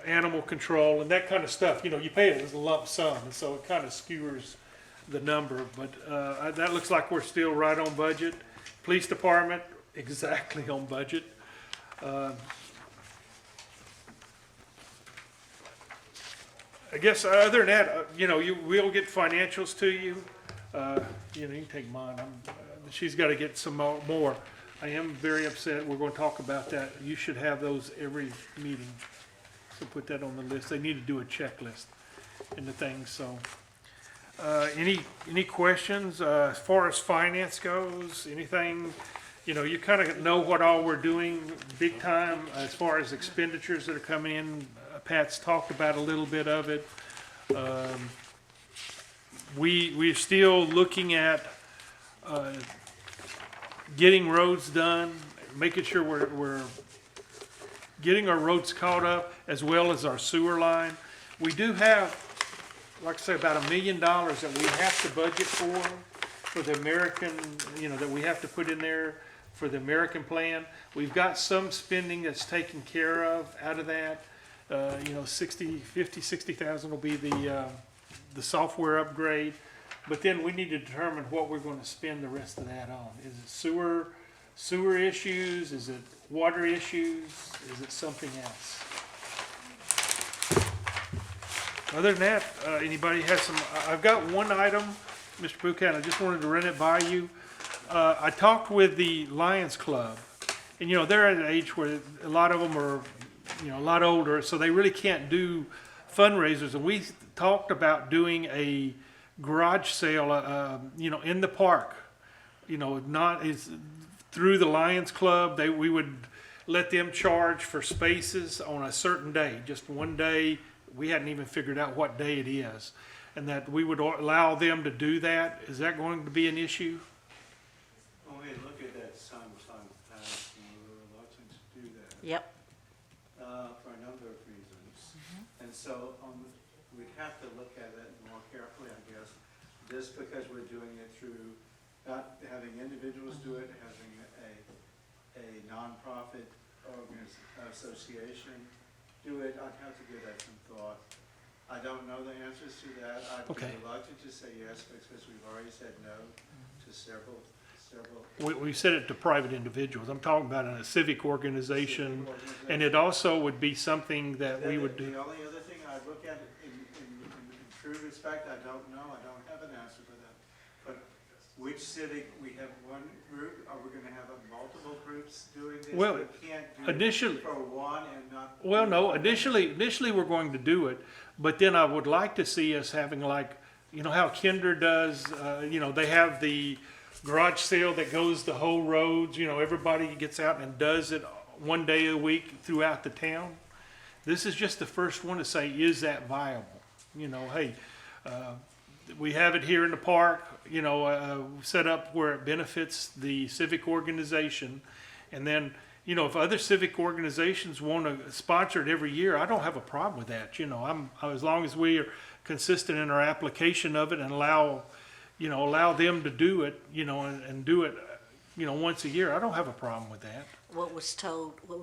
animal control and that kind of stuff. You know, you pay it as a lump sum, and so it kind of skewers the number. But that looks like we're still right on budget. Police department, exactly on budget. I guess other than that, we'll get financials to you. You can take mine. She's got to get some more. I am very upset. We're going to talk about that. You should have those every meeting. So put that on the list. They need to do a checklist and the things. So, any questions as far as finance goes? Anything? You kind of know what all we're doing big time as far as expenditures that are coming in. Pat's talked about a little bit of it. We're still looking at getting roads done, making sure we're getting our roads caught up as well as our sewer line. We do have, like I say, about $1 million that we have to budget for the American, that we have to put in there for the American plan. We've got some spending that's taken care of out of that. 60,000 will be the software upgrade. But then we need to determine what we're going to spend the rest of that on. Is it sewer issues? Is it water issues? Is it something else? Other than that, anybody has some? I've got one item, Mr. Buchan. I just wanted to run it by you. I talked with the Lions Club, and they're at an age where a lot of them are, a lot older, so they really can't do fundraisers. And we talked about doing a garage sale, in the park. It's through the Lions Club. We would let them charge for spaces on a certain day, just one day. We hadn't even figured out what day it is, and that we would allow them to do that. Is that going to be an issue? Well, we look at that time past, and we were reluctant to do that. Yep. For a number of reasons. And so we'd have to look at it more carefully, I guess, just because we're doing it through, not having individuals do it, having a nonprofit association do it. I'd have to give that some thought. I don't know the answers to that. I'd be reluctant to say yes because we've already said no to several. We said it to private individuals. I'm talking about in a civic organization, and it also would be something that we would do. The only other thing I'd look at in true respect, I don't know, I don't have an answer for that. But which civic, we have one group, are we gonna have multiple groups doing this? Well, We can't do initially, it for one and not. well, no, initially we're going to do it, but then I would like to see us having how Kinder does, they have the garage sale that goes the whole roads, everybody gets out and does it one day a week throughout the town. This is just the first one to say, is that viable? Hey, we have it here in the park, set up where it benefits the civic organization. And then, if other civic organizations want to sponsor it every year, I don't have a problem with that. As long as we are consistent in our application of it and allow them to do it, and do it, once a year. I don't have a problem with that. What was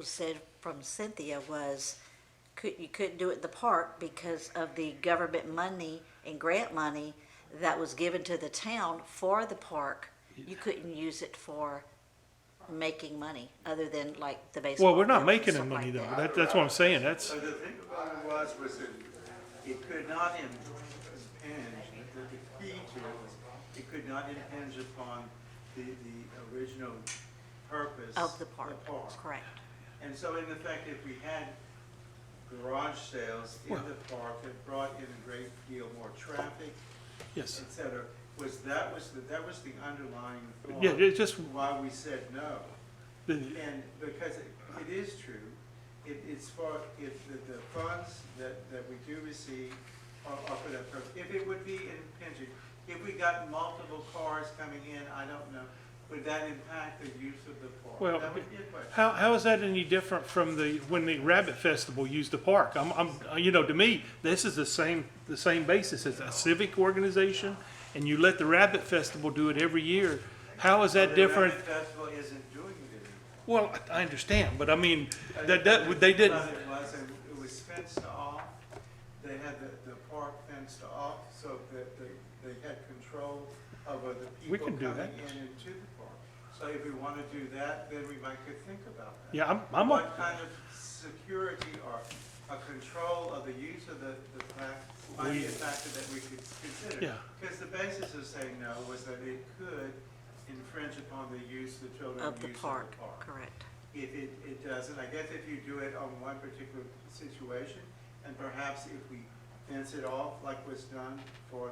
said from Cynthia was, you couldn't do it in the park because of the government money and grant money that was given to the town for the park. You couldn't use it for making money other than like the baseball. Well, we're not field or making any something money like though. that. That's what I'm saying. So the thing about it was that it could not impinge, the key to it was, it could not impinge upon the original purpose Of the park. Correct. And so in effect, if we had garage sales in the park that brought in a great deal more traffic, Yes. et cetera. That was the underlying Yeah, thought it's just, why we said no. the- And because it is true, it's for, if the funds that we do receive are for that purpose. If it would be impinging, if we got multiple cars coming in, I don't know, would that impact the use of the park? Well, That would be a question. how is that any different from when the Rabbit Festival used the park? You know, to me, this is the same basis. It's a civic organization, and you let the Rabbit Festival do it every year. How is that different? The Rabbit Festival isn't doing it anymore. Well, I understand, but I mean, they didn't. It was fenced off. They had the park fenced off so that they had control over the We people can do coming that. in and to the park. So if we want to do that, then we might could think about that. Yeah, I'm. What kind of security or a control of the use of the park might be a factor that we could consider. Yeah. Because the basis of saying no was that it could infringe upon the use, the children's Of the use park, of the park. correct. If it doesn't, I guess if you do it on one particular situation, and perhaps if we fence it off like was done for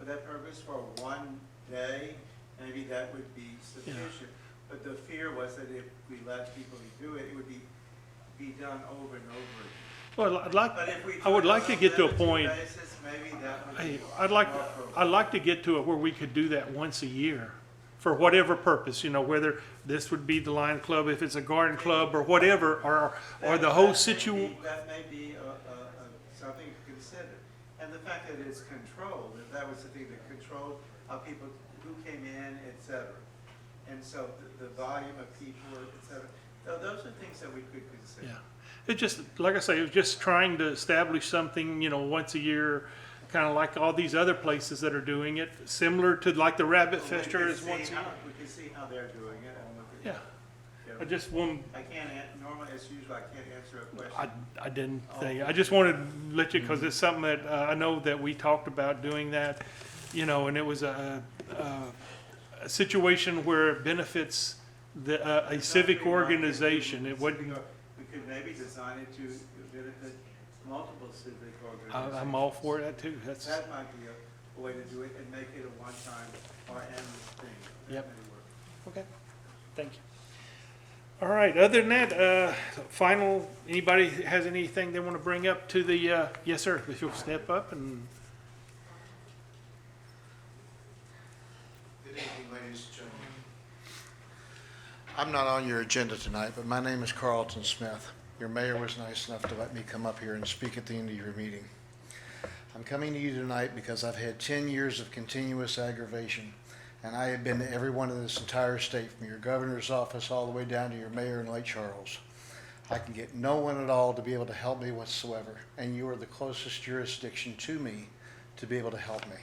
that purpose for one day, maybe that would be sufficient. But the fear was that if we let people do it, it would be done over and over again. Well, But if we I would do it like on to a get to a limited point. basis, maybe that would be I'd like to get to it where we could do that once a year for whatever purpose, you know, whether this would be the Lion Club, if it's a garden club or whatever, or the whole situation. That may be something to consider. And the fact that it's controlled, if that was the thing that controlled how people, who came in, et cetera. And so the volume of people, et cetera. Those are things that we could consider. Yeah. It just, like I say, it was just trying to establish something, you know, once a year, kind of like all these other places that are doing it, similar to like the Rabbit So we Fester could is see once a year. We can see how they're doing it and look at. Yeah. Yeah. I just want, I can't, normally, as usual, I can't answer a question. I didn't think, I just wanted to let you, because it's something that I know that we talked about doing that, you know, and it was a situation where it benefits a civic organization. It wouldn't, We could maybe design it to benefit multiple civic organizations. I'm all for that too. That's, That might be a way to do it and make it a one-time or annual thing. That Yep. may work. okay, thank you. All right, other than that, final, anybody has anything they want to bring up to the, yes, sir, if you'll step up and. Good evening, ladies and gentlemen. I'm not on your agenda tonight, but my name is Carlton Smith. Your mayor was nice enough to let me come up here and speak at the end of your meeting. I'm coming to you tonight because I've had 10 years of continuous aggravation, and I have been to every one of this entire state, from your governor's office all the way down to your mayor in Lake Charles. I can get no one at all to be able to help me whatsoever, and you are the closest jurisdiction to me to be able to help me.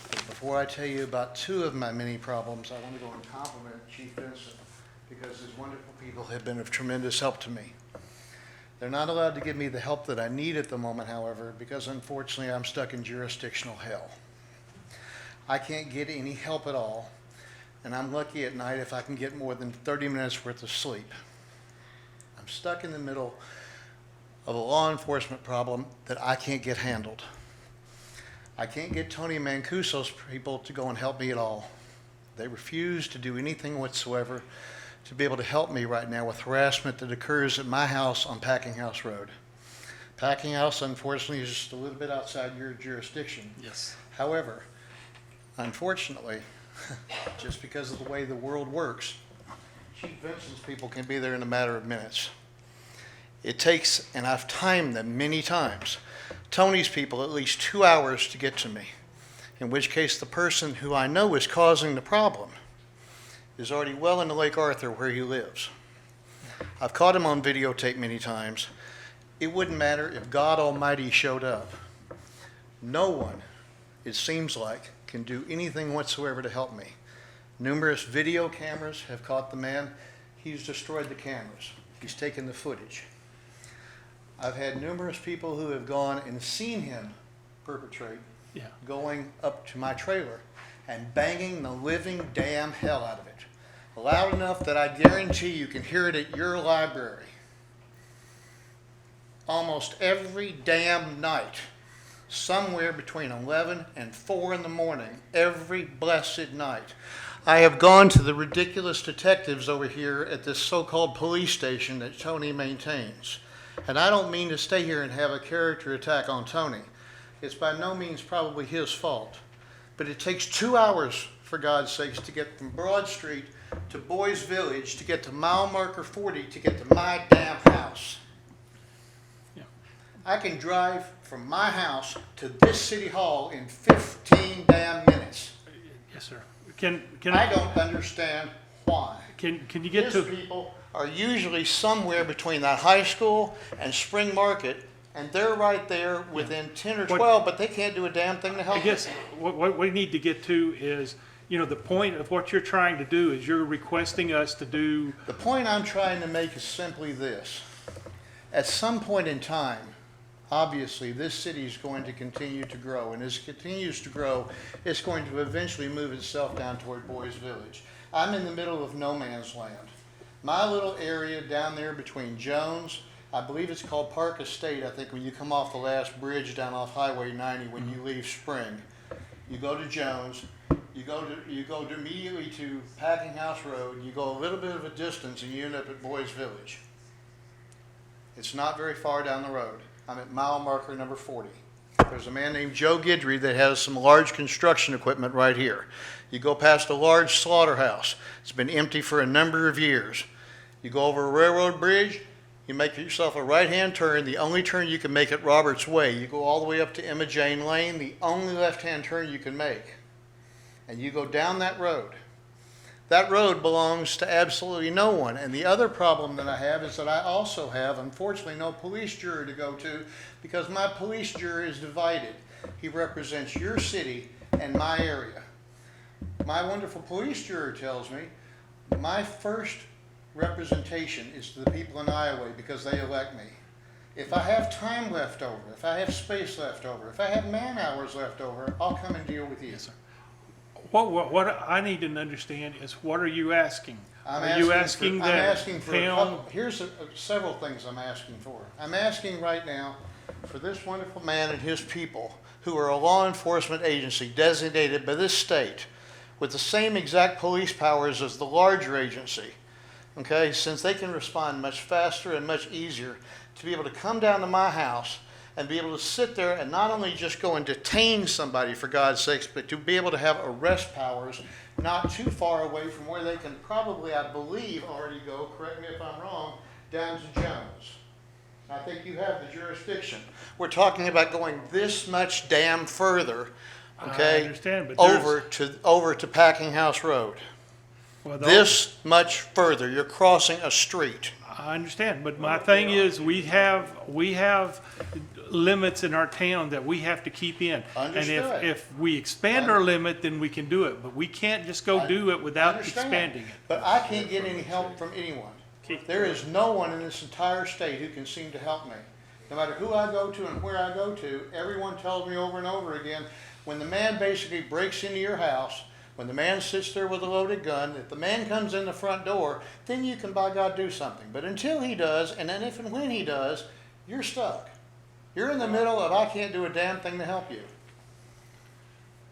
But before I tell you about two of my many problems, I want to go and compliment Chief Vincent, because his wonderful people have been of tremendous help to me. They're not allowed to give me the help that I need at the moment, however, because unfortunately I'm stuck in jurisdictional hell. I can't get any help at all, and I'm lucky at night if I can get more than 30 minutes worth of sleep. I'm stuck in the middle of a law enforcement problem that I can't get handled. I can't get Tony Mancuso's people to go and help me at all. They refuse to do anything whatsoever to be able to help me right now with harassment that occurs at my house on Packing House Road. Packing House, unfortunately, is just a little bit outside your jurisdiction. Yes. However, unfortunately, just because of the way the world works, Chief Vincent's people can be there in a matter of minutes. It takes, and I've timed them many times, Tony's people at least 2 hours to get to me, in which case the person who I know is causing the problem is already well into Lake Arthur where he lives. I've caught him on videotape many times. It wouldn't matter if God Almighty showed up. No one, it seems like, can do anything whatsoever to help me. Numerous video cameras have caught the man. He's destroyed the cameras. He's taken the footage. I've had numerous people who have gone and seen him perpetrate, going up to my trailer and banging the living damn hell out of it, loud enough that I guarantee you can hear it at your library. almost every damn night, somewhere between 11 and 4 in the morning, every blessed night. I have gone to the ridiculous detectives over here at this so-called police station that Tony maintains. And I don't mean to stay here and have a character attack on Tony. It's by no means probably his fault. But it takes 2 hours, for God's sakes, to get from Broad Street to Boys Village, to get to mile marker 40, to get to my damn house. Yeah. I can drive from my house to this city hall in 15 damn minutes. Yes, sir. Can I don't understand why. Can you get to? His people are usually somewhere between that high school and Spring Market, and they're right there within 10 or 12, but they can't do a damn thing to help I guess me. what we need to get to is, the point of what you're trying to do is you're requesting us to do. The point I'm trying to make is simply this. At some point in time, obviously, this city is going to continue to grow, and as it continues to grow, it's going to eventually move itself down toward Boys Village. I'm in the middle of no man's land. My little area down there between Jones, I believe it's called Park Estate, I think, when you come off the last bridge down off Highway 90 when you leave Spring. You go to Jones, you go to immediately to Packing House Road, you go a little bit of a distance and you end up at Boys Village. It's not very far down the road. I'm at mile marker number 40. There's a man named Joe Guidry that has some large construction equipment right here. You go past a large slaughterhouse. It's been empty for a number of years. You go over a railroad bridge, you make yourself a right-hand turn, the only turn you can make at Roberts Way. You go all the way up to Emma Jane Lane, the only left-hand turn you can make. And you go down that road. That road belongs to absolutely no one. And the other problem that I have is that I also have, unfortunately, no police jury to go to because my police jury is divided. He represents your city and my area. My wonderful police jury tells me my first representation is to the people in Iowa because they elect me. If I have time left over, if I have space left over, if I have man hours left over, I'll come and deal with you. Yes, sir. What I need to understand is, what are you asking? I'm asking for a town? couple, here's several things I'm asking for. I'm asking right now for this wonderful man and his people who are a law enforcement agency designated by this state with the same exact police powers as the larger agency, okay, since they can respond much faster and much easier, to be able to come down to my house and be able to sit there and not only just go and detain somebody, for God's sakes, but to be able to have arrest powers not too far away from where they can probably, I believe, already go, correct me if I'm wrong, down to Jones. I think you have the jurisdiction. We're talking about going this much damn further, okay, I understand, but over to Packing House Road. Well, This much further. You're crossing a street. I understand, but my thing is, we have limits in our town that we have to keep in. Understood. And if we expand our limit, then we can do it, but we can't just go do it without expanding it. But I can't get any help from anyone. There is no one in this entire state who can seem to help me. No matter who I go to and where I go to, everyone tells me over and over again, when the man basically breaks into your house, when the man sits there with a loaded gun, if the man comes in the front door, then you can, by God, do something. But until he does, and then if and when he does, you're stuck. You're in the middle of I can't do a damn thing to help you.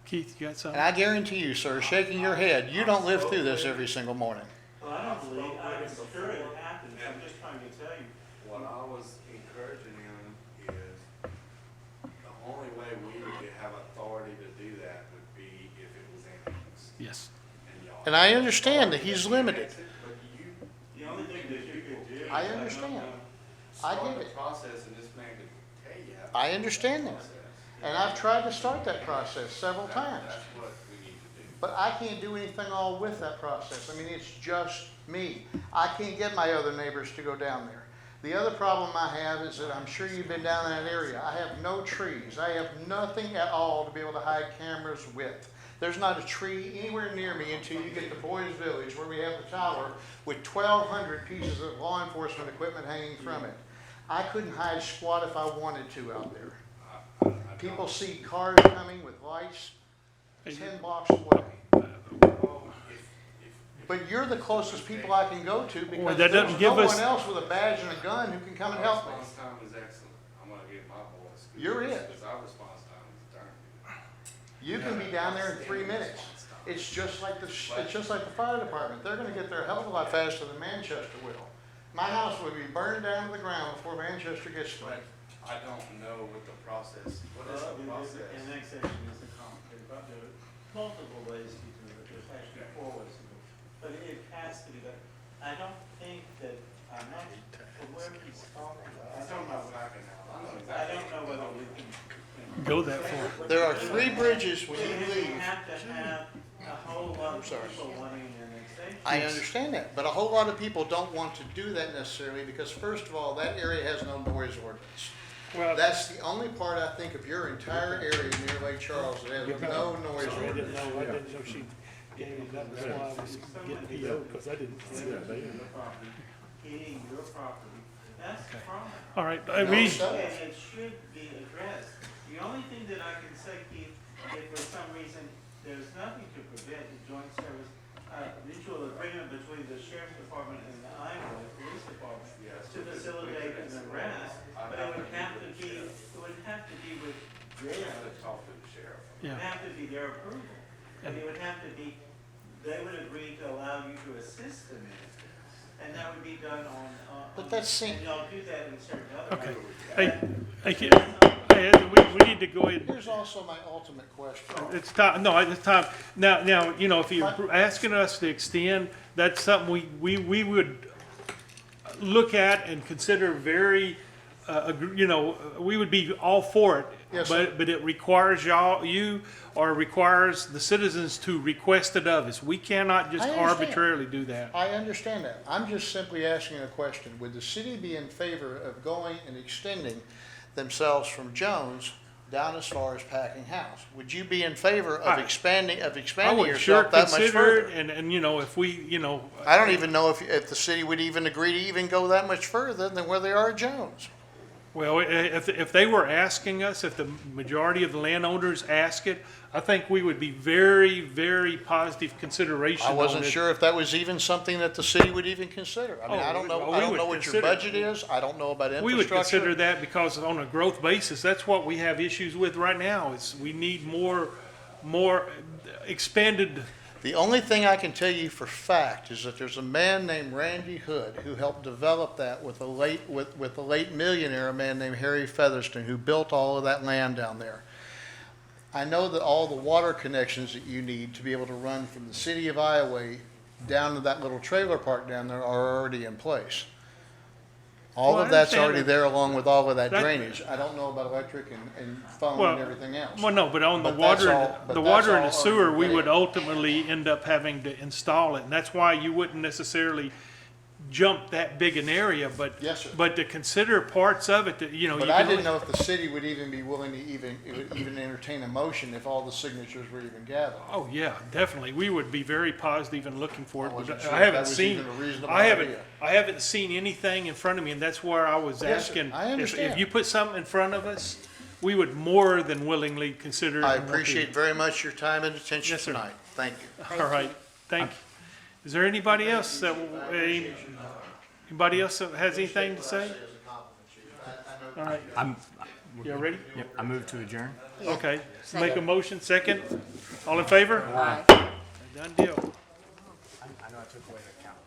Keith, you got something? And I guarantee you, sir, shaking your head, you don't live through this every single morning. Well, I don't believe, I'm sure it happens, I'm just trying to tell you. What I was encouraging him is, the only way we would have authority to do that would be if it was ambulance. Yes. And I understand that he's limited. But you, The only thing that you could do. I understand. I start get the it. process and this man could tell you how to. I understand that. And I've tried to start that process several times. That's what we need to do. But I can't do anything all with that process. I mean, it's just me. I can't get my other neighbors to go down there. The other problem I have is that I'm sure you've been down in that area. I have no trees. I have nothing at all to be able to hide cameras with. There's not a tree anywhere near me until you get to Boys Village, where we have the tower with 1,200 pieces of law enforcement equipment hanging from it. I couldn't hide squat if I wanted to out there. People see cars coming with lights 10 blocks away. But you're the closest people I can go to because that doesn't there's give no us- one else with a badge and a gun who can come and help me. Response time is excellent. You're it. Because our response time is darn. You can be down there in 3 minutes. It's just like it's just like the fire department. They're gonna get there a hell of a lot faster than Manchester will. My house will be burned down to the ground before Manchester gets to it. I don't know what the process, what is the process? Annexation is a complicated, but there are multiple ways to do it, there's actually 4 ways to do it. But it has to be done. I don't think that, I'm not, where he's talking about, I don't know. I don't know whether we can. Go that far. There are 3 bridges when you You leave. have to have a whole lot of people wanting an annexation. I understand that, but a whole lot of people don't want to do that necessarily because first of all, that area has no noise ordinance. Well, That's the only part I think of your entire area near Lake Charles that has no noise I ordinance. didn't know she gave me that, that's why I was getting PO, because I didn't see that there. Hitting your property, that's the problem. All right, No, we, it's not. And it should be addressed. The only thing that I can say, Keith, if for some reason there's nothing to prevent the joint service, mutual agreement between the sheriff's department and the Iowa Police Department to facilitate an arrest, but it would have to be, with their, Talk to the sheriff. it would have to be their approval. And it would have to be, they would agree to allow you to assist them in it. And that would be done on. But that's And y'all do that in certain other. okay. ways. Hey, we need to go ahead. Here's also my ultimate question. It's time, no, it's time. Now, you know, if you're asking us to extend, that's something we would look at and consider very, you know, we would be all for it. Yes, sir. But it requires you, or requires the citizens to request it of us. We cannot just I understand. arbitrarily do that. I understand that. I'm just simply asking a question. Would the city be in favor of going and extending themselves from Jones down as far as Packing House? Would you be in favor of expanding I would sure yourself that much consider further? it, and, you know, if we, you know. I don't even know if the city would even agree to even go that much further than where they are at Jones. Well, if they were asking us, if the majority of the landowners ask it, I think we would be very, very positive consideration I on wasn't it. sure if that was even something that the city would even consider. I mean, I don't know, Oh, I we don't would know what your consider- budget is. I don't know about We would consider infrastructure. that because on a growth basis, that's what we have issues with right now, is we need more expanded. The only thing I can tell you for fact is that there's a man named Randy Hood who helped develop that with the late millionaire, a man named Harry Featherston, who built all of that land down there. I know that all the water connections that you need to be able to run from the city of Iowa down to that little trailer park down there are already in place. All Well, of I that's understand already that. there along with all of that That- drainage. I don't know about electric and phone Well, and everything else. Well, no, but on the But that's water, all- but the that's water and all the sewer, already we there. would ultimately end up having to install it, and that's why you wouldn't necessarily jump that big an area, but. Yes, sir. But to consider parts of it, that, you know. But you I can didn't only- know if the city would even be willing to even entertain a motion if all the signatures were even gathered. Oh, yeah, definitely. We would be very positive in looking for it. I wasn't but sure I if haven't that was seen, even a reasonable I haven't, idea. I haven't seen anything in front of me, and that's where I was Yes, sir. asking. I If understand. you put something in front of us, we would more than willingly consider. it I and look at it. appreciate very much your time and attention Yes, sir. tonight. Thank you. All right, thank you. Is there anybody else that, anybody else that has anything to say? All right, you ready? Yep, I move to adjourn. Okay, make a motion, second. All in favor? Aye. Done deal. I know I took away the count.